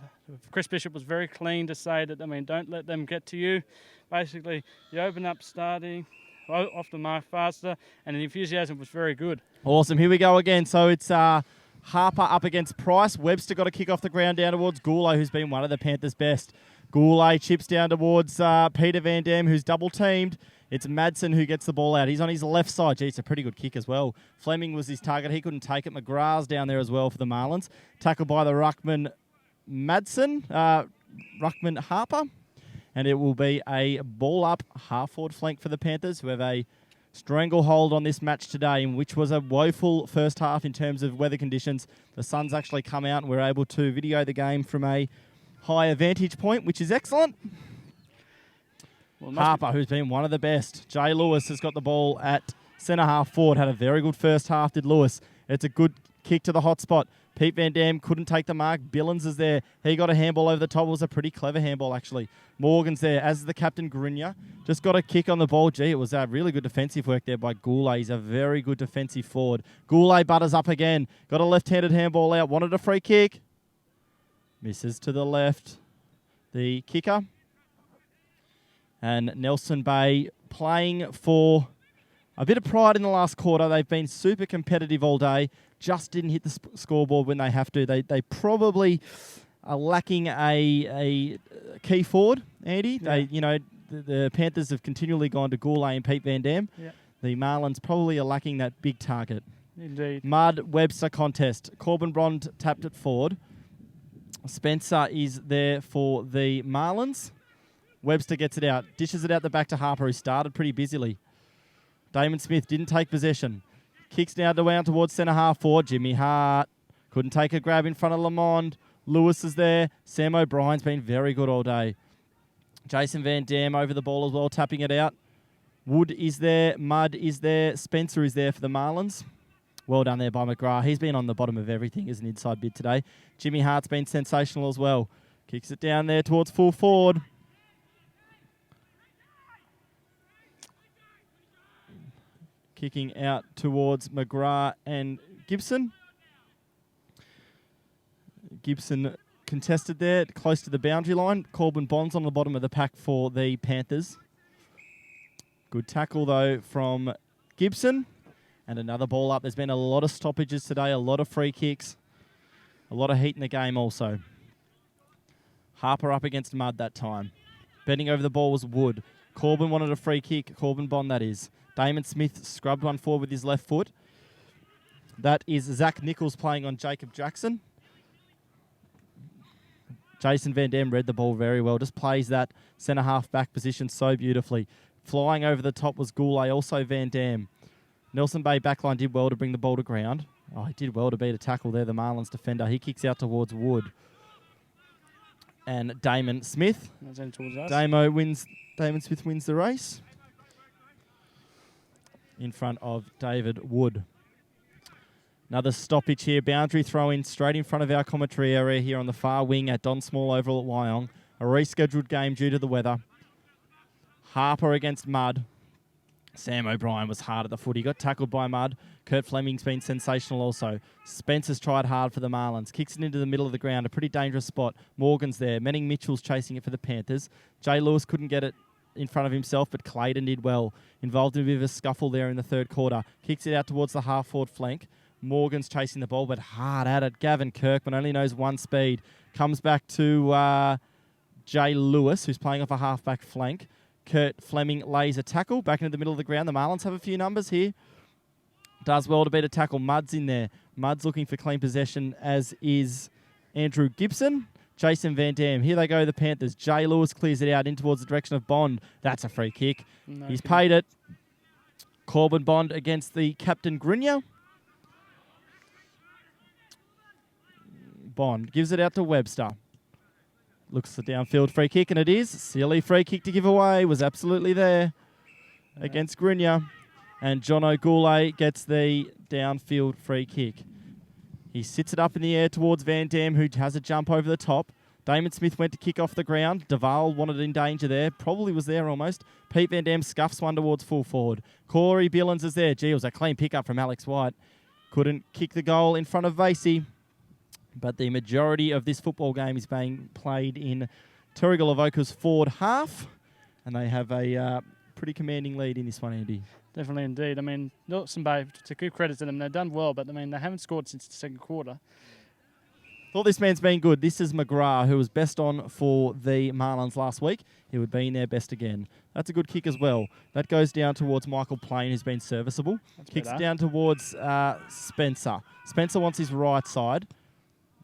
Chris Bishop was very clean to say that, I mean, don't let them get to you. Basically, you open up starting off the mark faster, and the enthusiasm was very good. Awesome. Here we go again. So it's Harper up against Price. Webster got to kick off the ground down towards Goulet, who's been one of the Panthers' best. Goulet chips down towards Peter Van Dam, who's double-teamed. It's Madsen who gets the ball out. He's on his left side. Gee, it's a pretty good kick as well. Fleming was his target. He couldn't take it. McGrath's down there as well for the Marlins. Tackled by the Ruckman Madsen. Ruckman Harper. And it will be a ball-up half-forward flank for the Panthers, who have a stranglehold on this match today, which was a woeful first half in terms of weather conditions. The sun's actually come out and we're able to video the game from a higher vantage point, which is excellent. Well, Harper, who's been one of the best. Jay Lewis has got the ball at centre half forward. Had a very good first half, did Lewis. It's a good kick to the hot spot. Pete Van Dam couldn't take the mark. Billings is there. He got a handball over the top. It was a pretty clever handball, actually. Morgan's there, as the captain, Grinya. Just got a kick on the ball. Gee, it was a really good defensive work there by Goulet. He's a very good defensive forward. Goulet butters up again. Got a left-handed handball out. Wanted a free kick. Misses to the left. The kicker. And Nelson Bay playing for a bit of pride in the last quarter. They've been super competitive all day. Just didn't hit the scoreboard when they have to. They probably are lacking a key forward, Andy. Yeah. The Panthers have continually gone to Goulet and Pete Van Dam. Yeah. The Marlins probably are lacking that big target. Indeed. Mudd-Webster contest. Corbin Brond tapped it forward. Spencer is there for the Marlins. Webster gets it out. Dishes it out the back to Harper, who started pretty busily. Damon Smith didn't take possession. Kicks now down towards centre half forward. Jimmy Hart couldn't take a grab in front of Lamond. Lewis is there. Sam O'Brien's been very good all day. Jason Van Dam over the ball as well, tapping it out. Wood is there. Mudd is there. Spencer is there for the Marlins. Well done there by McGrath. He's been on the bottom of everything as an inside bid today. Jimmy Hart's been sensational as well. Kicks it down there towards full forward. Kicking out towards McGrath and Gibson. Gibson contested there, close to the boundary line. Corbin Bonds on the bottom of the pack for the Panthers. Good tackle, though, from Gibson. And another ball up. There's been a lot of stoppages today, a lot of free kicks, a lot of heat in the game also. Harper up against Mudd that time. Bending over the ball was Wood. Corbin wanted a free kick. Corbin Bond, that is. Damon Smith scrubbed one forward with his left foot. That is Zach Nichols playing on Jacob Jackson. Jason Van Dam read the ball very well. Just plays that centre half back position so beautifully. Flying over the top was Goulet, also Van Dam. Nelson Bay backline did well to bring the ball to ground. Oh, he did well to beat a tackle there, the Marlins defender. He kicks out towards Wood. And Damon Smith. That's in towards us. Damon Smith wins the race. In front of David Wood. Another stoppage here. Boundary throw in straight in front of our commentary area here on the far wing at Don Small Oval at Wyong. A rescheduled game due to the weather. Harper against Mudd. Sam O'Brien was hard at the foot. He got tackled by Mudd. Kurt Fleming's been sensational also. Spencer's tried hard for the Marlins. Kicks it into the middle of the ground. A pretty dangerous spot. Morgan's there. Manning Mitchell's chasing it for the Panthers. Jay Lewis couldn't get it in front of himself, but Clayton did well. Involved in a bit of a scuffle there in the third quarter. Kicks it out towards the half-forward flank. Morgan's chasing the ball, but hard at it. Gavin Kirkman only knows one speed. Comes back to Jay Lewis, who's playing off a half-back flank. Kurt Fleming lays a tackle back into the middle of the ground. The Marlins have a few numbers here. Does well to beat a tackle. Mudd's in there. Mudd's looking for clean possession, as is Andrew Gibson. Jason Van Dam. Here they go, the Panthers. Jay Lewis clears it out in towards the direction of Bond. That's a free kick. He's paid it. Corbin Bond against the captain Grenier. Bond gives it out to Webster. Looks the downfield free kick, and it is. Silly free kick to give away. Was absolutely there against Grenier. And Jono Goulet gets the downfield free kick. He sits it up in the air towards Van Dam, who has a jump over the top. Damon Smith went to kick off the ground. Duval wanted in danger there. Probably was there almost. Pete Van Dam scuffs one towards full forward. Corey Billings is there. Gee, it was a clean pickup from Alex White. Couldn't kick the goal in front of Vasey. But the majority of this football game is being played in Terrigal Avoca's forward half. And they have a pretty commanding lead in this one, Andy. Definitely indeed. I mean, Nelson Bay, to give credit to them, they've done well, but I mean, they haven't scored since the second quarter. Thought this man's been good. This is McGrath, who was best on for the Marlins last week. He would be in their best again. That's a good kick as well. That goes down towards Michael Plain, who's been serviceable. That's Kicks better. down towards Spencer. Spencer wants his right side.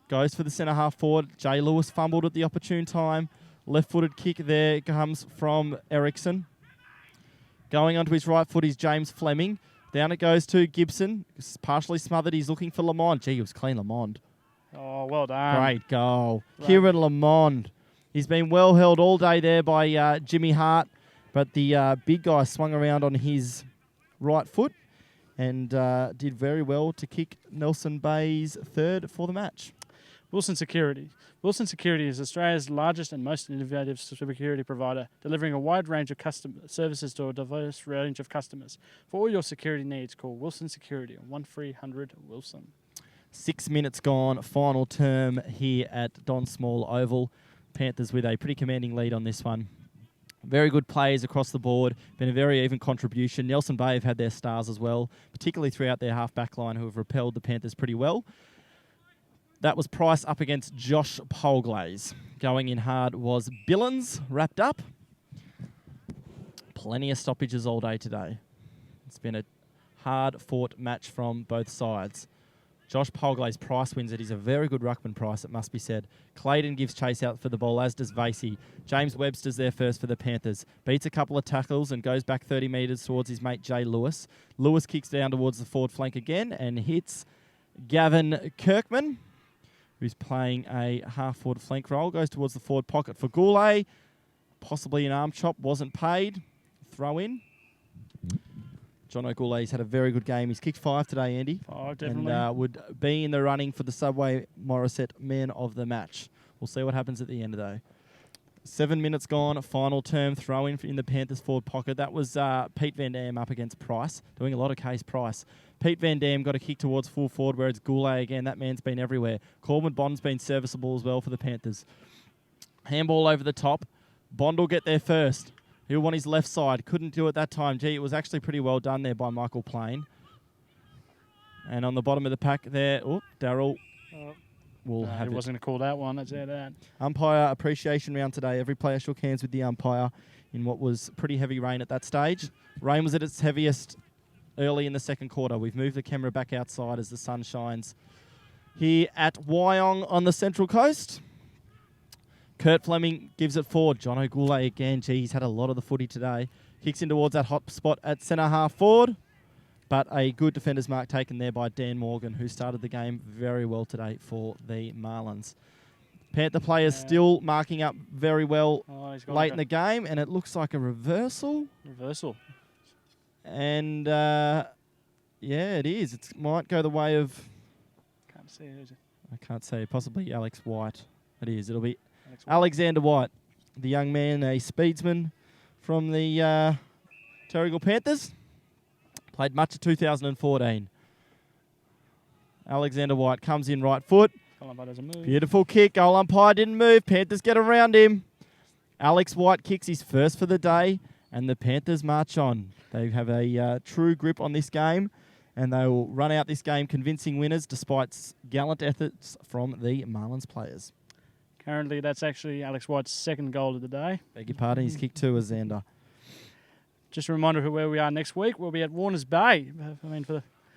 Goes for the centre half forward. Jay Lewis fumbled at the opportune time. Left-footed kick there comes from Eriksson. Going onto his right foot is James Fleming. Down it goes to Gibson. It's partially smothered. He's looking for Lamond. Gee, he was clean, Lamond. Oh, well done. Great goal. Right. Kieran Lamond. He's been well held all day there by Jimmy Hart, but the big guy swung around on his right foot and did very well to kick Nelson Bay's third for the match. Wilson Security. Wilson Security is Australia's largest and most innovative security provider, delivering a wide range of custom services to a diverse range of customers. For all your security needs, call Wilson Security on 1300 Wilson. 6 minutes gone, final term here at Don Small Oval. Panthers with a pretty commanding lead on this one. Very good players across the board. Been a very even contribution. Nelson Bay have had their stars as well, particularly throughout their half-back line, who have repelled the Panthers pretty well. That was Price up against Josh Polglaze. Going in hard was Billings, wrapped up. Plenty of stoppages all day today. It's been a hard-fought match from both sides. Josh Polglaze, Price wins it. He's a very good ruckman, Price, it must be said. Clayton gives chase out for the ball, as does Vasey. James Webster's there first for the Panthers. Beats a couple of tackles and goes back 30 metres towards his mate Jay Lewis. Lewis kicks down towards the forward flank again and hits Gavin Kirkman, who's playing a half-forward flank role. Goes towards the forward pocket for Goulet. Possibly an arm chop. Wasn't paid. Throw in. Jono Goulet's had a very good game. He's kicked 5 today, Andy. 5, definitely. And would be in the running for the Subway Morissette Man of the Match. We'll see what happens at the end, though. 7 minutes gone. Final term. Throw in the Panthers forward pocket. That was Pete Van Dam up against Price. Doing a lot of case Price. Pete Van Dam got a kick towards full forward, where it's Goulet again. That man's been everywhere. Corbin Bond's been serviceable as well for the Panthers. Handball over the top. Bond will get there first. He'll want his left side. Couldn't do it that time. Gee, it was actually pretty well done there by Michael Plain. And on the bottom of the pack there, Darryl will have he wasn't going to call that one. Let's say that. Umpire appreciation round today. Every player shook hands with the umpire in what was pretty heavy rain at that stage. Rain was at its heaviest early in the second quarter. We've moved the camera back outside as the sun shines here at Wyong on the Central Coast. Kurt Fleming gives it forward. Jono Goulet again. Gee, he's had a lot of the footy today. Kicks in towards that hot spot at centre half forward. But a good defender's mark taken there by Dan Morgan, who started the game very well today for the Marlins. Panther players still marking up very well late in the game, and it looks like a reversal. And, yeah, it is. It might go the way of... Can't see it, is it? I can't say. Possibly Alex White. It is. It'll be Alexander White, the young man, a speedsman from the Terrigal Panthers. Played much of 2014. Alexander White comes in right foot. Beautiful kick. Goal umpire didn't move. Panthers get around him. Alex White kicks his first for the day, and the Panthers march on. They have a true grip on this game, and they will run out this game convincing winners despite gallant efforts from the Marlins players. Currently, that's actually Alex White's second goal of the day. Beg your pardon, he's kicked 2 as Xander. Just a reminder of where we are next week. We'll be at Warners Bay.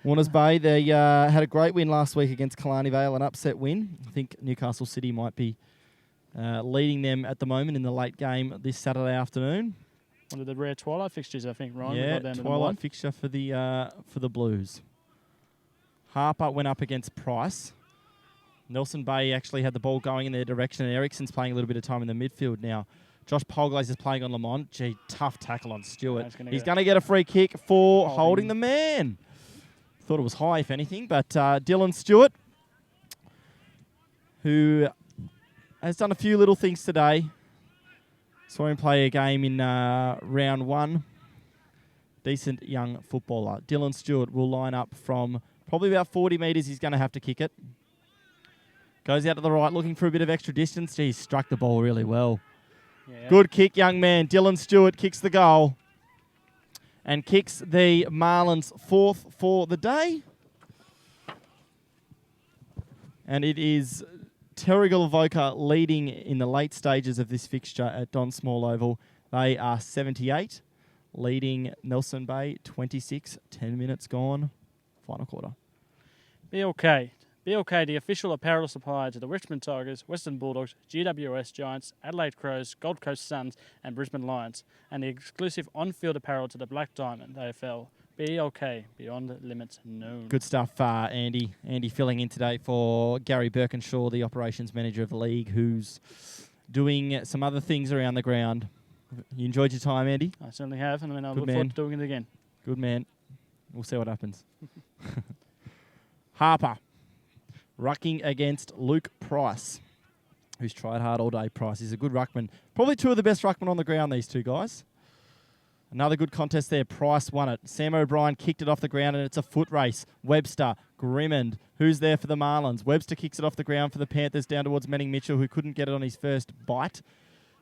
Warners Bay, they had a great win last week against Killarney Vale, an upset win. I think Newcastle City might be leading them at the moment in the late game this Saturday afternoon. One of the rare twilight fixtures, I think, Ryan. Yeah, twilight fixture for the Blues. Harper went up against Price. Nelson Bay actually had the ball going in their direction, and Ericsson's playing a little bit of time in the midfield now. Josh Polglaze is playing on Lamont. Gee, tough tackle on Stewart. He's going to get a free kick for holding the man. Thought it was high, if anything, but Dylan Stewart, who has done a few little things today. Saw him play a game in round 1. Decent young footballer. Dylan Stewart will line up from probably about 40 metres. He's going to have to kick it. Goes out to the right, looking for a bit of extra distance. Gee, he's struck the ball really well. Yeah. Good kick, young man. Dylan Stewart kicks the goal and kicks the Marlins 4th for the day. And it is Terrigal Avoca leading in the late stages of this fixture at Don Small Oval. They are 78, leading Nelson Bay 26, 10 minutes gone, final quarter. BLK. BLK, the official apparel supplier to the Richmond Tigers, Western Bulldogs, GWS Giants, Adelaide Crows, Gold Coast Suns and Brisbane Lions, and the exclusive on-field apparel to the Black Diamond AFL. BLK, beyond limits known. Good stuff, Andy. Andy filling in today for Gary Birkinshaw, the operations manager of the league, who's doing some other things around the ground. You enjoyed your time, Andy? I certainly have, and I look forward to doing it again. Good man. We'll see what happens. Harper. Rucking against Luke Price, who's tried hard all day. Price is a good ruckman. Probably 2 of the best ruckmen on the ground, these 2 guys. Another good contest there. Price won it. Sam O'Brien kicked it off the ground, and it's a foot race. Webster, Grimmond, who's there for the Marlins. Webster kicks it off the ground for the Panthers down towards Manning Mitchell, who couldn't get it on his first bite.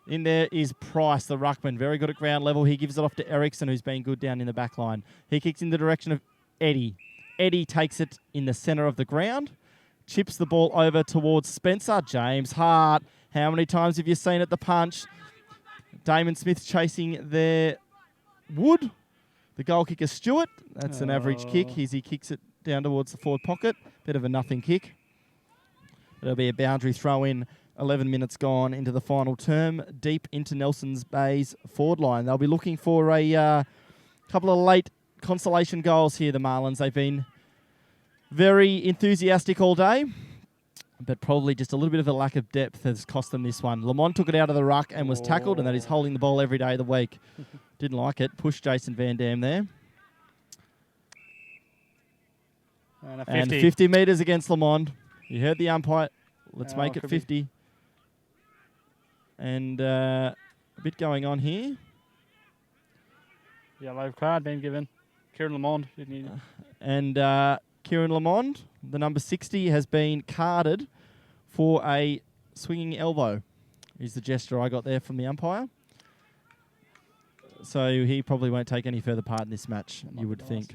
In there is Price, the ruckman. Very good at ground level. He gives it off to Ericsson, who's been good down in the back line. He kicks in the direction of Eddie. Eddie takes it in the centre of the ground. Chips the ball over towards Spencer. James Hart. How many times have you seen it, the punch? Damon Smith chasing their Wood. The goal kicker, Stewart. That's an average kick. He kicks it down towards the forward pocket. Bit of a nothing kick. It'll be a boundary throw in. 11 minutes gone into the final term. Deep into Nelson's Bay's forward line. They'll be looking for a couple of late consolation goals here, the Marlins. They've been very enthusiastic all day, but probably just a little bit of a lack of depth has cost them this one. Lamont took it out of the ruck and was tackled, and that is holding the ball every day of the week. Didn't like it. Pushed Jason Van Dam there. And 50 metres against Lamont. You heard the umpire. Let's make it 50. And a bit going on here. Yellow card being given. Kieran Lamont. And Kieran Lamont, the number 60, has been carded for a swinging elbow. Is the gesture I got there from the umpire. So he probably won't take any further part in this match, you would think.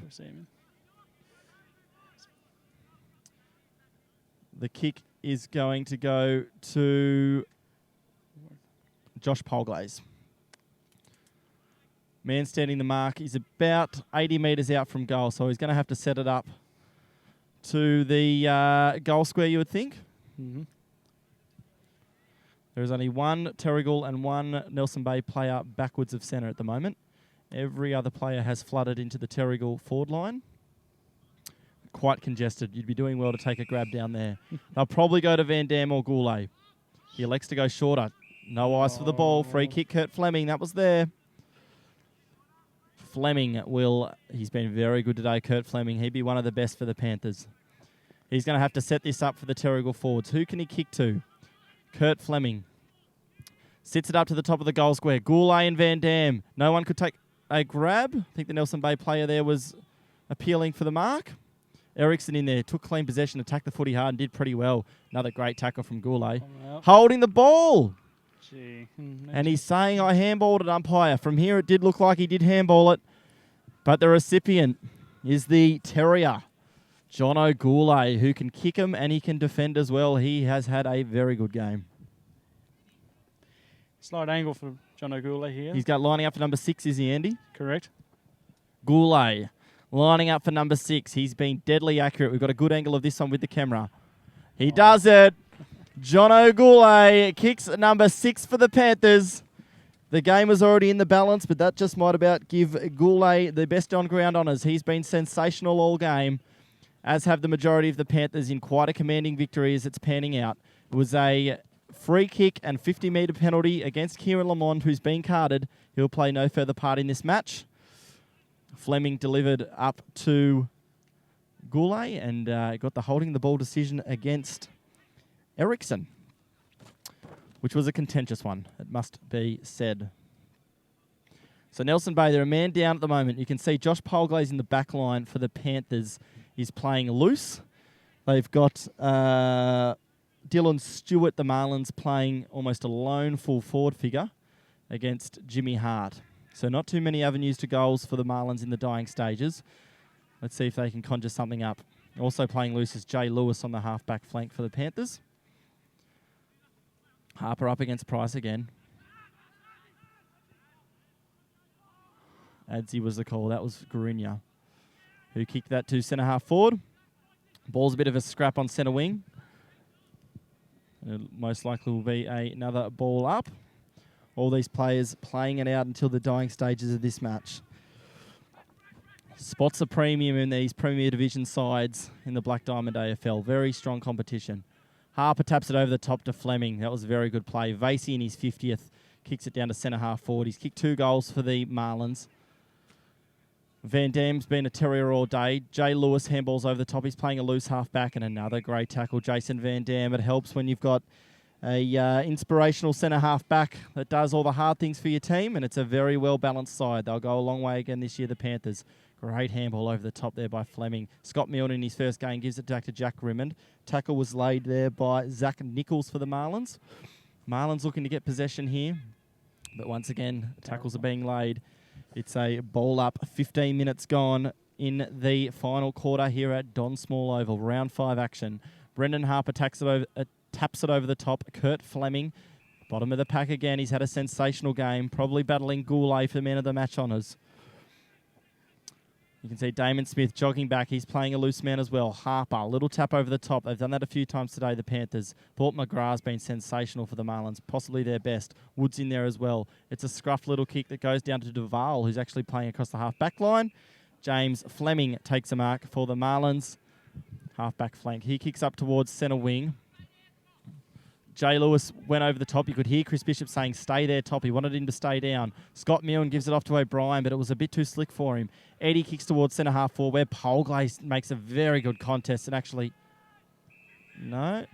The kick is going to go to Josh Polglaze. Man standing the mark is about 80 metres out from goal, so he's going to have to set it up to the goal square, you would think. Mm-hmm. There is only one Terrigal and one Nelson Bay player backwards of centre at the moment. Every other player has flooded into the Terrigal forward line. Quite congested. You'd be doing well to take a grab down there. They'll probably go to Van Dam or Goulet. He elects to go shorter. No ice for the ball. Free kick, Kurt Fleming. That was there. Fleming he's been very good today, Kurt Fleming. He'd be one of the best for the Panthers. He's going to have to set this up for the Terrigal forwards. Who can he kick to? Kurt Fleming. Sits it up to the top of the goal square. Goulet and Van Dam. No one could take a grab. I think the Nelson Bay player there was appealing for the mark. Ericsson in there. Took clean possession, attacked the footy hard and did pretty well. Another great tackle from Goulet. Holding the ball. Gee. And he's saying, I handballed it, umpire. From here, it did look like he did handball it. But the recipient is the Terrier, Jono Goulet, who can kick him and he can defend as well. He has had a very good game. Slight angle for Jono Goulet here. He's got lining up for number 6, is he, Andy? Correct. Goulet lining up for number 6. He's been deadly accurate. We've got a good angle of this one with the camera. He does it. Jono Goulet kicks number 6 for the Panthers. The game was already in the balance, but that just might about give Goulet the best on-ground honours. He's been sensational all game, as have the majority of the Panthers in quite a commanding victory as it's panning out. It was a free kick and 50-metre penalty against Kieran Lamond, who's been carded. He'll play no further part in this match. Fleming delivered up to Goulet and got the holding the ball decision against Ericsson, which was a contentious one, it must be said. So Nelson Bay, they're a man down at the moment. You can see Josh Polglaze in the back line for the Panthers is playing loose. They've got Dylan Stewart, the Marlins, playing almost a lone full forward figure against Jimmy Hart. So not too many avenues to goals for the Marlins in the dying stages. Let's see if they can conjure something up. Also playing loose is Jay Lewis on the half-back flank for the Panthers. Harper up against Price again. Adzi was the call. That was Garunia, who kicked that to centre-half forward. Ball's a bit of a scrap on centre wing. It most likely will be another ball up. All these players playing it out until the dying stages of this match. Spots a premium in these Premier Division sides in the Black Diamond AFL. Very strong competition. Harper taps it over the top to Fleming. That was a very good play. Vasey in his 50th kicks it down to centre-half forward. He's kicked 2 goals for the Marlins. Van Dam's been a terrier all day. Jay Lewis handballs over the top. He's playing a loose half-back and another great tackle. Jason Van Dam. It helps when you've got a inspirational centre-half back that does all the hard things for your team, and it's a very well-balanced side. They'll go a long way again this year, the Panthers. Great handball over the top there by Fleming. Scott Milne in his first game gives it back to Jack Rimmond. Tackle was laid there by Zach Nichols for the Marlins. Marlins looking to get possession here, but once again, tackles are being laid. It's a ball up, 15 minutes gone in the final quarter here at Don Small Oval. Round 5 action. Brendan Harper taps it over the top. Kurt Fleming, bottom of the pack again. He's had a sensational game, probably battling Goulet for the man of the match honours. You can see Damon Smith jogging back. He's playing a loose man as well. Harper, little tap over the top. They've done that a few times today, the Panthers. Thought McGrath's been sensational for the Marlins, possibly their best. Woods in there as well. It's a scruffed little kick that goes down to Duval, who's actually playing across the half-back line. James Fleming takes a mark for the Marlins. Half-back flank. He kicks up towards centre wing. Jay Lewis went over the top. You could hear Chris Bishop saying, stay there, top. He wanted him to stay down. Scott Milne gives it off to O'Brien, but it was a bit too slick for him. Eddie kicks towards centre-half forward, where Polglaze makes a very good contest. And actually, no.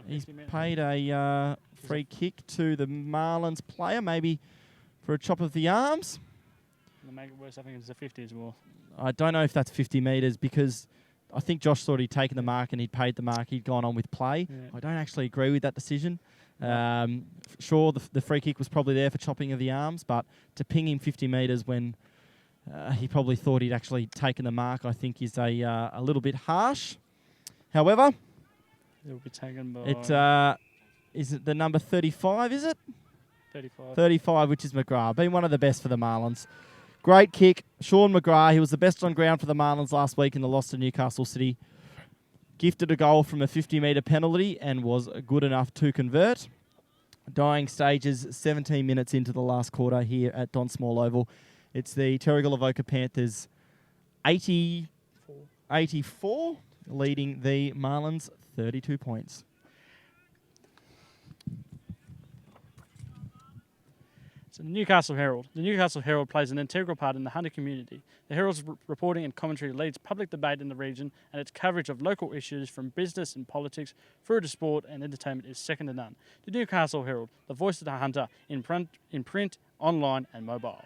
He's paid a free kick to the Marlins player, maybe for a chop of the arms. To make it worse, I think it's a 50 as well. I don't know if that's 50 metres because I think Josh thought he'd taken the mark and he'd paid the mark. He'd gone on with play. Yeah. I don't actually agree with that decision. Sure, the free kick was probably there for chopping of the arms, but to ping him 50 metres when he probably thought he'd actually taken the mark, I think is a little bit harsh. However, it will be taken by... Is it the number 35, is it? 35. 35, which is McGrath. Been one of the best for the Marlins. Great kick. Sean McGrath, he was the best on ground for the Marlins last week in the loss to Newcastle City. Gifted a goal from a 50-metre penalty and was good enough to convert. Dying stages, 17 minutes into the last quarter here at Don Small Oval. It's the Terrigal Avoca Panthers 84, leading the Marlins 32 points. So the Newcastle Herald. The Newcastle Herald plays an integral part in the hunter community. The Herald's reporting and commentary leads public debate in the region, and its coverage of local issues from business and politics through to sport and entertainment is second to none. The Newcastle Herald, the voice of the hunter in print, online and mobile.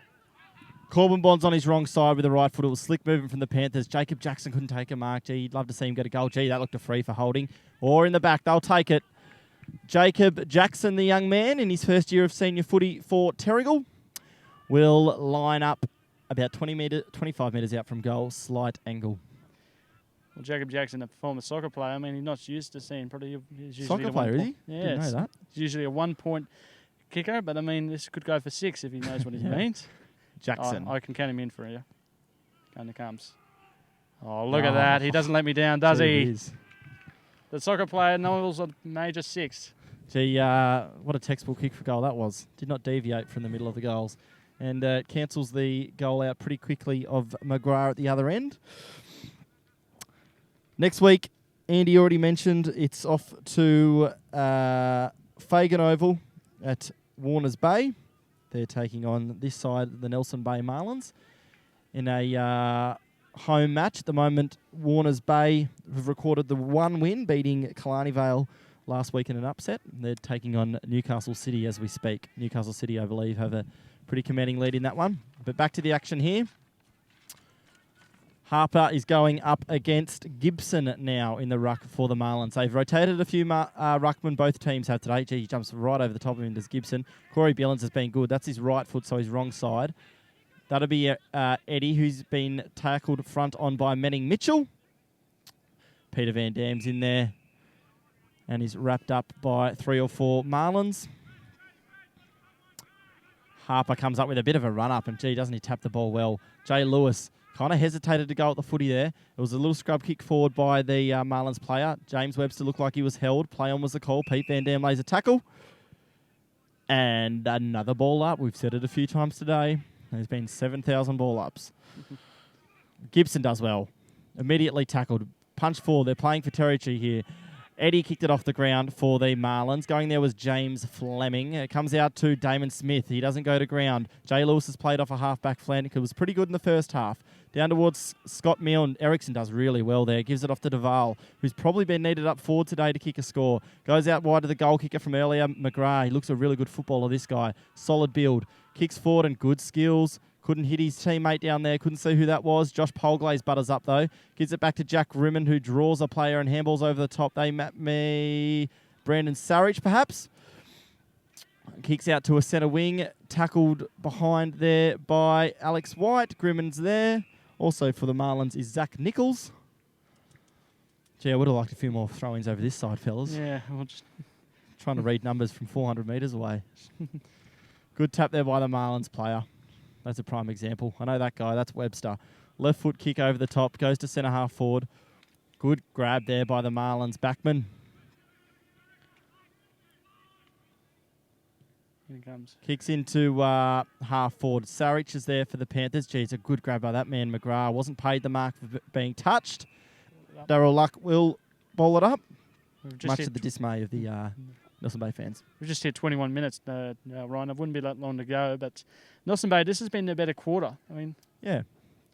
Corbin Bond's on his wrong side with the right foot. It was slick movement from the Panthers. Jacob Jackson couldn't take a mark. Gee, you'd love to see him get a goal. Gee, that looked a free for holding. Or in the back, they'll take it. Jacob Jackson, the young man, in his first year of senior footy for Terrigal, will line up about 25 metres out from goal, slight angle. Well, Jacob Jackson, a former soccer player, I mean, he's not used to seeing probably... He's usually Soccer player, is he? Yeah, Didn't know that. He's usually a 1-point kicker, but I mean, this could go for 6 if he knows what he means. Jackson. I can count him in for you. Kind of comes. Oh, look at that. He doesn't let me down, does he? The soccer player knows a major 6. Gee, what a textbook kick for goal that was. Did not deviate from the middle of the goals. And cancels the goal out pretty quickly of McGrath at the other end. Next week, Andy already mentioned, it's off to Fagan Oval at Warners Bay. They're taking on this side, the Nelson Bay Marlins, in a home match. At the moment, Warners Bay have recorded the 1 win, beating Killarney Vale last week in an upset. They're taking on Newcastle City as we speak. Newcastle City, I believe, have a pretty commanding lead in that one. But back to the action here. Harper is going up against Gibson now in the ruck for the Marlins. They've rotated a few ruckmen both teams have today. Gee, he jumps right over the top of him, does Gibson. Corey Billings has been good. That's his right foot, so his wrong side. That'll be Eddie, who's been tackled front on by Manning Mitchell. Peter Van Dam's in there. And he's wrapped up by 3 or 4 Marlins. Harper comes up with a bit of a run-up, and gee, doesn't he tap the ball well. Jay Lewis kind of hesitated to go at the footy there. It was a little scrub kick forward by the Marlins player. James Webster looked like he was held. Play on was the call. Pete Van Dam lays a tackle. And another ball up. We've said it a few times today. There's been 7,000 ball ups. Gibson does well. Immediately tackled. Punch forward. They're playing for territory here. Eddie kicked it off the ground for the Marlins. Going there was James Fleming. It comes out to Damon Smith. He doesn't go to ground. Jay Lewis has played off a half-back flank. It was pretty good in the first half. Down towards Scott Milne. Ericsson does really well there. Gives it off to Duval, who's probably been needed up forward today to kick a score. Goes out wide to the goal kicker from earlier, McGrath. He looks a really good footballer, this guy. Solid build. Kicks forward and good skills. Couldn't hit his teammate down there. Couldn't see who that was. Josh Polglaze butters up, though. Gives it back to Jack Rimmen, who draws a player and handballs over the top. They map me Brandon Sarich, perhaps. Kicks out to a centre wing. Tackled behind there by Alex White. Grimmon's there. Also for the Marlins is Zach Nichols. Gee, I would have liked a few more throw-ins over this side, fellas. Yeah, we'll just... Trying to read numbers from 400 metres away. Good tap there by the Marlins player. That's a prime example. I know that guy. That's Webster. Left foot kick over the top. Goes to centre half forward. Good grab there by the Marlins backman. Here he comes. Kicks into half forward. Sarich is there for the Panthers. Gee, it's a good grab by that man, McGrath. Wasn't paid the mark for being touched. Darryl Luck will bowl it up. Much to the dismay of the Nelson Bay fans. We've just hit 21 minutes, Ryan. It wouldn't be that long to go, but Nelson Bay, this has been a better quarter. I mean... Yeah.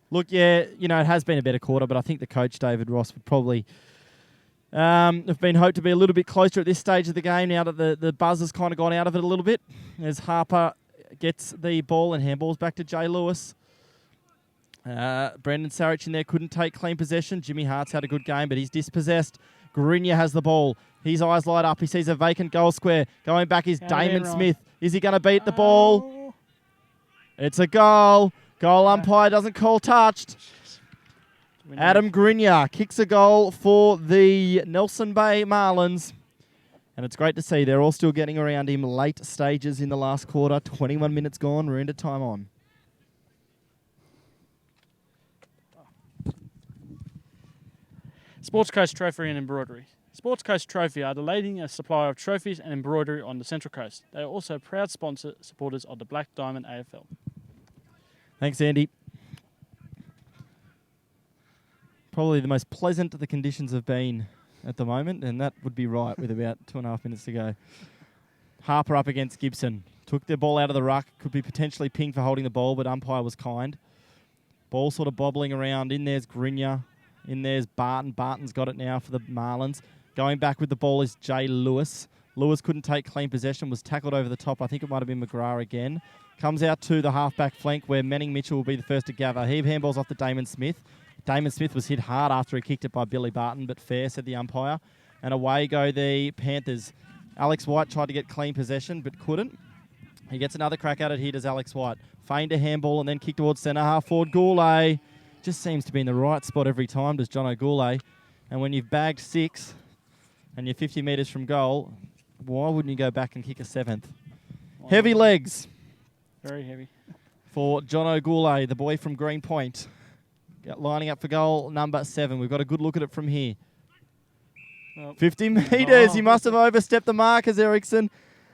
Look, yeah, you know, it has been a better quarter, but I think the coach, David Ross, would probably have been hoped to be a little bit closer at this stage of the game now that the buzz has kind of gone out of it a little bit. As Harper gets the ball and handballs back to Jay Lewis. Brendan Sarich in there couldn't take clean possession. Jimmy Hart's had a good game, but he's dispossessed. Grinia has the ball. His eyes light up. He sees a vacant goal square. Going back is Damon Smith. Is he going to beat the ball? It's a goal. Goal umpire doesn't call touched. Adam Grinia kicks a goal for the Nelson Bay Marlins. And it's great to see they're all still getting around him late stages in the last quarter. 21 minutes gone. We're into time on. Sports Coast Trophy and Embroidery. Sports Coast Trophy are the leading supplier of trophies and embroidery on the Central Coast. They are also proud supporters of the Black Diamond AFL. Thanks, Andy. Probably the most pleasant the conditions have been at the moment, and that would be right with about 2.5 minutes to go. Harper up against Gibson. Took the ball out of the ruck. Could be potentially pinged for holding the ball, but umpire was kind. Ball sort of bobbling around. In there's Grinya. In there's Barton. Barton's got it now for the Marlins. Going back with the ball is Jay Lewis. Lewis couldn't take clean possession. Was tackled over the top. I think it might have been McGrath again. Comes out to the halfback flank where Manning Mitchell will be the first to gather. Heave handballs off to Damon Smith. Damon Smith was hit hard after he kicked it by Billy Barton, but fair, said the umpire. And away go the Panthers. Alex White tried to get clean possession, but couldn't. He gets another crack at it. Here does Alex White. Feigned a handball and then kicked towards centre half forward. Goulet just seems to be in the right spot every time, does Jono Goulet. And when you've bagged 6 and you're 50 metres from goal, why wouldn't you go back and kick a 7th? Heavy legs. Very heavy. For Jono Goulet, the boy from Greenpoint. Lining up for goal number 7. We've got a good look at it from here. 50 metres. He must have overstepped the markers, Ericsson.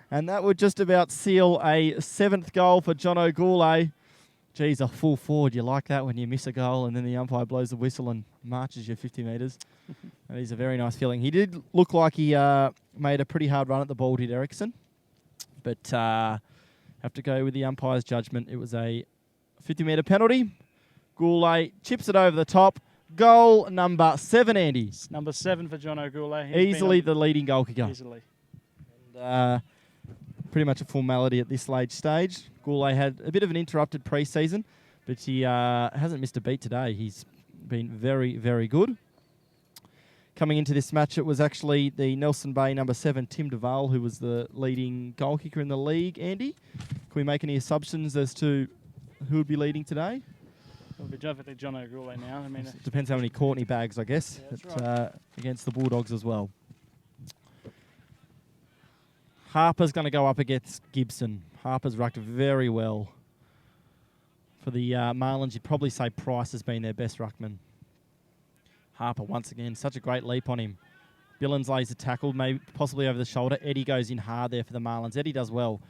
And that would just about seal a 7th goal for Jono Goulet. Geez, a full forward. You like that when you miss a goal and then the umpire blows the whistle and marches you 50 metres. That is a very nice feeling. He did look like he made a pretty hard run at the ball, did Ericsson. But have to go with the umpire's judgment. It was a 50-metre penalty. Goulet chips it over the top. Goal number 7, Andy. It's number 7 for Jono Goulet. Easily the leading goal kicker. Easily. And, pretty much a formality at this late stage. Goulet had a bit of an interrupted pre-season, but he hasn't missed a beat today. He's been very, very good. Coming into this match, it was actually the Nelson Bay number 7, Tim Duval, who was the leading goal kicker in the league. Andy, can we make any assumptions as to who would be leading today? It'll be definitely Jono Goulet now. I mean, it depends how many Courtney bags, I guess, against the Bulldogs as well. Harper's going to go up against Gibson. Harper's rucked very well. For the Marlins, you'd probably say Price has been their best ruckman. Harper, once again, such a great leap on him. Billings lays a tackle, maybe possibly over the shoulder. Eddie goes in hard there for the Marlins. Eddie does well.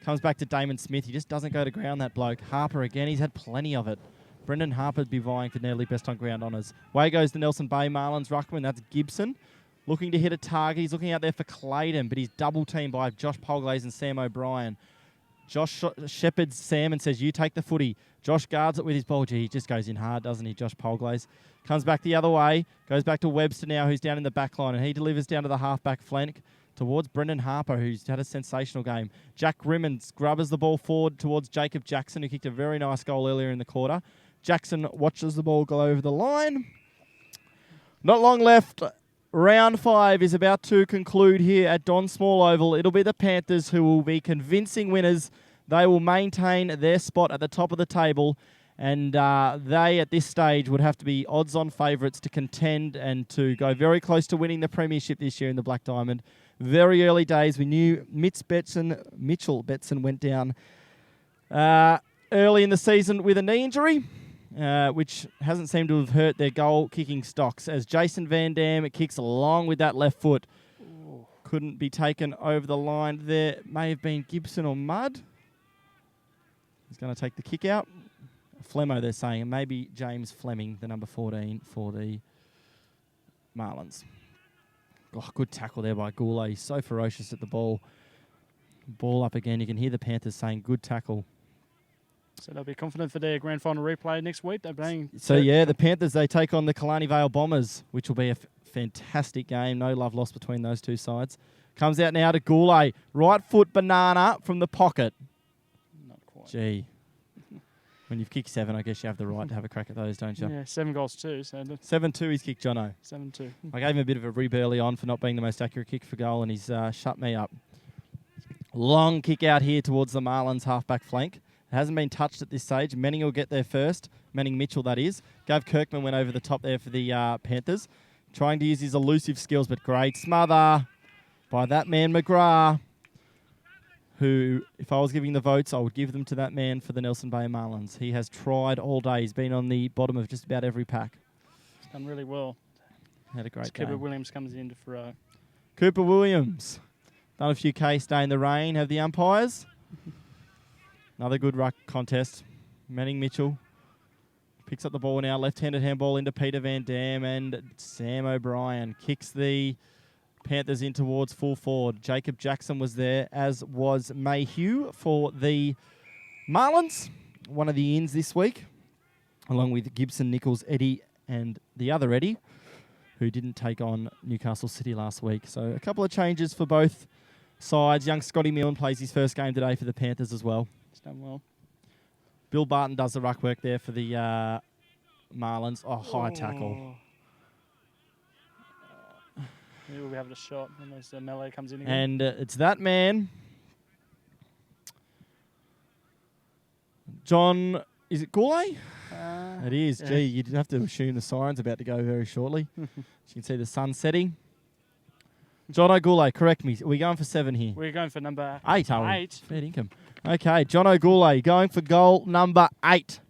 Comes back to Damon Smith. He just doesn't go to ground, that bloke. Harper again, he's had plenty of it. Brendan Harper'd be vying for nearly best on ground honours. Way goes the Nelson Bay Marlins ruckman. That's Gibson. Looking to hit a target. He's looking out there for Clayton, but he's double-teamed by Josh Polglaze and Sam O'Brien. Josh shepherds Sam and says, you take the footy. Josh guards it with his ball. Gee, he just goes in hard, doesn't he, Josh Polglaze? Comes back the other way. Goes back to Webster now, who's down in the back line, and he delivers down to the half-back flank towards Brendan Harper, who's had a sensational game. Jack Rimmons grubbers the ball forward towards Jacob Jackson, who kicked a very nice goal earlier in the quarter. Jackson watches the ball go over the line. Not long left. Round 5 is about to conclude here at Don Small Oval. It'll be the Panthers who will be convincing winners. They will maintain their spot at the top of the table, and they, at this stage, would have to be odds-on favourites to contend and to go very close to winning the premiership this year in the Black Diamond. Very early days. We knew Mitchell Betson went down early in the season with a knee injury. Which hasn't seemed to have hurt their goal-kicking stocks, as Jason Van Dam kicks along with that left foot. Ooh. Couldn't be taken over the line. There may have been Gibson or Mudd. He's going to take the kick out. Flemmo, they're saying, and maybe James Fleming, the number 14 for the Marlins. Oh, good tackle there by Goulet. He's so ferocious at the ball. Ball up again. You can hear the Panthers saying, good tackle. So they'll be confident for their grand final replay next week. They're playing. So yeah, the Panthers, they take on the Killarney Vale Bombers, which will be a fantastic game. No love lost between those two sides. Comes out now to Goulet. Right foot banana from the pocket. Not quite. Gee. When you've kicked 7, I guess you have the right to have a crack at those, don't you? Yeah, 7 goals too. So 7-2 he's kicked Jono. 7-2. I gave him a bit of a rib early on for not being the most accurate kick for goal, and he's shut me up. Long kick out here towards the Marlins halfback flank. It hasn't been touched at this stage. Manning will get there first. Manning Mitchell, that is. Gav Kirkman went over the top there for the Panthers. Trying to use his elusive skills, but great smother by that man McGrath, who, if I was giving the votes, I would give them to that man for the Nelson Bay Marlins. He has tried all day. He's been on the bottom of just about every pack. He's done really well. Had a great Cooper game. Williams comes in for Cooper Williams. Done a few K stay in the rain. Have the umpires. Another good ruck contest. Manning Mitchell picks up the ball now. Left-handed handball into Peter Van Dam, and Sam O'Brien kicks the Panthers in towards full forward. Jacob Jackson was there, as was Mayhew for the Marlins. One of the ins this week, along with Gibson, Nichols, Eddie, and the other Eddie, who didn't take on Newcastle City last week. So a couple of changes for both sides. Young Scotty Milne plays his first game today for the Panthers as well. He's done well. Bill Barton does the ruck work there for the Marlins. Oh, high tackle. Maybe we'll be having a shot unless Melee comes in again. And it's that man, John, is it Gourlay? It is. Yeah. Gee, you'd have to assume the siren's about to go very shortly. As you can see the sun setting. John O'Gourlay, correct me. Are we going for 7 here? We're going for number 8, are we? 8. Fair income. Okay, John O'Gourlay going for goal number 8.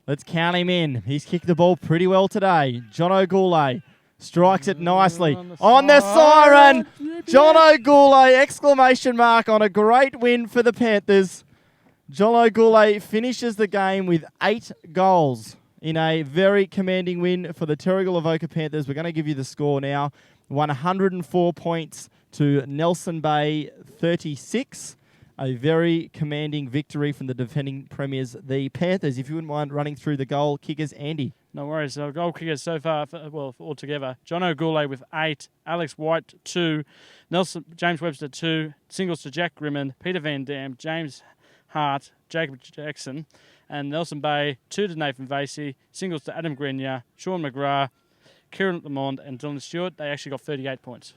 Let's count him in. He's kicked the ball pretty well today. John O'Gourlay strikes it nicely. On the siren! John O'Gourlay, exclamation mark on a great win for the Panthers. John O'Gourlay finishes the game with 8 goals in a very commanding win for the Terrigal Avoca Panthers. We're going to give you the score now. 104 points to Nelson Bay 36. A very commanding victory from the defending premiers, the Panthers. If you wouldn't mind running through the goal kickers, Andy. No worries. So goal kickers so far, altogether. John O'Gourlay with 8, Alex White 2, James Webster 2, singles to Jack Grimmond, Peter Van Dam, James Hart, Jacob Jackson, and Nelson Bay 2 to Nathan Vasey, singles to Adam Grenier, Sean McGrath, Kieran Lamond, and Dylan Stewart. They actually got 38 points.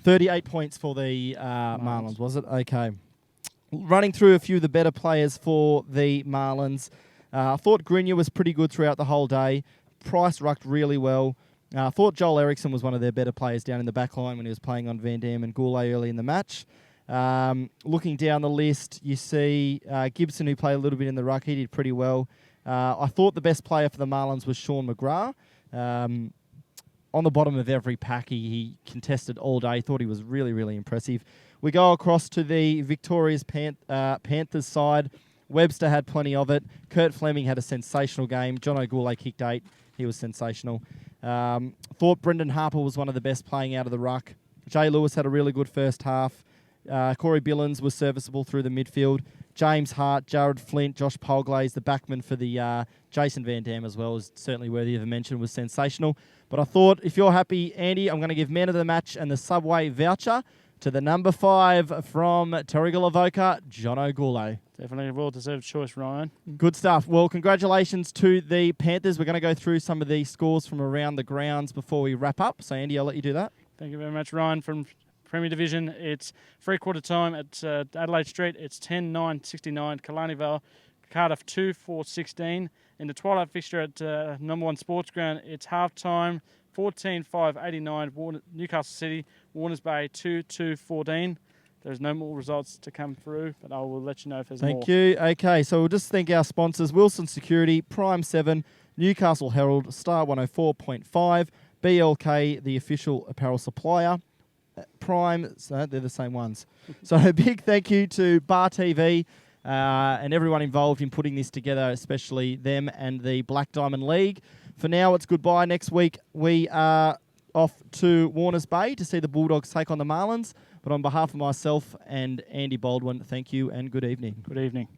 38 points for the Marlins, was it? Okay. Running through a few of the better players for the Marlins. I thought Grenier was pretty good throughout the whole day. Price rucked really well. I thought Joel Eriksson was one of their better players down in the back line when he was playing on Van Dam and Gourlay early in the match. Looking down the list, you see Gibson, who played a little bit in the ruck. He did pretty well. I thought the best player for the Marlins was Sean McGrath. On the bottom of every pack, he contested all day. Thought he was really, really impressive. We go across to the victorious Panthers side. Webster had plenty of it. Kurt Fleming had a sensational game. John O'Gourlay kicked 8. He was sensational. Thought Brendan Harper was one of the best playing out of the ruck. Jay Lewis had a really good first half. Corey Billins was serviceable through the midfield. James Hart, Jared Flint, Josh Polglaze, the backman for the Jason Van Dam as well, is certainly worthy of a mention, was sensational. But I thought, if you're happy, Andy, I'm going to give man of the match and the Subway voucher to the number 5 from Terrigal Avoca, John O'Gourlay. Definitely a well-deserved choice, Ryan. Good stuff. Well, congratulations to the Panthers. We're going to go through some of the scores from around the grounds before we wrap up. So, Andy, I'll let you do that. Thank you very much, Ryan. From Premier Division, it's 3/4 time at Adelaide Street. It's 10-9-69. Killarney Vale, Cardiff 2-4-16. In the twilight fixture at number 1 Sports Ground, it's half-time 14-5-89. Newcastle City, Warners Bay 2-2-14. There's no more results to come through, but I will let you know if there's more. Thank you. Okay, so we'll just thank our sponsors, Wilson Security, Prime 7, Newcastle Herald, Star 104.5, BLK, the official apparel supplier, Prime, so they're the same ones. So a big thank you to Bar TV and everyone involved in putting this together, especially them and the Black Diamond League. For now, it's goodbye. Next week, we are off to Warners Bay to see the Bulldogs take on the Marlins. But on behalf of myself and Andy Baldwin, thank you and good evening. Good evening.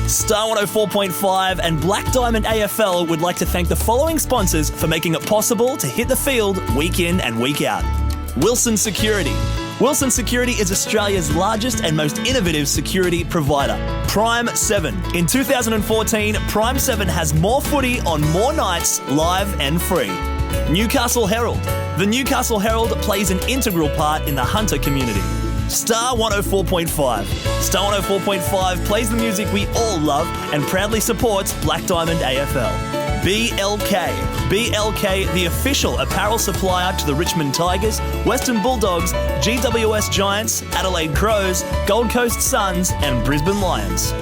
Star 104.5 and Black Diamond AFL would like to thank the following sponsors for making it possible to hit the field week in and week out. Wilson Security. Wilson Security is Australia's largest and most innovative security provider. Prime 7. In 2014, Prime 7 has more footy on more nights, live and free. Newcastle Herald. The Newcastle Herald plays an integral part in the hunter community. Star 104.5. Star 104.5 plays the music we all love and proudly supports Black Diamond AFL. BLK. BLK, the official apparel supplier to the Richmond Tigers, Western Bulldogs, GWS Giants, Adelaide Crows, Gold Coast Suns and Brisbane Lions.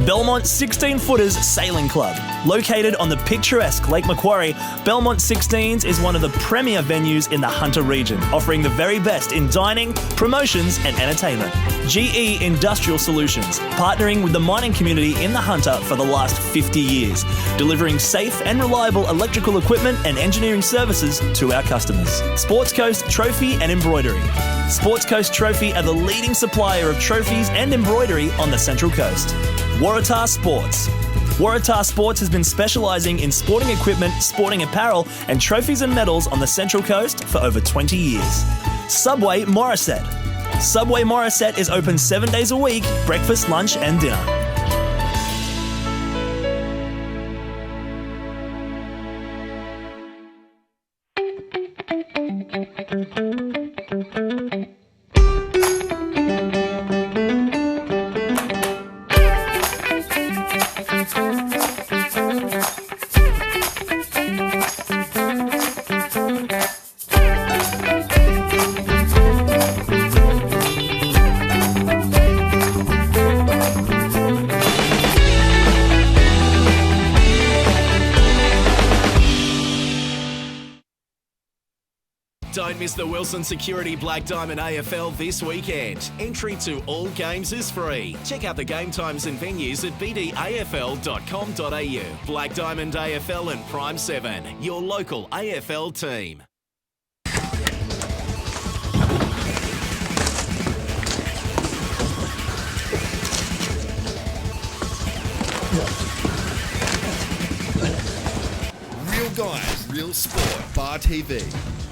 Belmont 16-Footers Sailing Club. Located on the picturesque Lake Macquarie, Belmont 16s is one of the premier venues in the Hunter region, offering the very best in dining, promotions and entertainment. GE Industrial Solutions, partnering with the mining community in the Hunter for the last 50 years, delivering safe and reliable electrical equipment and engineering services to our customers. Sports Coast Trophy and Embroidery. Sports Coast Trophy are the leading supplier of trophies and embroidery on the Central Coast. Waratah Sports. Waratah Sports has been specialising in sporting equipment, sporting apparel and trophies and medals on the Central Coast for over 20 years. Subway Morisset. Subway Morisset is open 7 days a week, breakfast, lunch and dinner. Don't miss the Wilson Security Black Diamond AFL this weekend. Entry to all games is free. Check out the game times and venues at bdafl.com.au. Black Diamond AFL and Prime 7, your local AFL team. Real guys, real sport. Bar TV.